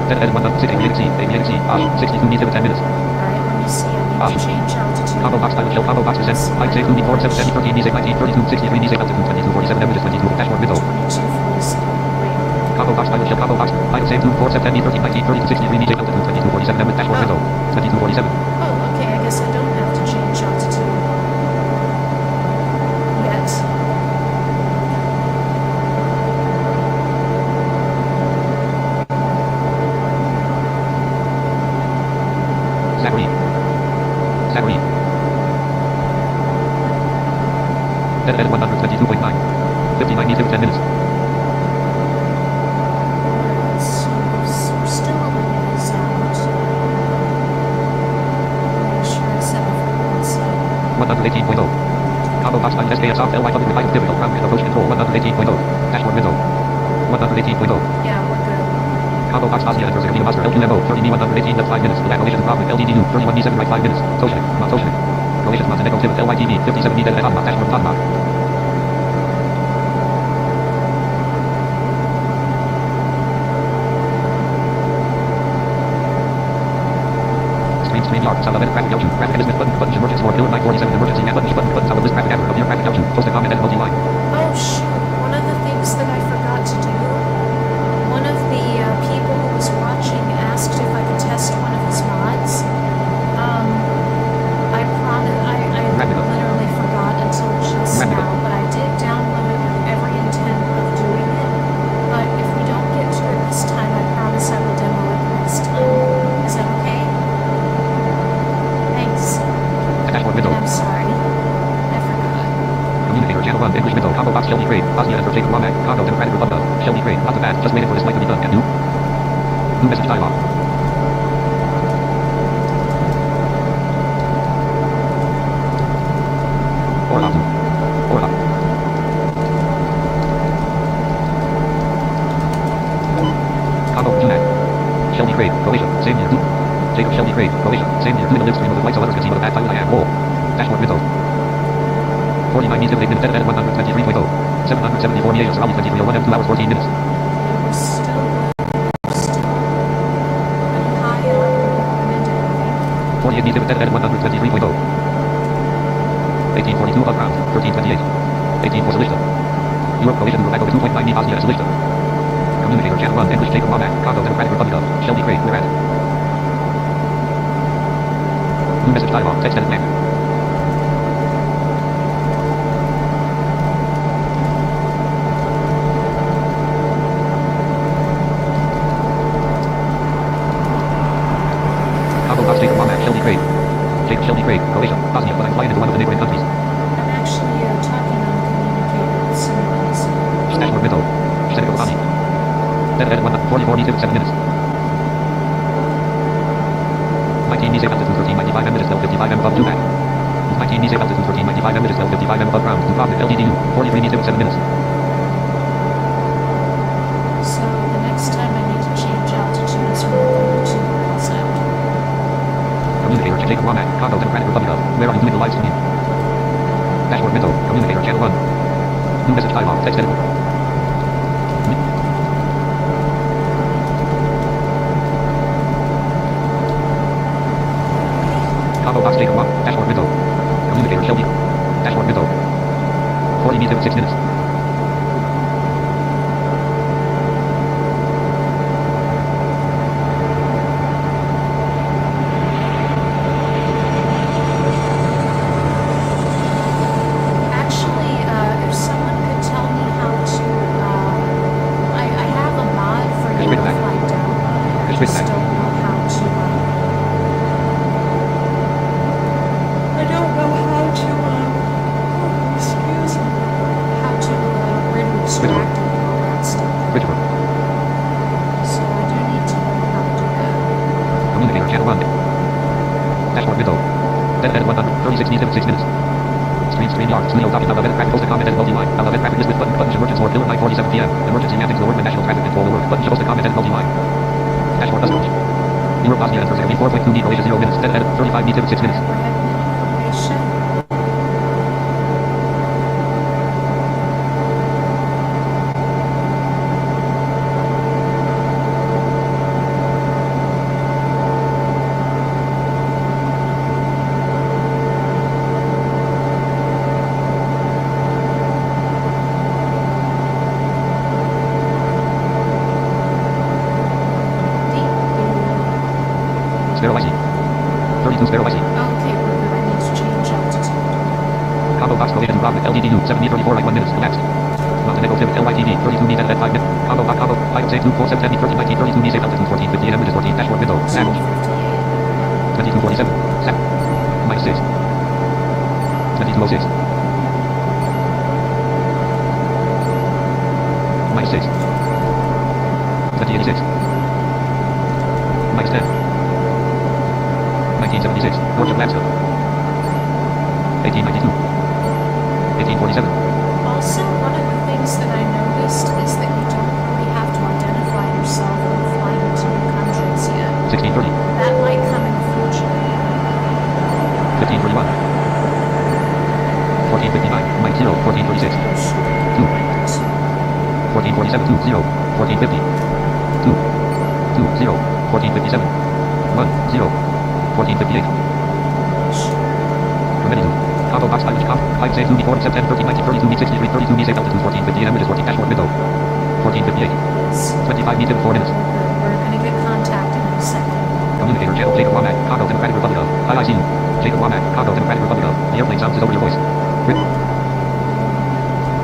Dead 116. Aviation C. Aviation C. 62 need 10 minutes. Alright, let me see. I need to change altitude. Combo box title shell. Combo box percent. Height save 2 4 7 7 13 D 19 32 63 D altitude 22 47 images 22. Dashboard window. 2247. Combo box title shell. Combo box. Height save 2 4 7 10 13 19 32 63 D altitude 22 47 images. Dashboard window. 22 47. Oh, okay, I guess I don't have to change altitude. Yet. Zachary. Zachary. Dead 122.9. 59 need 10 minutes. So we're still a little ways out. Make sure I set the frequency. 118.0. Combo box title SKS off LY public with difficult ground and approach control 118.0. Dashboard window. 118.0. Yeah, we're good. Combo box Bosnia and Herzegovina Master LQMO 30 118 left 5 minutes. Black Malaysian Republic LDDU 31 D7 right 5 minutes. Toshnik. Not Toshnik. Croatian Montenegro Tim LYTV 57 D dead at Anma. Dashboard Anma. Screen yard. Sound of edit graphic option. Graphic edit button. Button emergency or killer 947 emergency map button. Button sound of list graphic of your graphic option. Post a comment and multi-line. Oh shoot, one of the things that I forgot to do, one of the people who was watching asked if I could test one of his mods. I literally forgot until just now, but I did download it with every intent of doing it. But if we don't get to it this time, I promise I will demo it next time. Is that okay? Thanks. Dashboard window. I'm sorry. I forgot. Communicator channel 1 English window. Combo box Shelby Grade. Bosnia and Herzegovina Womack. Congo Democratic Republic of. Shelby Grade. Not the bad. Just waiting for this light to be done. And new message dialog. Or Jacob Shelby Craig, Croatia. Same year. Doing a live stream of the flight so others can see what a bad pilot I am. Roll. Dashboard window. 49 means 8 minutes. Dead at 123.0. 774 meters. Raleigh 2301 and 2 hours 14 minutes. We're still high on recommended, 48 means 8 dead at 123.0. 1842 up ground. 1328. 18 for Solista. Europe Croatia to over 2.9 meters Bosnia Solista. Communicator channel 1 English Jacob Womack. Congo Democratic Republic of Shelby Craig. We're at. New message dialog. Text edit blank. Congo Box Jacob Womack. Shelby Craig. Jacob Shelby Craig. Croatia. Bosnia. But I'm flying into one of the neighboring countries. I'm actually talking on communicator with someone. So Dashboard window. Senegal Bani. Dead at 44 meters 7 minutes. 19 meters altitude 1395 m minutes 55 m above 2 back. 19 meters altitude 1395 m minutes 55 m above ground. To profit LDDU 43 meters 7 minutes. So the next time I need to change altitude is when I go to sound. Communicator Jacob Womack. Congo Democratic Republic of. Where are you doing the live stream? Dashboard window. Communicator channel 1. New message dialog. Text edit. Congo Box Jacob Womack. Dashboard window. Communicator Shelby. Dashboard window. 40 meters 6 minutes. Actually, if someone could tell me how to, I have a mod for Just wait a minute. Eurofly download. I Just wait a just minute. don't know how to. I don't know how to. Excuse me. How to where to extract and all that stuff. Richard. So I do need to learn how to do that. Communicator channel 1. Dashboard window. Dead at 136 meters 6 minutes. Stream yard. Studio copy. Alphabet traffic. Post a comment and multi-line. Alphabet traffic list with button. Button should merchants or bill at 9:47 p.m. Emergency mapping to the word when national traffic control alert. Button should post a comment and multi-line. Dashboard bus launch. Europe Bosnia and Herzegovina 4.2 meters. Croatia 0 minutes. Dead at 35 meters 6 minutes. We're heading into Croatia. Sparrow IC. 32 Sparrow IC. Okay, we're good. I need to change altitude. Congo Box Croatia to Dubrovnik. LDDU 7:34 right 1 minutes. Collapsed. Montenegro Pivot LYTV 32 meters at 5 minutes. Congo Box Congo. Pilot say 247 30 19 32 meters altitude 1450 m minutes 14. Dashboard window. Sandwich. 2247. Set. Minus 6. 2206. Minus 6. 2086. Minus 10. 1976. Georgia Alaska. 1892. 1847. Also, one of the things that I noticed is that you don't really have to identify yourself when flying into new countries yet. 1630. That might come in the future. 1531. 1459. Mike 0. 1436. 2. 1447. 2. 0. 1450. 2. 2. 0. 1457. 1. 0. 1458. Ready to. Congo Box Pilot Cop. Pilot say 2 before 7 10 13 19 32 meters 63 32 meters altitude 1450 m minutes 14 dashboard window. 1458. 25 meters 4 minutes. We're going to get contacted in a second. Communicator channel Jacob Womack. Congo Democratic Republic of. Hi, I see you. Jacob Womack. Congo Democratic Republic of. The airplane sounds is over your voice.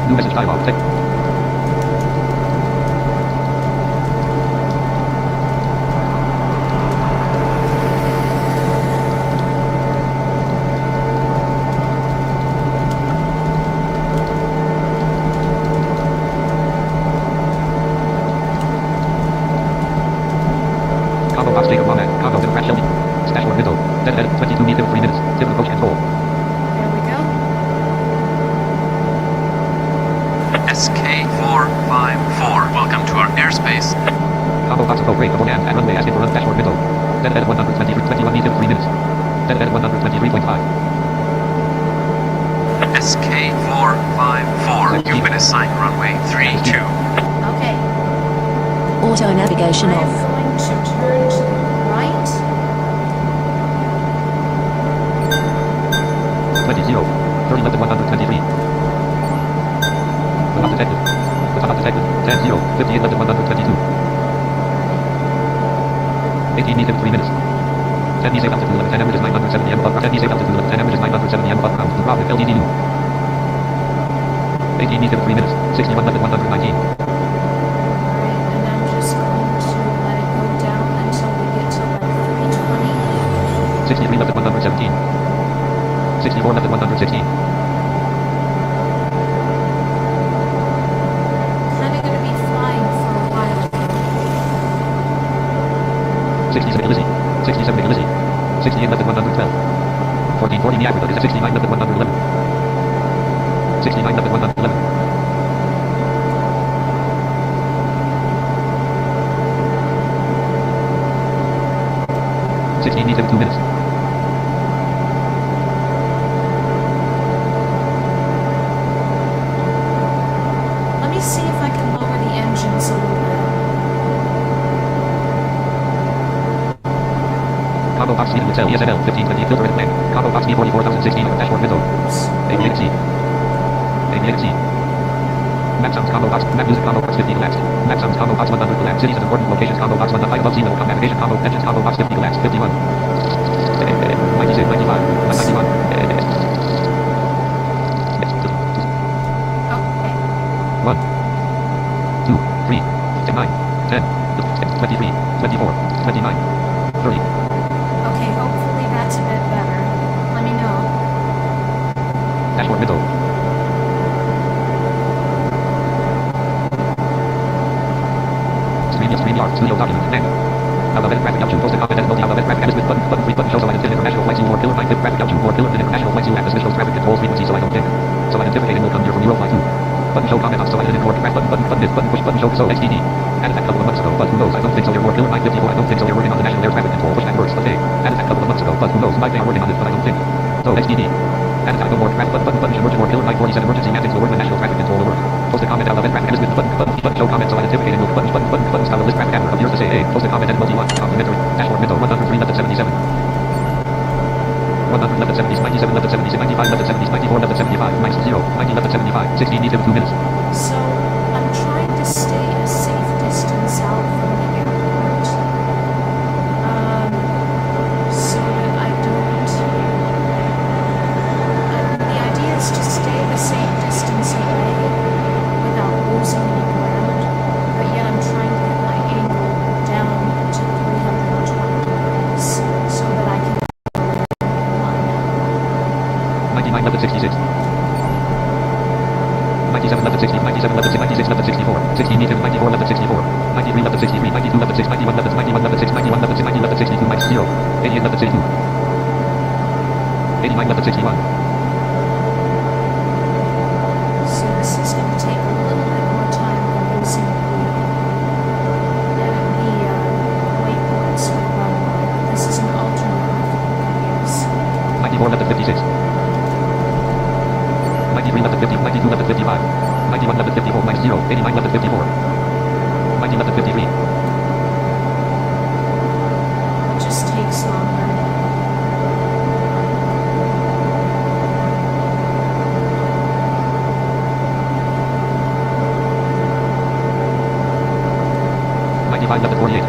New message dialog. Text. Congo Box Jacob Womack. Congo Democrat Shelby. Dashboard window. Dead at 22 meters 3 minutes. Tip approach control. There we go. SK454. Welcome to our airspace. Congo Box Pro Break. Abort and runway asking for run dashboard window. Dead ahead 123, 21 needs 3 minutes. Dead ahead 123.5. SK454, you've been assigned runway 32. Okay. Auto navigation I am off. going to turn to the right. 20, 0. 30 left at 123. Not detected. Not detected. 10, 0. 58 left at 122. 18 needs 3 minutes. 10 needs altitude limit 10 averages 970 m above ground. 10 needs altitude limit 10 averages 970 m above ground. The Bravo LDDU. 18 needs 3 minutes. 61 left at 119. Alright, and I'm just going to let it go down until we get to like 320. 63 left at 117. 64 left at 116. Kind of going to be flying for a while. 67 Lizzie. 67 Lizzie. 68 left at 112. 1440 Niagara is at 69 left at 111. 69 left at 111. 16 needs 2 minutes. Let me see if I can lower the engines a little bit. Combo box speed with cell ESNL 1520 filter and plan. Combo box speed 44016 on dashboard window. AVXC. AVXC. Map sounds combo box. Map music combo box 50 collapsed. Map sounds combo box 100 collapsed. Cities and important locations combo box 1 high above sea level. Navigation combo engines combo box 50 collapsed. 51. 96, 95, 91. Okay. 1, 2, 3, 9, 10, 23, 24, 29, 30. Okay, hopefully that's a bit better. Let me know. Dashboard window. StreamYard, studio document, name. Alphabet graphic YouTube, post a comment and multi-alphabet graphic edit with button, free button, show selected international flights, U or pillar 9 graphic YouTube or pillar international flights, U at this shows traffic control frequency, so I don't think. So identification will come here from Eurofly 2. Button show comment on selected import track button if button push button show so XTD. Added that couple of months ago, but who knows, I don't think so, you're more pillar 954, I don't think so, you're working on the national air traffic control, push that works, okay. Added that couple of months ago, but who knows, might they are working on it, but I don't think. So XTD. Added that no more traffic button show emergency more pillar 947 emergency mappings will work the national traffic control will work. Post a comment alphabet graphic edit with button show comment so identification will button style list traffic camera appears to say A. Post a comment and multi-line complimentary. Dashboard window 103 left at 77. 100 left at 70, 97 left at 70, 95 left at 70, 94 left at 75, minus 0, 90 left at 75, 16 needs 2 minutes. So, I'm trying to stay a safe distance out from the airport. So that I don't... the idea is to stay the same distance away without losing any ground, but yet I'm trying to get my angle down to 320 degrees so that I can line up. 99 left at 66. 97 left at 60, 97 left at 6, 96 left at 64, 16 needs 94 left at 64, 93 left at 63, 92 left at 6, 91 left at 91 left at 6, 91 left at 6, 90 left at 62, minus 0, 88 left at 62, 89 left at 61. So this is going to take a little bit more time than using the waypoints for the runway, but this is an alternate method you can use. 94 left at 56. 93 left at 50, 92 left at 55, 91 left at 54, minus 0, 89 left at 54, 90 left at 53. It just takes longer. 95 left at 48.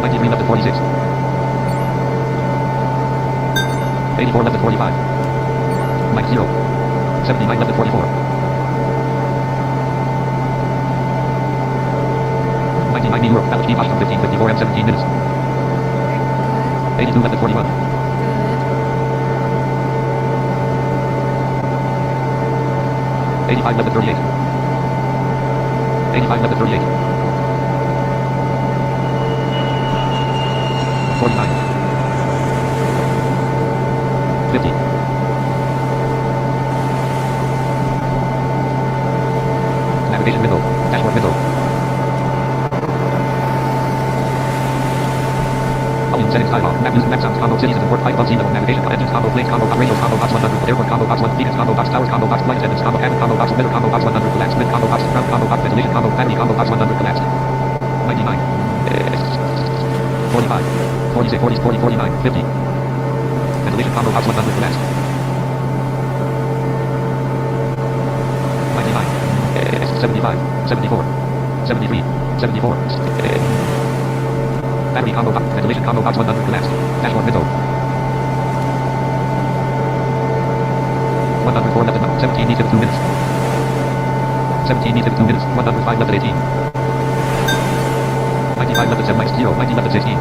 93 left at 46. 84 left at 45. Mike 0. 79 left at 44. 99 New York, Valley Boston 1554 and 17 minutes. 82 left at 41. 85 left at 38. 85 left at 38. 49. 50. Navigation window. Dashboard window. Volume settings dialog. Map music, map sounds, combo, cities and port, height above sea level, navigation, engines, combo, planes, combo, radios, combo, box 100, airport, combo, box 1, Phoenix, combo, box, towers, combo, box, flight attendants, combo, cabin, combo, box, weather, combo, box 100, collapse, wind, combo, box, ground, combo, box, ventilation, combo, battery, combo, box 100, collapse. 99. 45. 46, 40, 40, 49, 50. Ventilation, combo, box 100, collapse. 99. 75. 74. 73. 74. Battery combo box, ventilation combo box 100 collapsed. Dashboard window. 104 left at 17 needs 2 minutes. 17 needs 2 minutes. 105 left at 18. 95 left at 7 minus 0. 90 left at 16.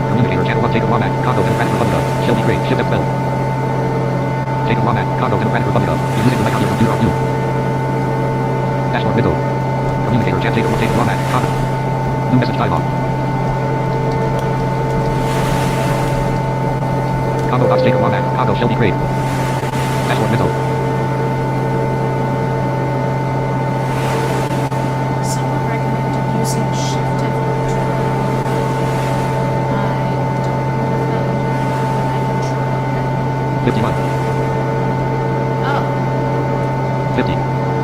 Communicator channel 1 Jacob Womack. Congo Democratic Republic of Shelby Gray. Shift F12. Jacob Womack. Congo Democratic Republic of. You're using the mic on your computer on you. Dashboard window. Communicator chat Jacob Womack. Congo. New message dialog. Congo box Jacob Womack. Congo Shelby Gray. Dashboard window. Someone recommended using Shift F12. I don't know if that would, but I can try. 51. Oh. 50.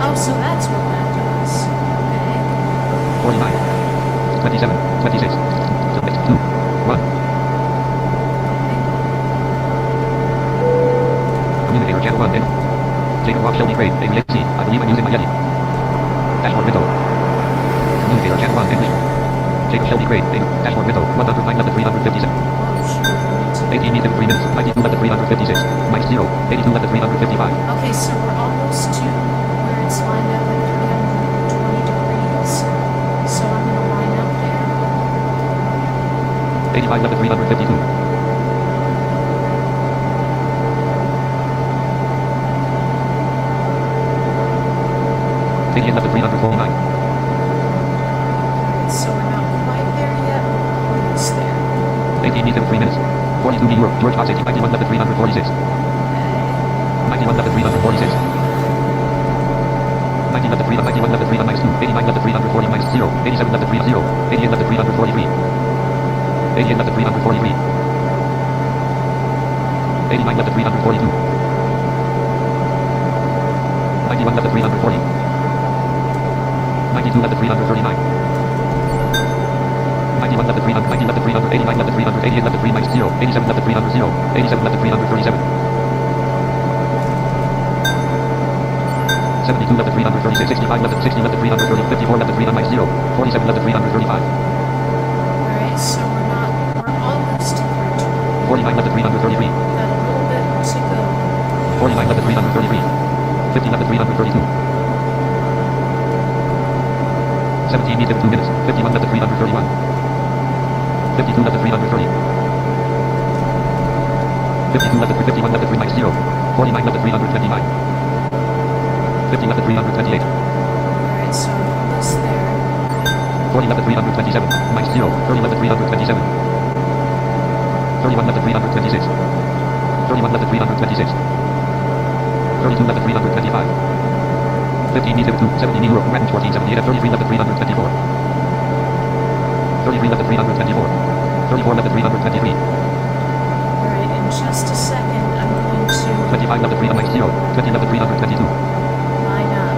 Oh, so that's what that does. Okay. 49. 27. 26. Submit. 2. 1. Communicator channel 1 in. Jacob Walk Shelby Grade. ABXC. I believe I'm using my Yeti. Dashboard window. Communicator channel 1 English. Jacob Shelby Grade. Dashboard window. 109 left at 357. 18 needs 3 minutes. 92 left at 356. Minus 0. 82 left at 355. Okay, so we're almost to where it's lined up at 320 degrees. So I'm going to line up there. 85 left at 352. 88 left at 349. So we're not quite there yet, but we're almost there. 18 needs 3 minutes. 42 New York. George Fox 18. 91 left at 346. 91 left at 346. 19 left at 3, 91 left at 3 minus 2. 89 left at 340 minus 0. 87 left at 3 0. 88 left at 343. 88 left at 343. 89 left at 342. 91 left at 340. 92 left at 339. 91 left at 300, 90 left at 300, 89 left at 300, 88 left at 3 minus 0, 87 left at 300, 0, 87 left at 337. 72 left at 336, 65 left at 60 left at 330, 54 left at 300 minus 0, 47 left at 335. Alright, so we're almost to 320. 49 left at 333. Got a little bit to go. 49 left at 333. 50 left at 332. 17 needs 2 minutes. 51 left at 331. 52 left at 330. 52 left at 51 left at 3 minus 0. 49 left at 329. 50 left at 328. Alright, so I'm almost there. 40 left at 327. Minus 0. 30 left at 327. 31 left at 326. 31 left at 326. 32 left at 325. 15 needs 2. 17 New York. Range 1478 at 33 left at 324. 33 left at 324. 34 left at 323. Alright, in just a second, I'm going to 25 left at 3 minus 0. 20 left at 322. line up.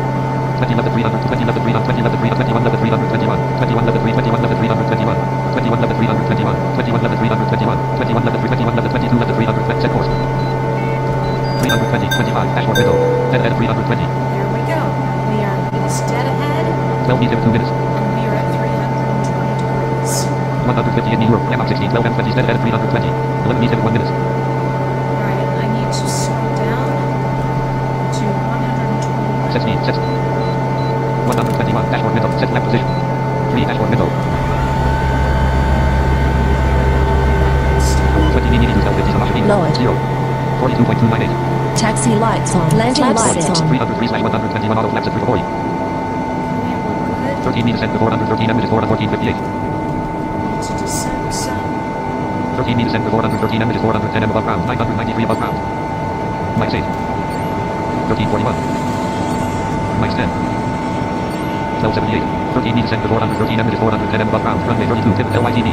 20 left at 300. 20 left at 300. 20 left at 300. 21 left at 321. 21 left at 3. 21 left at 321. 21 left at 321. 21 left at 321. 21 left at 3. 21 left at 22 left at 300. Set course. 320. 25. Dashboard window. Dead ahead at 320. There we go. We are east dead ahead, 12 needs 2 minutes. and we are at 320 degrees. 150 in New York. M 16. 12 M20. Dead ahead at 320. 11 needs 1 minutes. Alright, I need to slow down to 120. Set speed. Set. 121. Dashboard window. Set left position. 3. Dashboard window. 20 needs 50 on machine. Lowered. 0. 42.298. Taxi lights on. Landing lights on. 303/121 auto flaps at 340. 13 meters and 413 images 414.58. Need to descend some. 13 meters and 413 images 410 above ground. 993 above ground. Minus 8. 1341. Minus 10. 1278. 13 means descent to 413 m is 410 m above ground. Runway 32, pivot LYTV.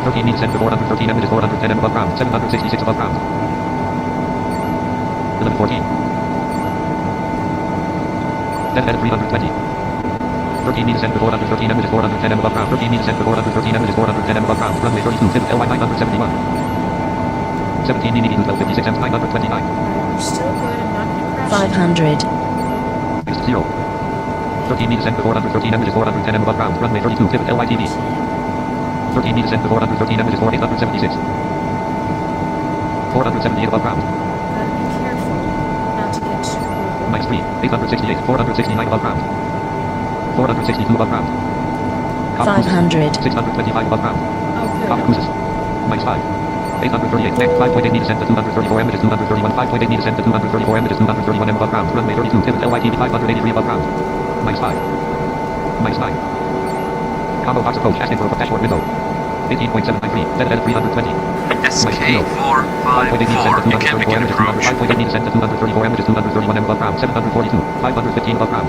13 means descent to 413 m is 410 m above ground. 766 above ground. 1114. Dead head 320. 13 means descent to 413 m is 410 m above ground. 13 means descent to 413 m is 410 m above ground. Runway 32, pivot LY 971. 17 meaning 1256 m 929. We're still good. I'm not going to crash. 500, 0. 13 means descent to 413 m is 410 m above ground. Runway 32, pivot LYTV. 13 means descent to 413 m is 876. 478 above ground. Gotta be careful not to get too low. Minus 3, 868, 469 above ground. 462 above ground. 500, 625 above ground. Oh, good. Coffee cruises. Minus 5. 838. 5.8 meters descent to 234 m is 231. 5.8 meters descent to 234 m is 231 m above ground. Runway 32. Pivot LYTV 583 above ground. Minus 5. Minus 9. Combo box approach. Asking for a dashboard window. 18.793. Dead head 320. SK454, you can begin approach. 5.8 meters descent to 234 m is 231 m above ground. 742. 515 above ground.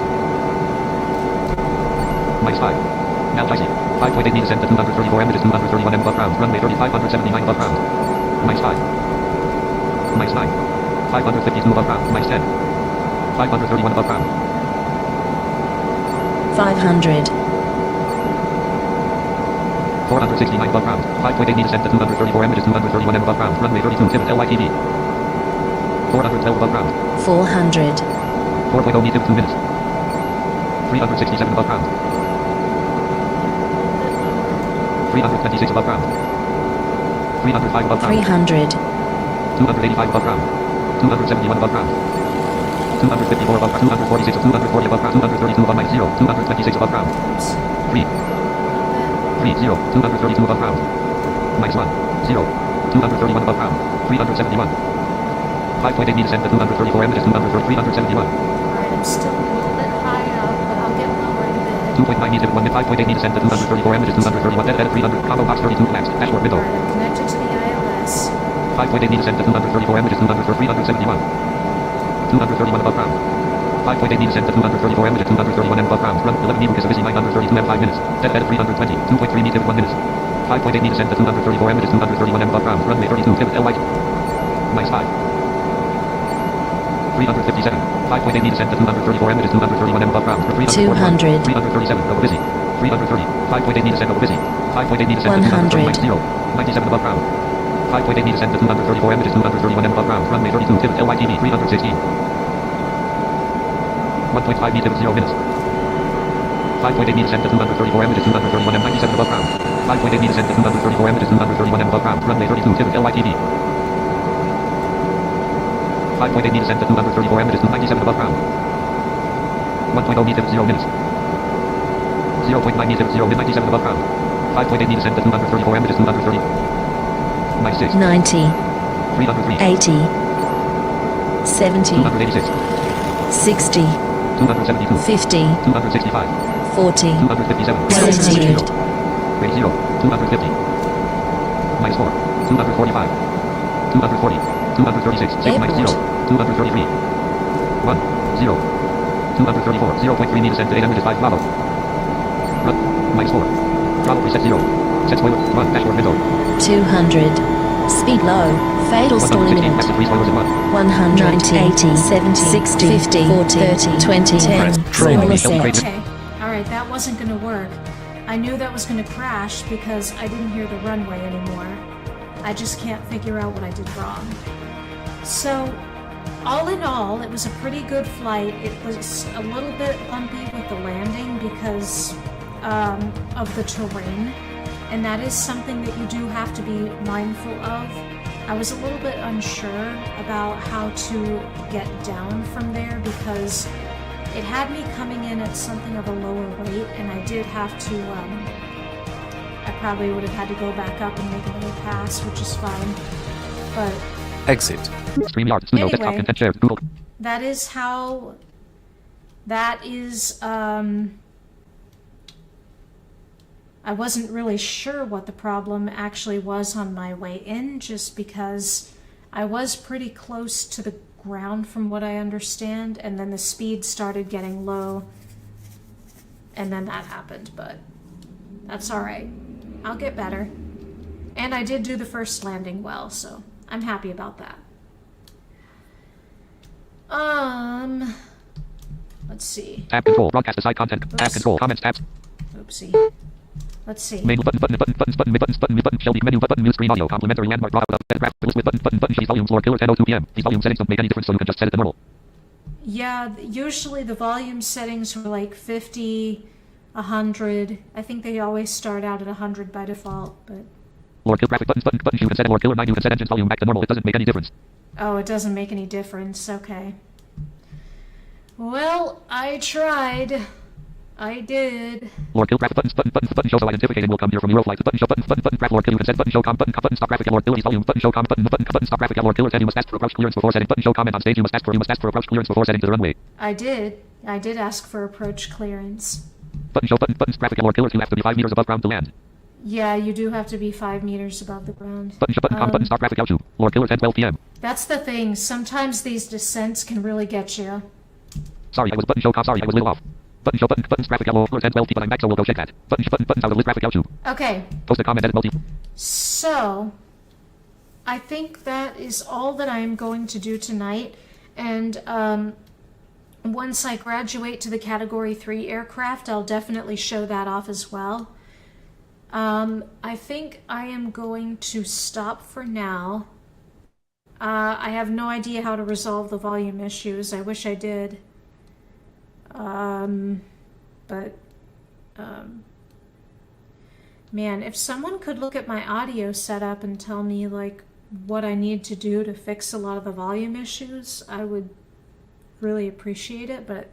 Minus 5. Now Chicey. 5.8 meters descent to 234 m is 231 m above ground. Runway 30. 579 above ground. Minus 5. Minus 9. 552 above ground. Minus 10. 531 above ground. 500, 469 above ground. 5.8 meters descent to 234 m is 231 m above ground. Runway 32. Pivot LYTV. 412 above ground. 400, 4.0 meters 2 minutes. 367 above ground. 326 above ground. 305 above ground. 300, 285 above ground. 271 above ground. 254 above ground. 246 240 above ground. 232 above minus 0. 226 above ground. 3. 0. 232 above ground. Minus 1. 0. 231 above ground. 371. 5.8 meters descent to 234 m is 371. Alright, I'm still a little bit high up, but I'll get lower in a bit. 2.9 meters 1 minute. 5.8 meters descent to 234 m is 231. Dead head 300. Combo box 32 collapsed. Dashboard window. Alright, I'm connected to the ILS. 5.8 meters descent to 234 m is 371. 231 above ground. 5.8 meters descent to 234 m is 231 m above ground. Run 11 meters is a busy 932 m 5 minutes. Dead head 320. 2.3 meters 1 minute. 5.8 meters descent to 234 m is 231 m above ground. Runway 32. Pivot LY. Minus 5. 357. 5.8 meters descent to 234 m is 231 m above ground. 200, 337. Over busy. 330. 5.8 meters descent over busy. 5.8 meters descent to 230 minus 0. 97 above ground. 5.8 meters descent to 234 m is 231 m above ground. Runway 32. Pivot LYTV 316. 1.5 meters 0 minutes. 5.8 meters descent to 234 m is 231 m 97 above ground. 5.8 meters descent to 234 m is 231 m above ground. Runway 32. Pivot LYTV. 5.8 meters descent to 234 m is 97 above ground. 1.0 meters 0 minutes. 0.9 meters 0 minutes 97 above ground. 5.8 meters descent to 234 m is 230. Minus 6. 90, 303. 80, 70, 286. 60, 272. 50, 265. 40, 257. 100, Rate 0. 250. Minus 4. 245. 240. 236. 6 minus 0. 233. 1. 0. 234. 0.3 meters descent to 8 m is 5 Bravo. Run. Minus 4. Bravo preset 0. Set spoiler. 1. Dashboard window. 200, speed low, fatal stalling 116. imminent. Exit 3 spoilers in 1. 190, 80, 70, 60, 50, 40, 30, 20, 10. Training. Smaller set. Okay. Alright, that wasn't going to work. I knew that was going to crash because I didn't hear the runway anymore. I just can't figure out what I did wrong. So, all in all, it was a pretty good flight. It was a little bit bumpy with the landing because of the terrain. And that is something that you do have to be mindful of. I was a little bit unsure about how to get down from there because it had me coming in at something of a lower rate, and I did have to, I probably would have had to go back up and make another pass, which is fine. But Exit. StreamYard. Studio. Desktop. Anyway. Content shared. Google. that is how, that is, I wasn't really sure what the problem actually was on my way in, just because I was pretty close to the ground from what I understand, and then the speed started getting low and then that happened, but that's all right. I'll get better. And I did do the first landing well, so I'm happy about that. Let's see. Tab control. Broadcast aside content. Tab control. Comments tabs. Oopsie. Let's see. Main button. Shelby menu button. Mute screen audio. Complimentary landmark. Browse up. Graph list with button. Sheet volumes. Lord Killer 10:02 p.m. These volume settings don't make any difference, so you can just set it to normal. Yeah, usually the volume settings were like 50, 100. I think they always start out at 100 by default, but... Lord Kill graphic buttons. You can set Lord Killer 9. You can set engines volume back to normal. It doesn't make any difference. Oh, it doesn't make any difference. Okay. Well, I tried. I did. Lord Kill graphic button show so identification will come here from Eurofly. Button show button graph Lord Kill you can set button show button stop graphic Lord Kill volume button show button stop graphic Lord Killer 10 you must ask for approach clearance before setting button show comment on stage you must ask for approach clearance before setting to the runway. I did ask for approach clearance. Button show button graphic Lord Killer you have to be 5 meters above ground to land. Yeah, you do have to be 5 meters above the ground. Button show button stop graphic out Lord Killer 10:12 p.m. That's the thing. Sometimes these descents can really get you. Sorry, I was a little off. Button show buttons graphic Lord Killer 10:12 p.m. I'm back, so we'll go check that. Buttons out of list graphic out Okay. Post a comment edit multi. So, I think that is all that I am going to do tonight. And once I graduate to the Category 3 aircraft, I'll definitely show that off as well. I think I am going to stop for now. I have no idea how to resolve the volume issues. I wish I did. Man, if someone could look at my audio setup and tell me, like, what I need to do to fix a lot of the volume issues, I would really appreciate it, but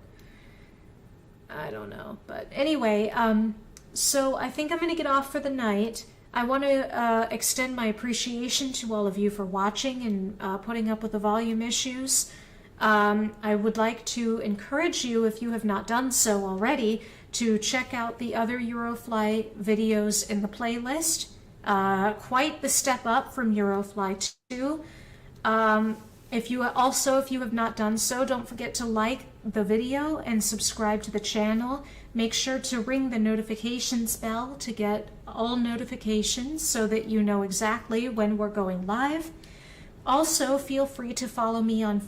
I don't know. But anyway, so I think I'm going to get off for the night. I want to extend my appreciation to all of you for watching and putting up with the volume issues. I would like to encourage you, if you have not done so already, to check out the other Eurofly videos in the playlist. Quite the step up from Eurofly 2. If you have not done so, don't forget to like the video and subscribe to the channel. Make sure to ring the notifications bell to get all notifications so that you know exactly when we're going live. Also, feel free to follow me on,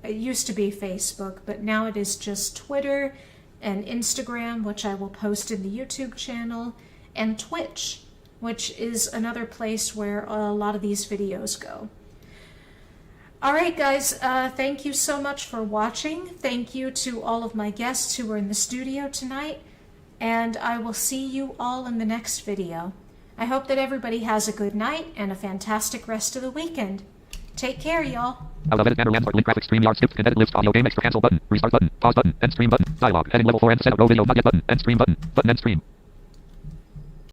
it used to be Facebook, but now it is just Twitter and Instagram, which I will post in the YouTube channel, and Twitch, which is another place where a lot of these videos go. Alright guys, thank you so much for watching. Thank you to all of my guests who were in the studio tonight, and I will see you all in the next video. I hope that everybody has a good night and a fantastic rest of the weekend. Take care, y'all. Out of edit banner landmark link graphics StreamYard skipped edit list audio game extra cancel button restart button pause button end stream button dialog heading level 4 end setup row video not yet button end stream button end stream.